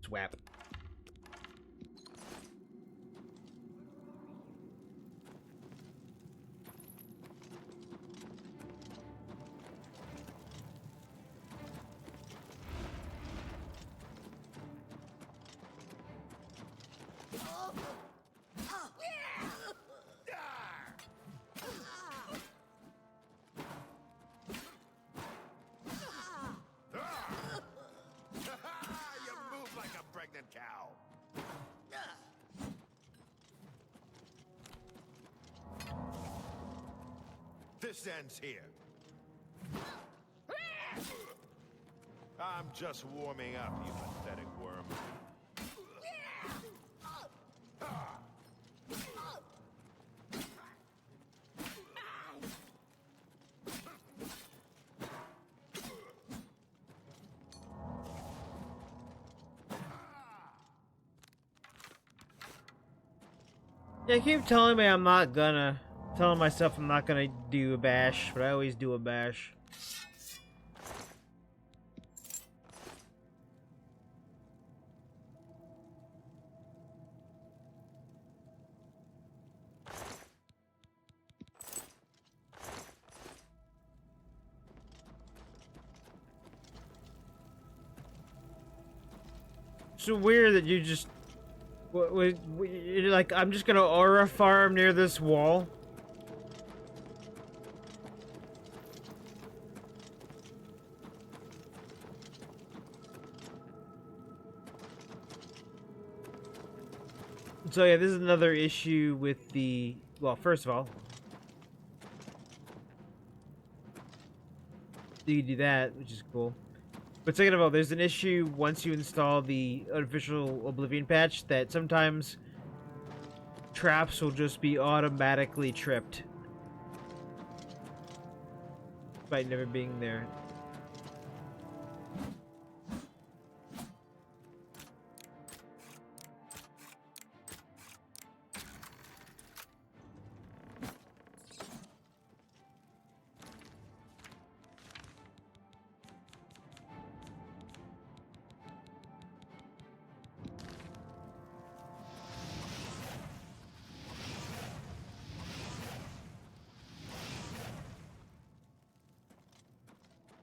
Swap. You move like a pregnant cow. This ends here. I'm just warming up, you pathetic worm. Yeah, keep telling myself I'm not gonna do a bash, but I always do a bash. It's so weird that you just you're like, I'm just gonna aura farm near this wall. So yeah, this is another issue with the, well, first of all, you do that, which is cool. But second of all, there's an issue once you install the unofficial Oblivion patch that sometimes traps will just be automatically tripped despite never being there.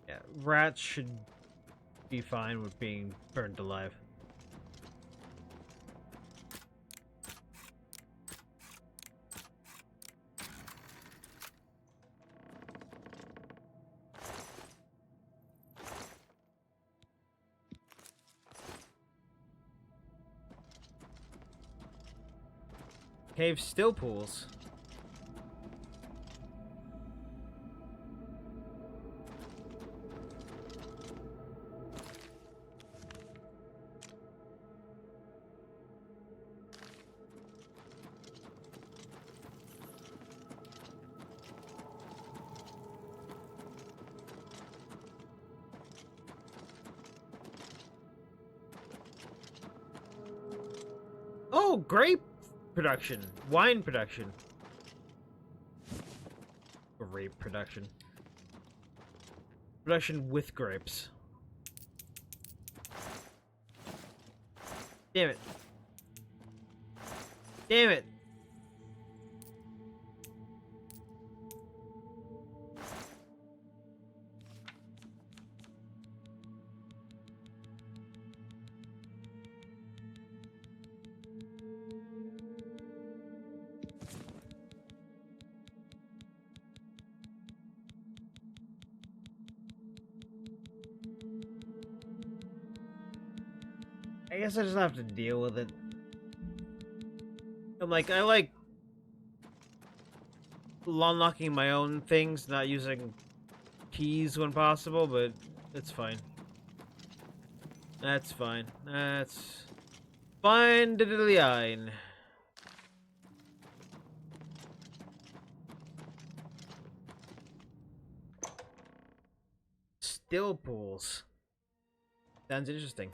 Yeah, rats should be fine with being burned alive. Cave still pools. Oh, grape production. Wine production. Grape production. Production with grapes. Damn it. Damn it. I guess I just have to deal with it. I like unlocking my own things, not using keys when possible, but it's fine. That's fine. That's fine. Still pools. Sounds interesting.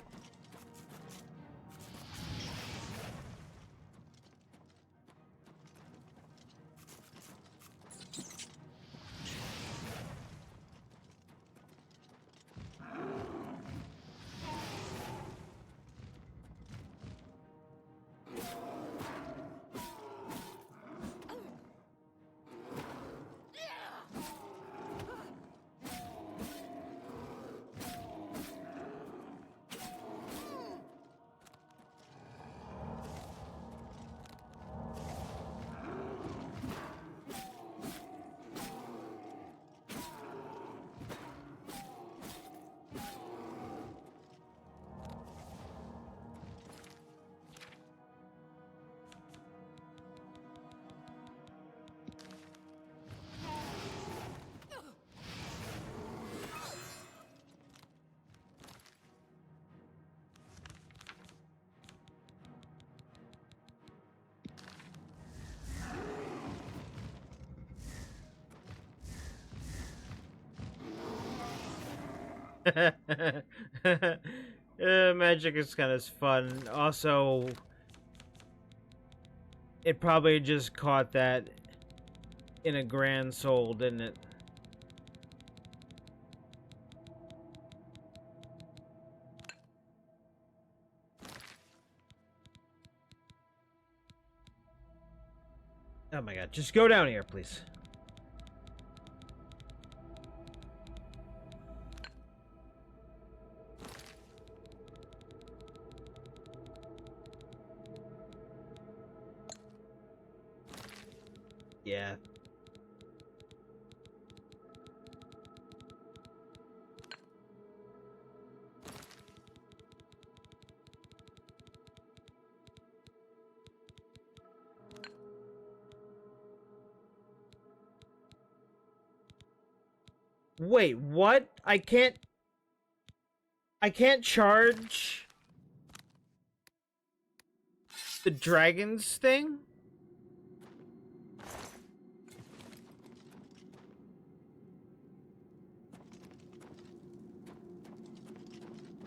Magic is kind of fun. Also, it probably just caught that in a Grand Soul, didn't it? Oh my god, just go down here, please. Yeah. Wait, what? I can't charge the dragon's thing?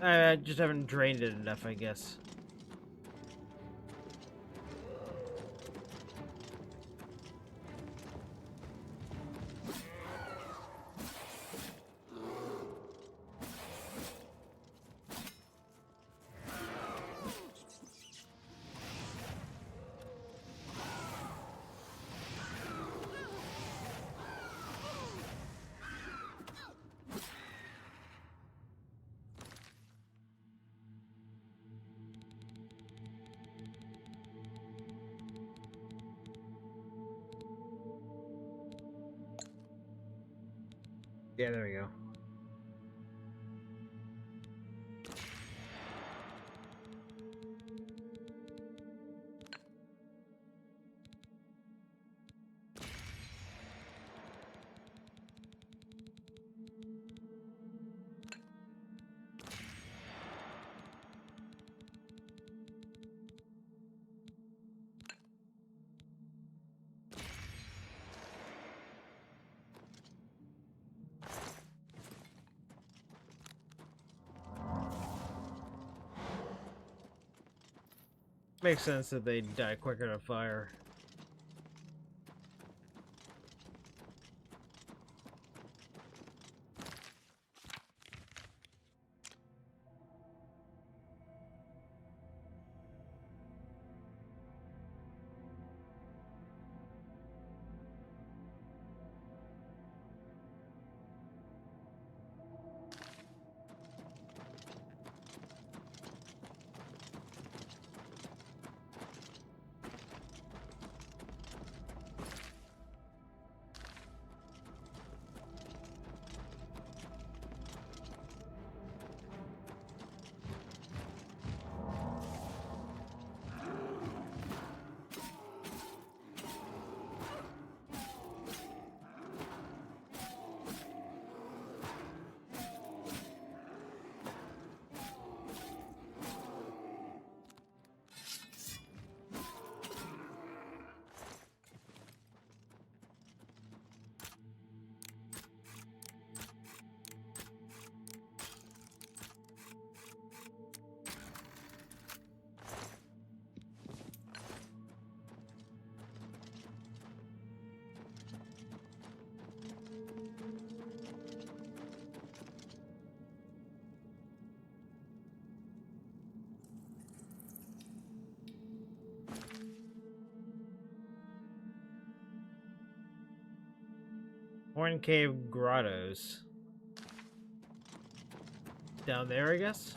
I just haven't drained it enough, I guess. Yeah, there we go. Makes sense that they die quicker to fire. Horn Cave Grottos. Down there, I guess?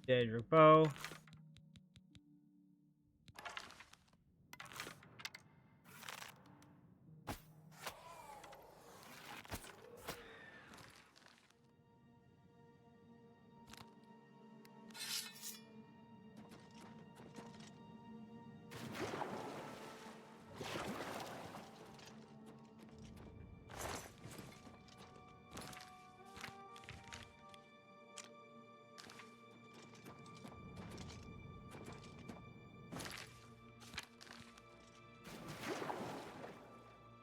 Dead Repo.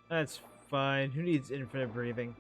That's fine. Who needs infinite breathing?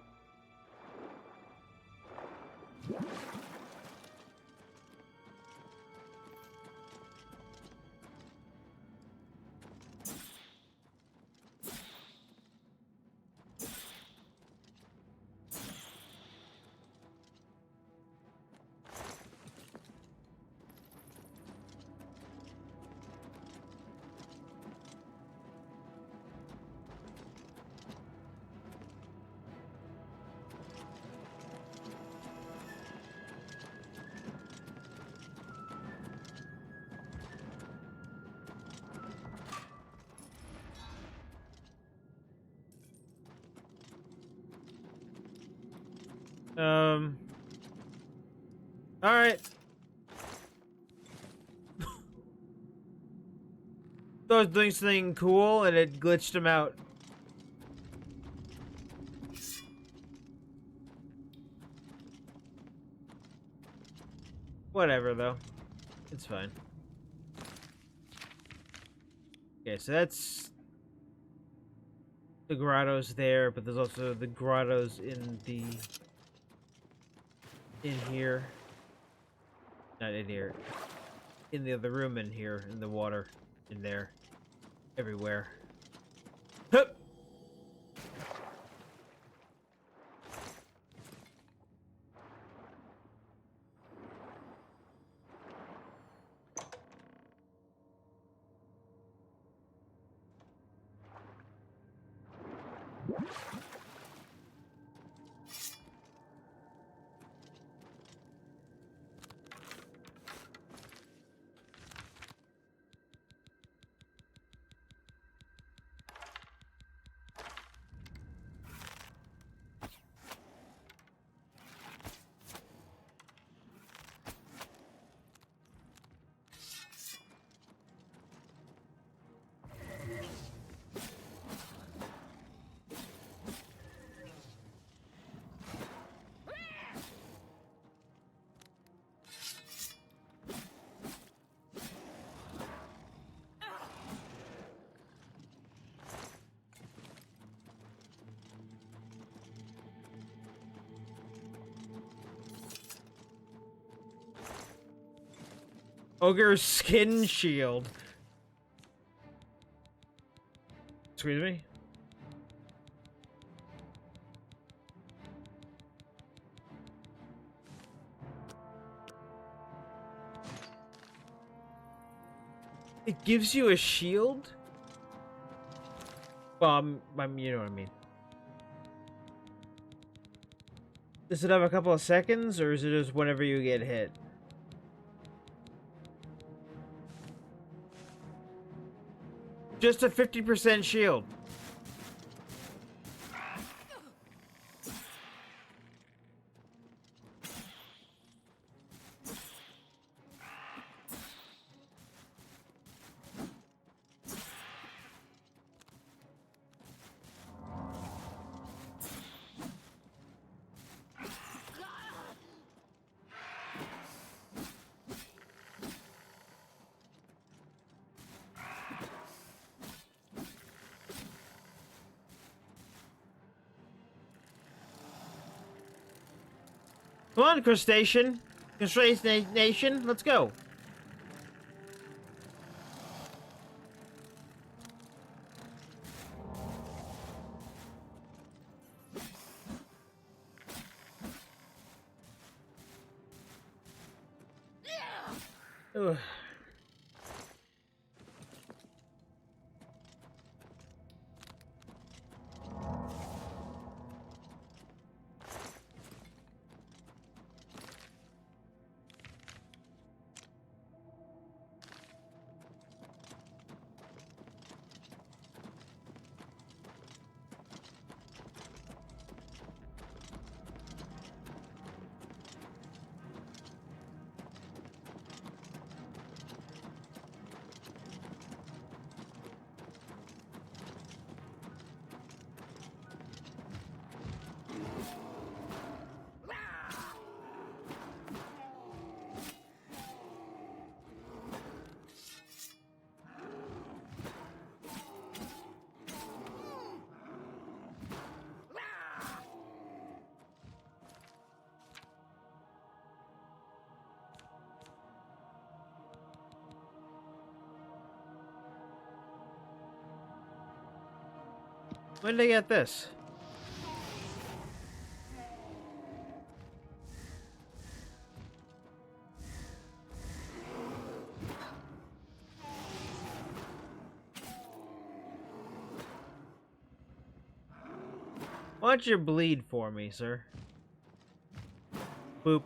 All right. I was doing something cool and it glitched him out. Whatever, though. It's fine. Okay, so that's the grottos there, but there's also the grottos in here. Not in here. In the other room in here, in the water. In there. Everywhere. Hup! Ogre skin shield. Excuse me? It gives you a shield? Well, you know what I mean. Does it have a couple of seconds, or is it just whenever you get hit? Just a 50% shield. Come on, crustacean. Crustacean Nation, let's go. Ugh. When did I get this? Why don't you bleed for me, sir? Boop.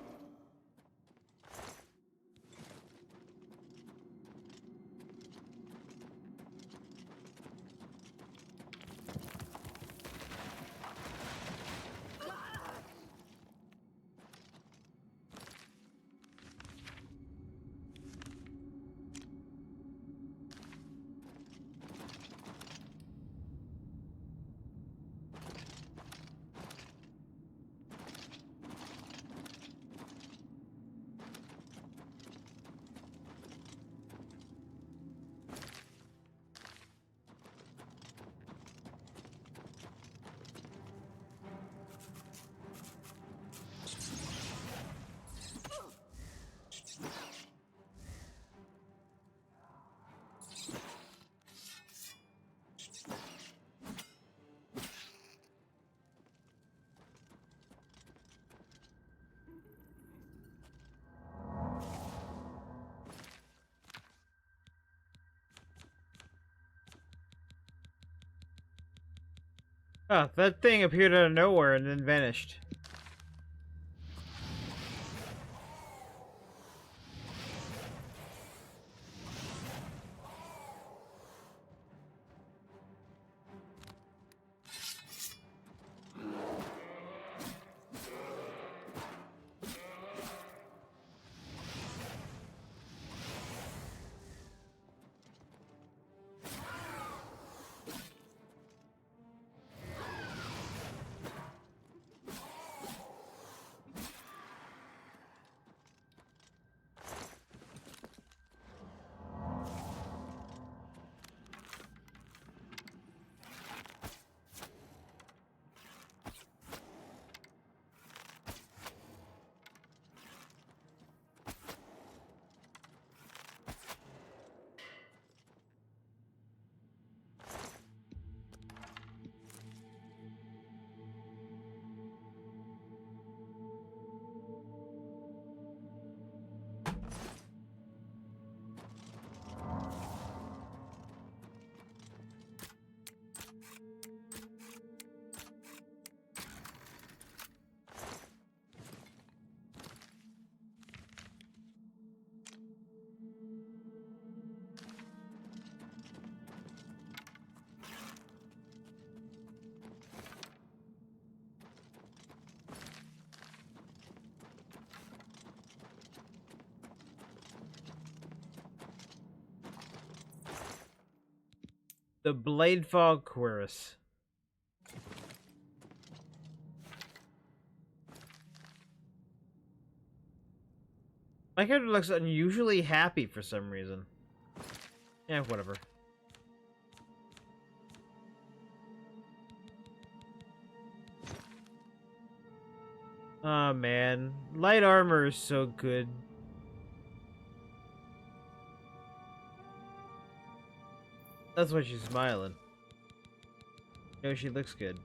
Oh, that thing appeared out of nowhere and then vanished. The Bladefall Chorus. My character looks unusually happy for some reason. Yeah, whatever. Oh man, light armor is so good. That's why she's smiling. You know, she looks good.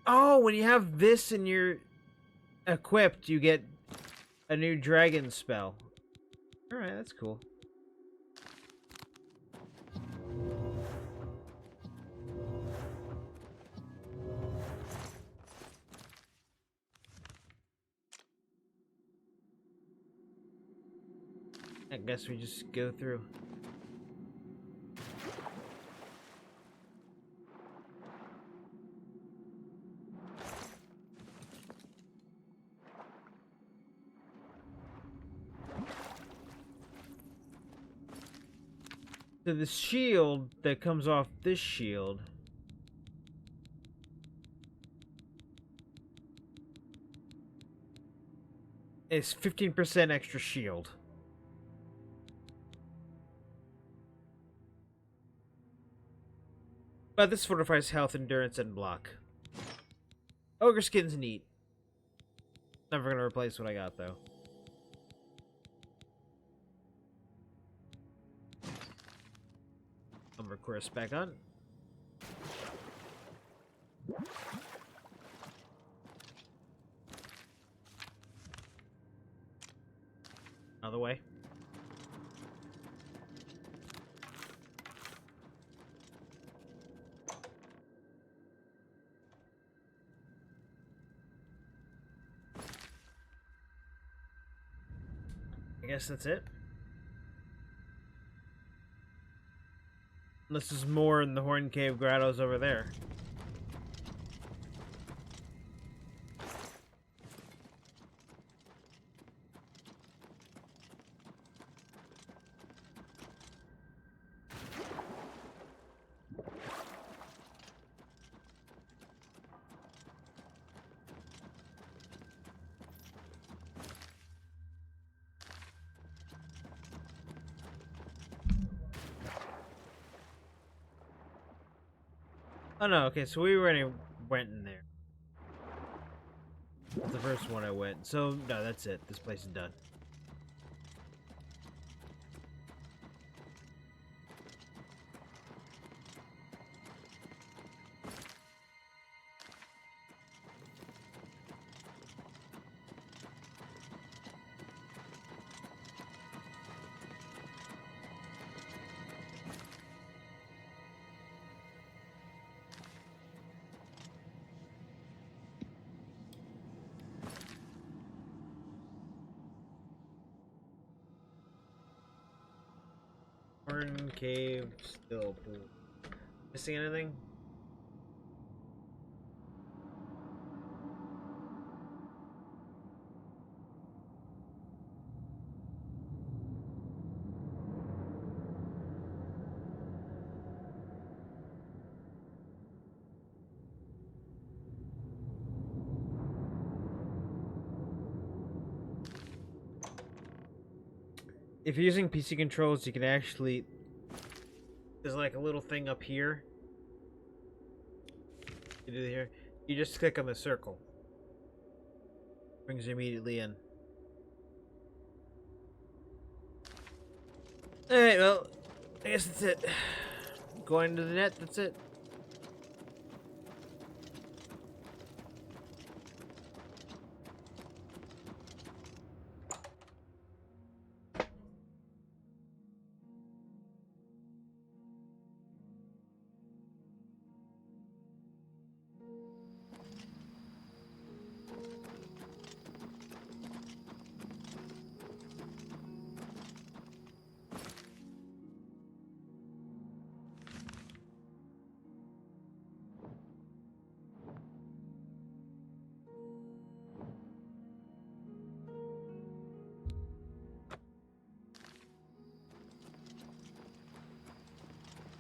Oh, when you have this in your equipped, you get a new dragon spell. Alright, that's cool. I guess we just go through. So the shield that comes off this shield is 15% extra shield. But this fortifies health, endurance, and block. Ogre skin's neat. Never gonna replace what I got though. Umber Chorus back on. Out of the way. I guess that's it. Unless there's more in the Horn Cave grottos over there. Oh no, okay, so we already went in there. That's the first one I went. So, no, that's it. This place is done. Horn Cave still pool. Missing anything? If you're using PC controls, you can actually... There's like a little thing up here. You do here. You just click on the circle. Brings you immediately in. Alright, well, I guess that's it. Going to the net, that's it.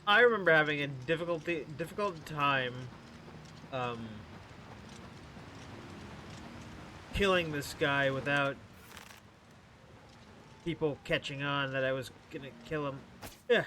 I remember having a difficult time killing this guy without people catching on that I was gonna kill him. Yeah.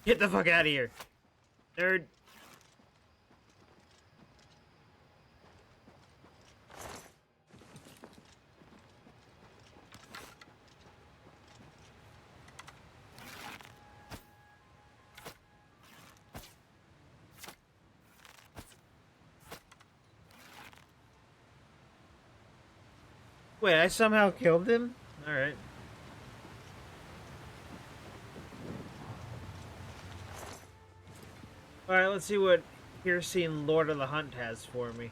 Get the fuck out of here, nerd. Wait, I somehow killed him? Alright. Alright, let's see what Piercing Lord of the Hunt has for me.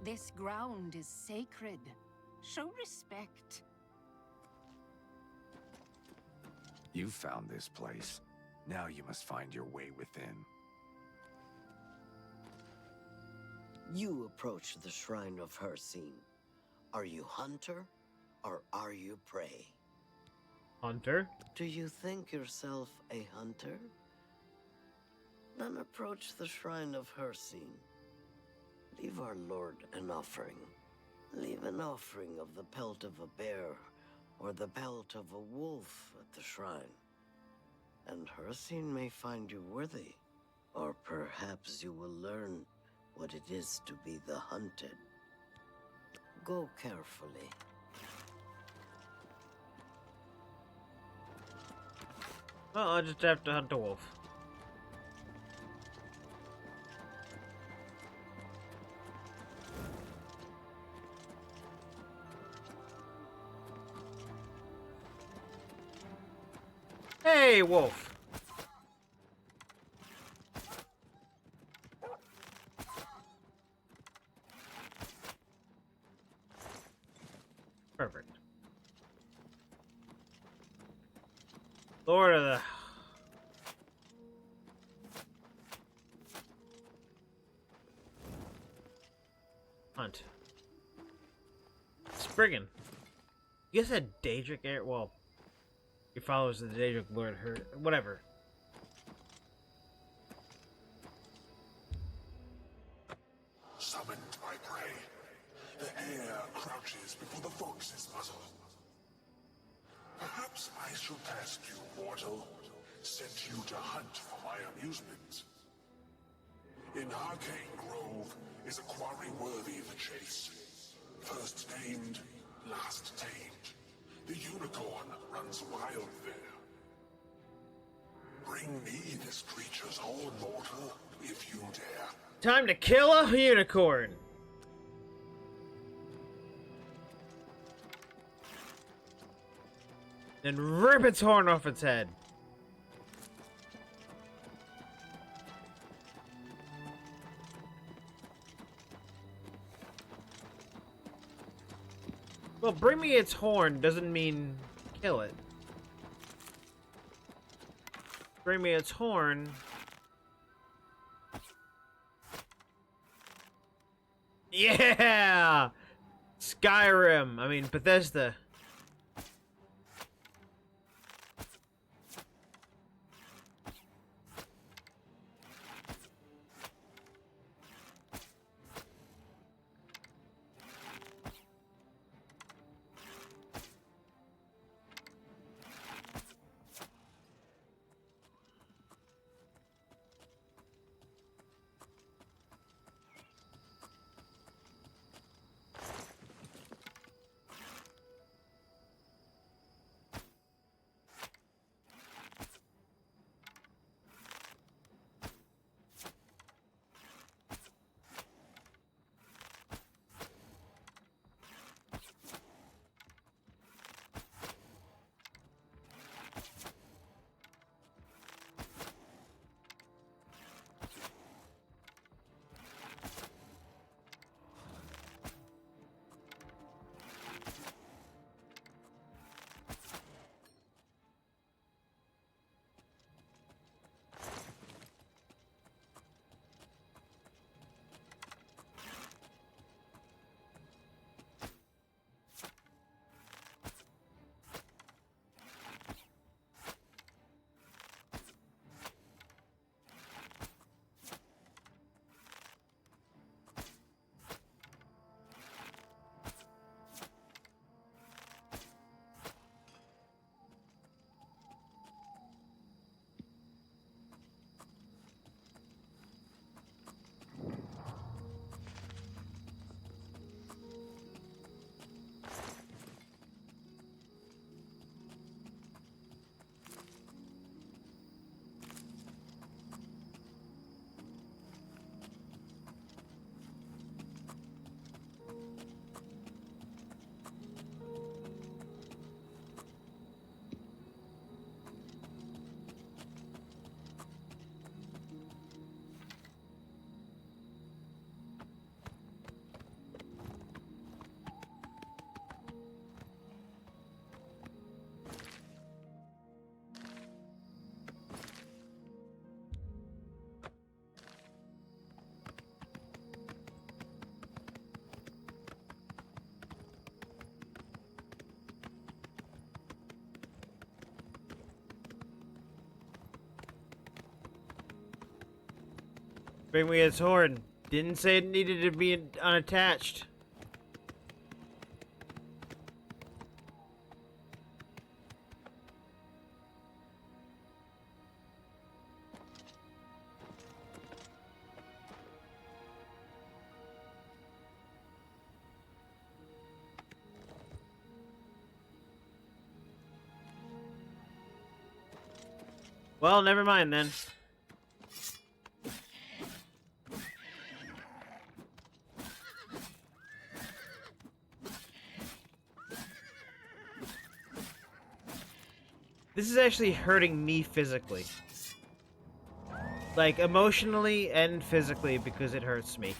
This ground is sacred. Show respect. You found this place. Now you must find your way within. You approach the shrine of Hercene. Are you hunter or are you prey? Hunter? Do you think yourself a hunter? Then approach the shrine of Hercene. Leave our Lord an offering. Leave an offering of the pelt of a bear or the pelt of a wolf at the shrine. And Hercene may find you worthy. Or perhaps you will learn what it is to be the hunted. Go carefully. Well, I'll just have to hunt a wolf. Hey, wolf! Perfect. Lord of the... Hunt. Spriggan. You guess that Daedric air... Well, he follows the Daedric Lord her... Whatever. Summoned by prey, the hare crouches before the fox's muzzle. Perhaps I should task you, mortal, sent you to hunt for my amusement. In Arcane Grove is a quarry worthy the chase. First named, last tamed. The unicorn runs wild there. Bring me this creature's horn, mortal, if you dare. Time to kill a unicorn! And rip its horn off its head. Well, bring me its horn doesn't mean kill it. Bring me its horn. Yeah! Skyrim! I mean, Bethesda. Bring me its horn. Didn't say it needed to be unattached. Well, never mind then. This is actually hurting me physically. Like, emotionally and physically, because it hurts me.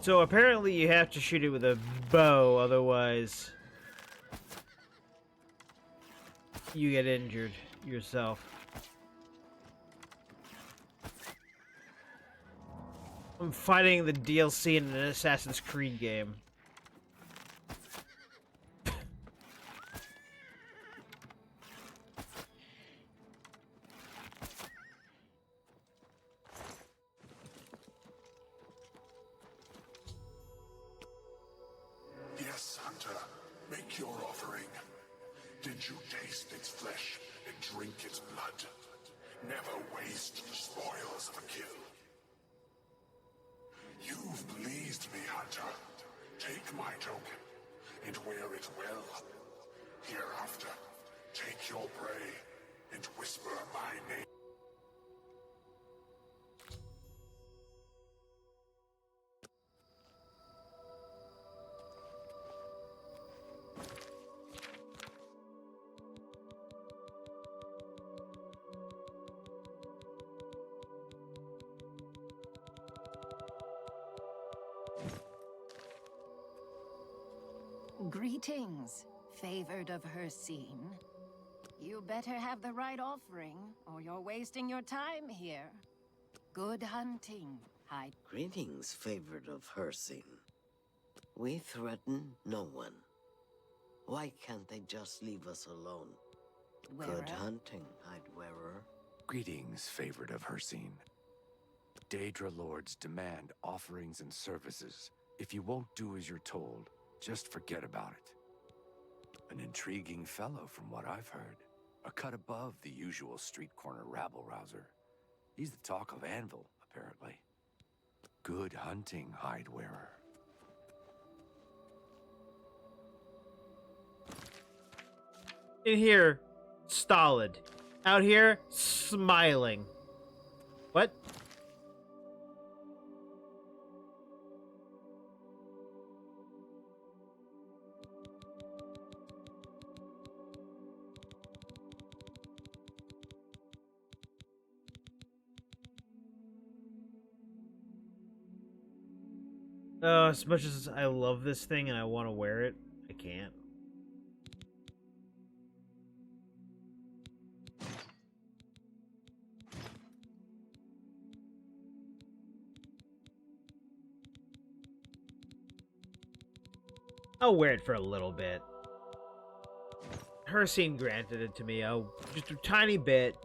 So apparently you have to shoot it with a bow, otherwise you get injured yourself. I'm fighting the DLC in an Assassin's Creed game. Yes, Hunter, make your offering. Did you taste its flesh and drink its blood? Never waste the spoils of a kill. You've pleased me, Hunter. Take my token and wear it well. Hereafter, take your prey and whisper my name. Greetings, favored of her scene. You better have the right offering, or you're wasting your time here. Good hunting, Hyde. Greetings, favored of her scene. We threaten no one. Why can't they just leave us alone? Good hunting, Hidewearer. Greetings, favored of her scene. Daedra lords demand offerings and services. If you won't do as you're told, just forget about it. An intriguing fellow from what I've heard. A cut above the usual street corner rabble-rouser. He's the talk of Anvil, apparently. Good hunting, Hidewearer. In here, stolid. Out here, smiling. What? As much as I love this thing and I want to wear it, I can't. I'll wear it for a little bit. Her scene granted it to me. Just a tiny bit.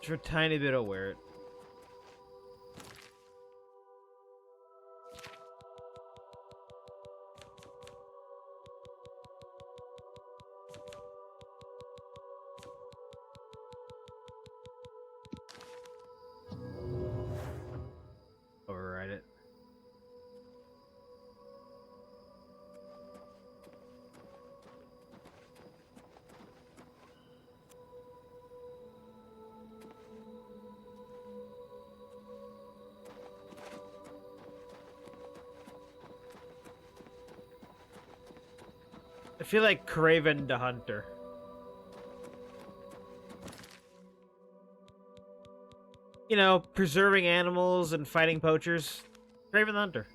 Just for a tiny bit, I'll wear it. Override it. I feel like Craven the Hunter. You know, preserving animals and fighting poachers. Craven the Hunter.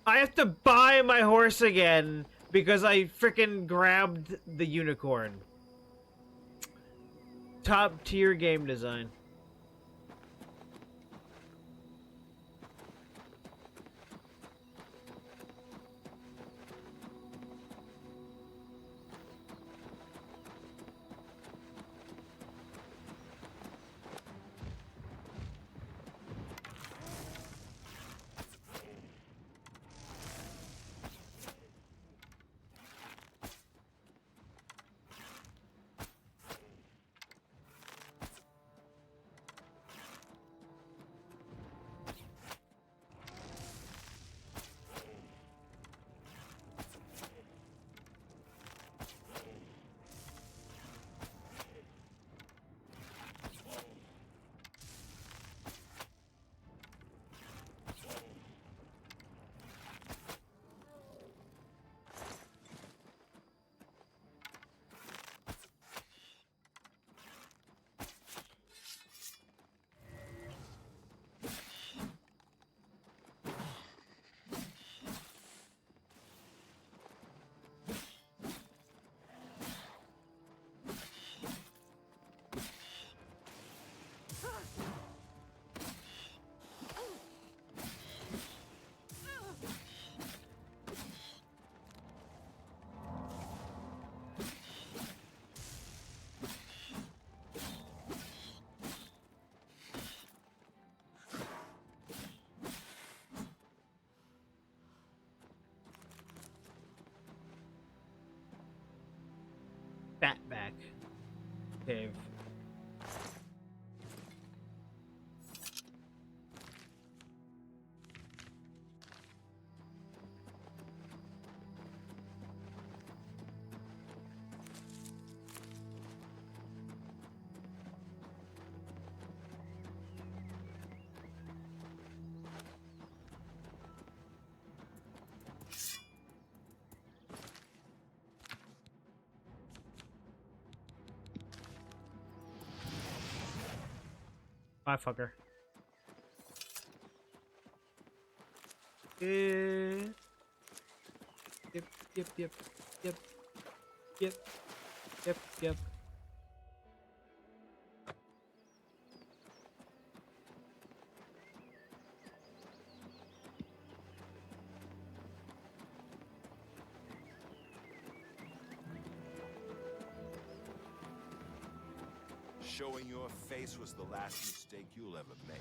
I have to buy my horse again because I freaking grabbed the unicorn. Top tier game design. Fatback cave. Bye, fucker. Yep, yep, yep, yep, yep, yep, yep. Showing your face was the last mistake you'll ever make.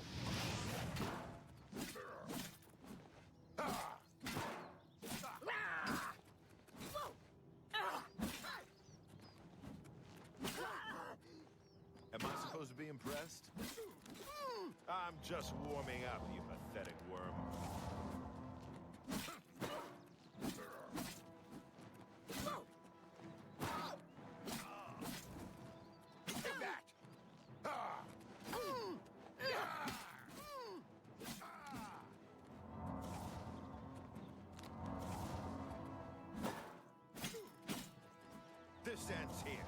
Am I supposed to be impressed? I'm just warming up, you pathetic worm. This ends here.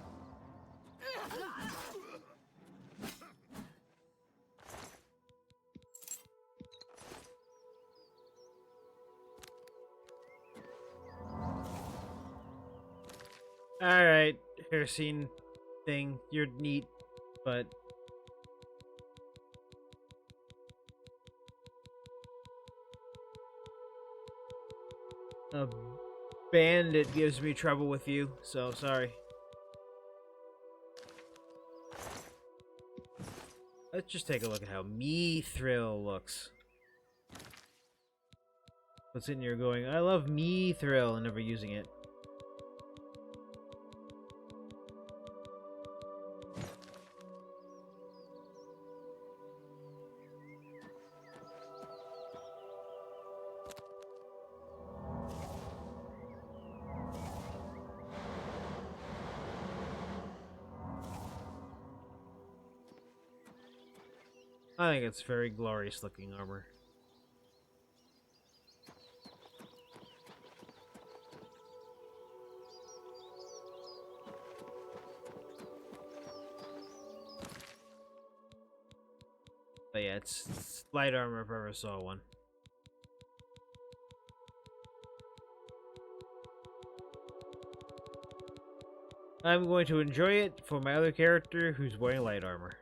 Alright, hair scene thing. You're neat, but a bandit gives me trouble with you, so sorry. Let's just take a look at how Mithril looks. What's in here going, I love Mithril, and never using it. I think it's very glorious looking armor. But yeah, it's light armor if I ever saw one. I'm going to enjoy it for my other character who's wearing light armor.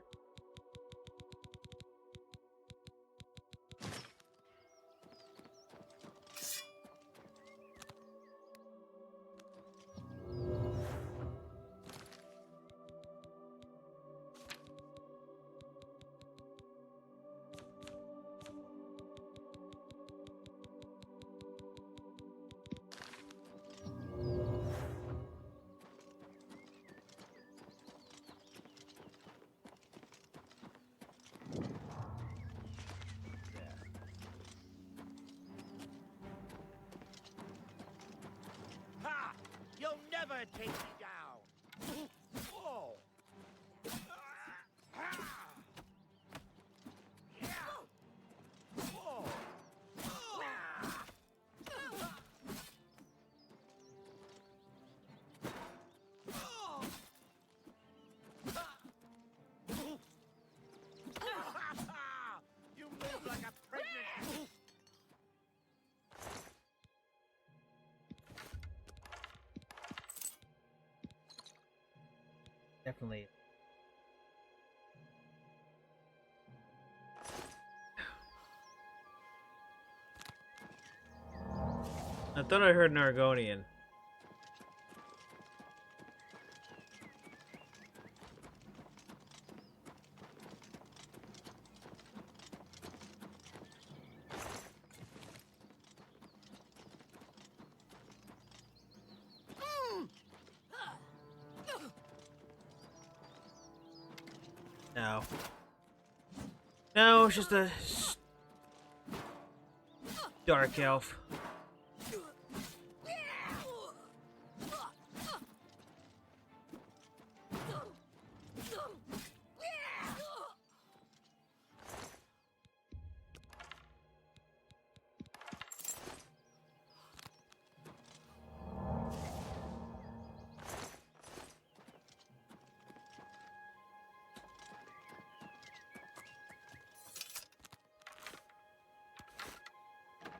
Ha! You'll never take me down! Whoa! You move like a pregnant... Definitely. I thought I heard an Argonian. No. No, it's just a dark elf.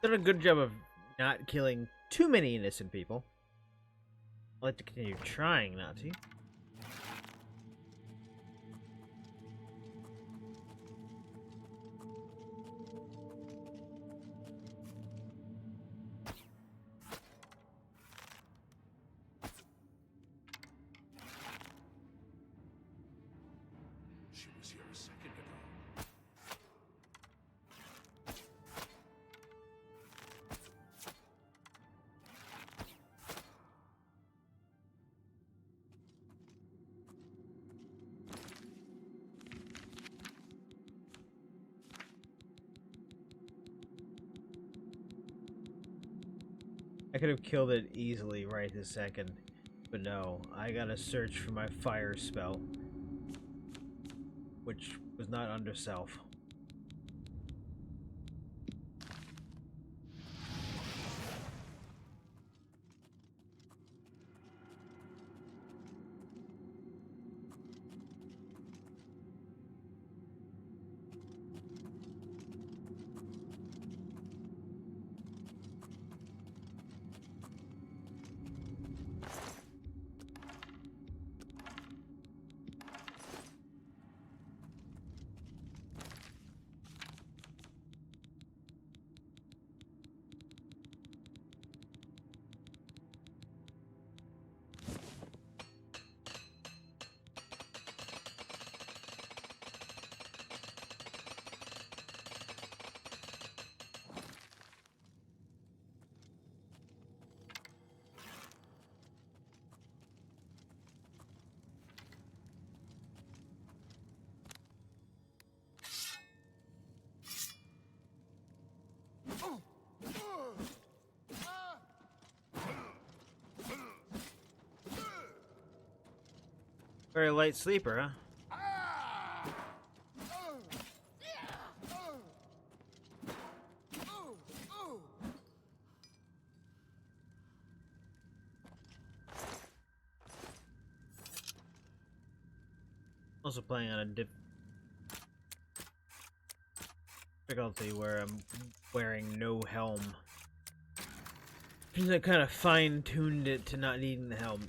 Done a good job of not killing too many innocent people. I'd like to continue trying not to. She was here a second ago. I could have killed it easily right this second, but no, I gotta search for my fire spell, which was not under self. Very light sleeper, huh? Also playing on a difficulty where I'm wearing no helm. I kind of fine-tuned it to not needing the helm.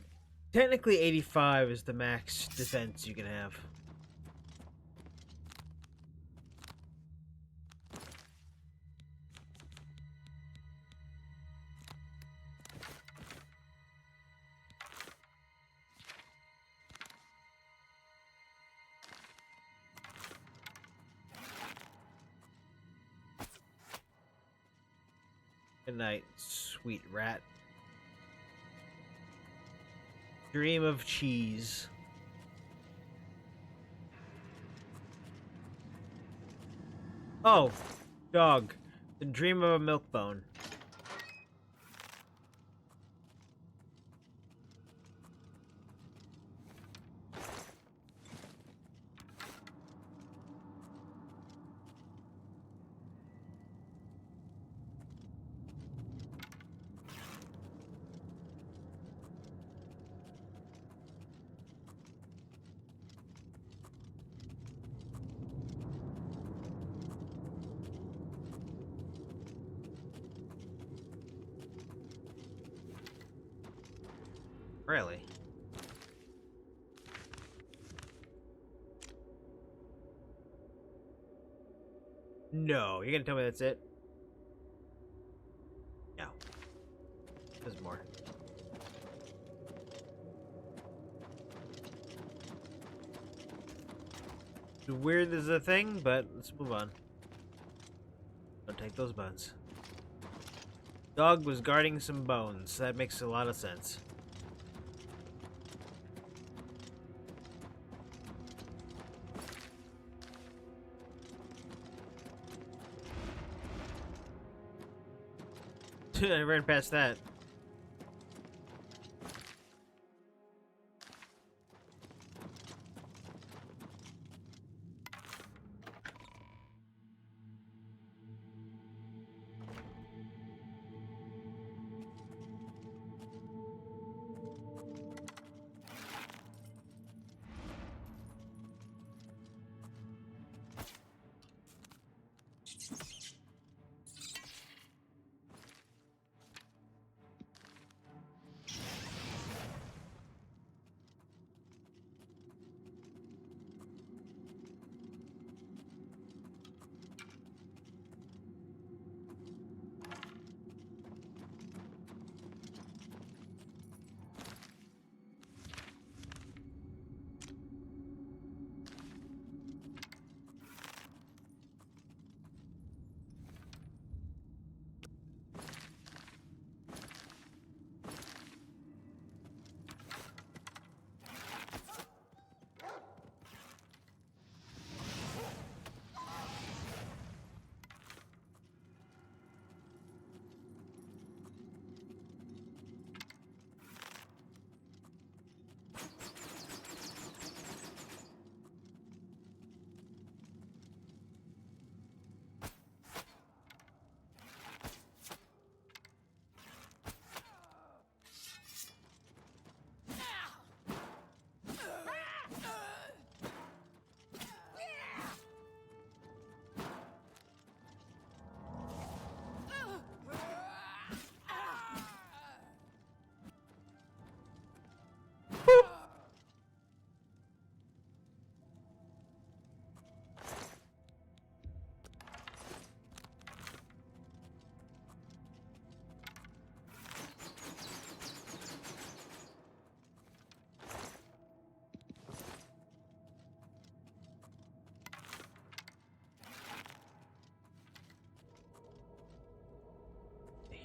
Technically 85 is the max defense you can have. Good night, sweet rat. Dream of cheese. Oh, dog. The dream of a milk bone. Really? No, you're gonna tell me that's it? No. There's more. It's weird as a thing, but let's move on. Don't take those bones. Dog was guarding some bones. That makes a lot of sense. I ran past that.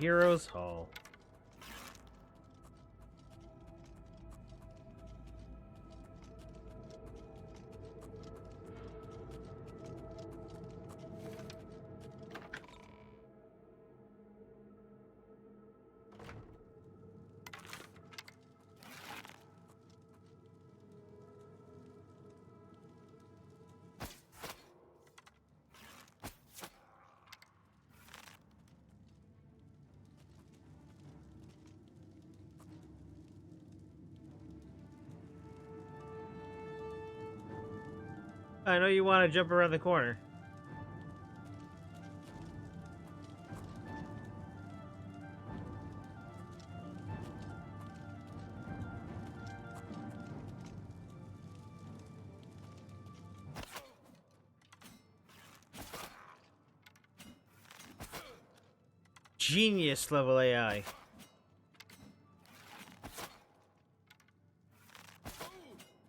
Heroes Hall. I know you want to jump around the corner. Genius level AI.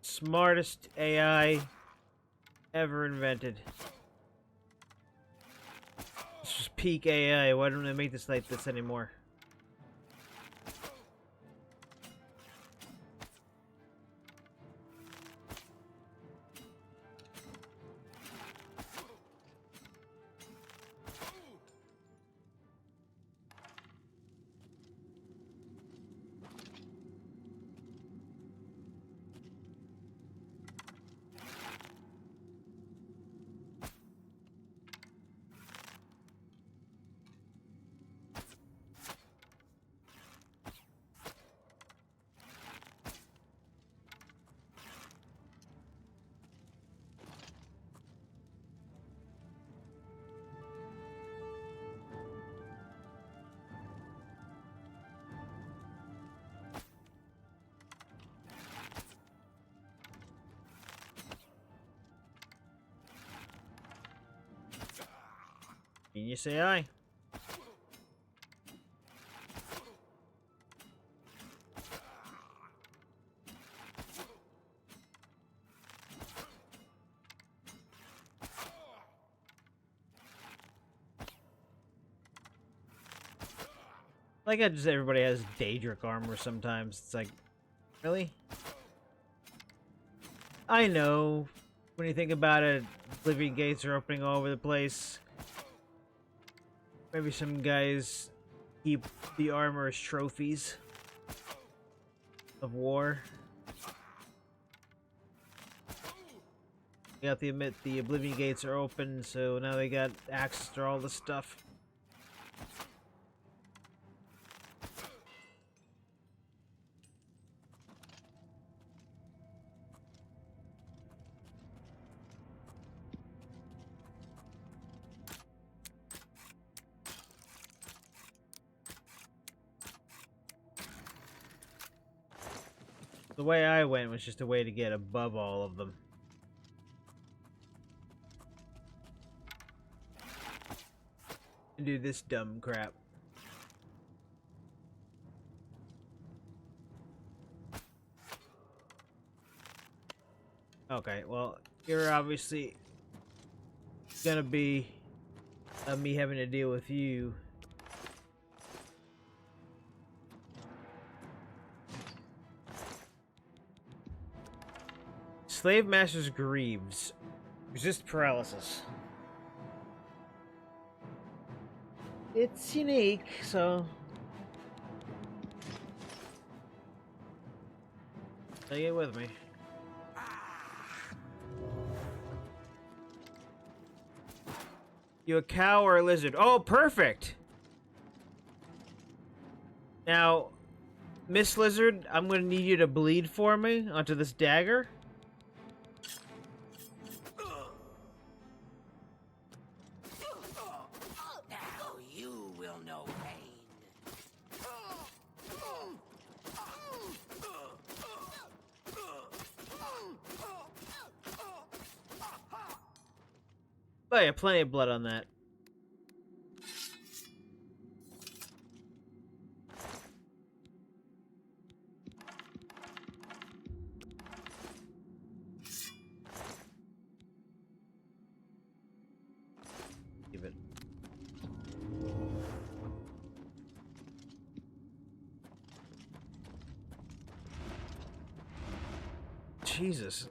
Smartest AI ever invented. This is peak AI. Why don't they make this like this anymore? Genius AI. Like I just everybody has Daedric armor sometimes. It's like, really? I know. When you think about it, Oblivion gates are opening all over the place. Maybe some guys keep the armor as trophies of war. You have to admit the Oblivion gates are open, so now they got access to all the stuff. The way I went was just a way to get above all of them. And do this dumb crap. Okay, well, you're obviously gonna be me having to deal with you. Slave Master's Greaves. Resist paralysis. It's unique, so... Take it with me. You a cow or a lizard? Oh, perfect! Now, Miss Lizard, I'm gonna need you to bleed for me onto this dagger. Now you will know pain. Oh yeah, plenty of blood on that. Give it. Jesus.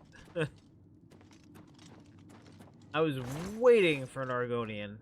I was waiting for an Argonian.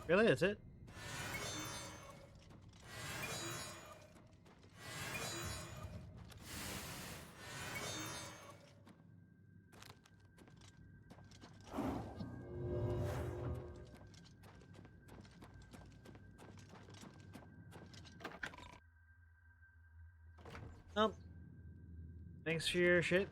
Really? That's it? Well, thanks for your shit.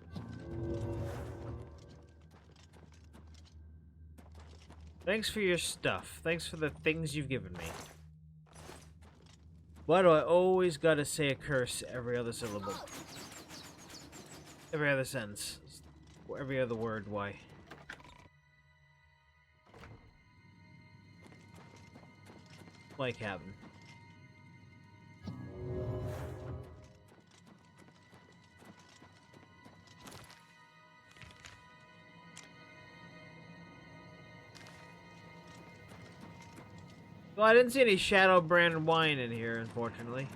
Thanks for your stuff. Thanks for the things you've given me. Why do I always gotta say a curse every other syllable? Every other sentence. Every other word, why? Like having. Well, I didn't see any Shadow brand wine in here, unfortunately.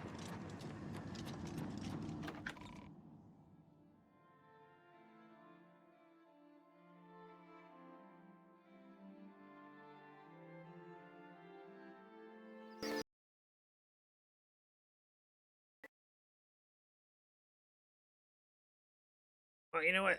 Well, you know what?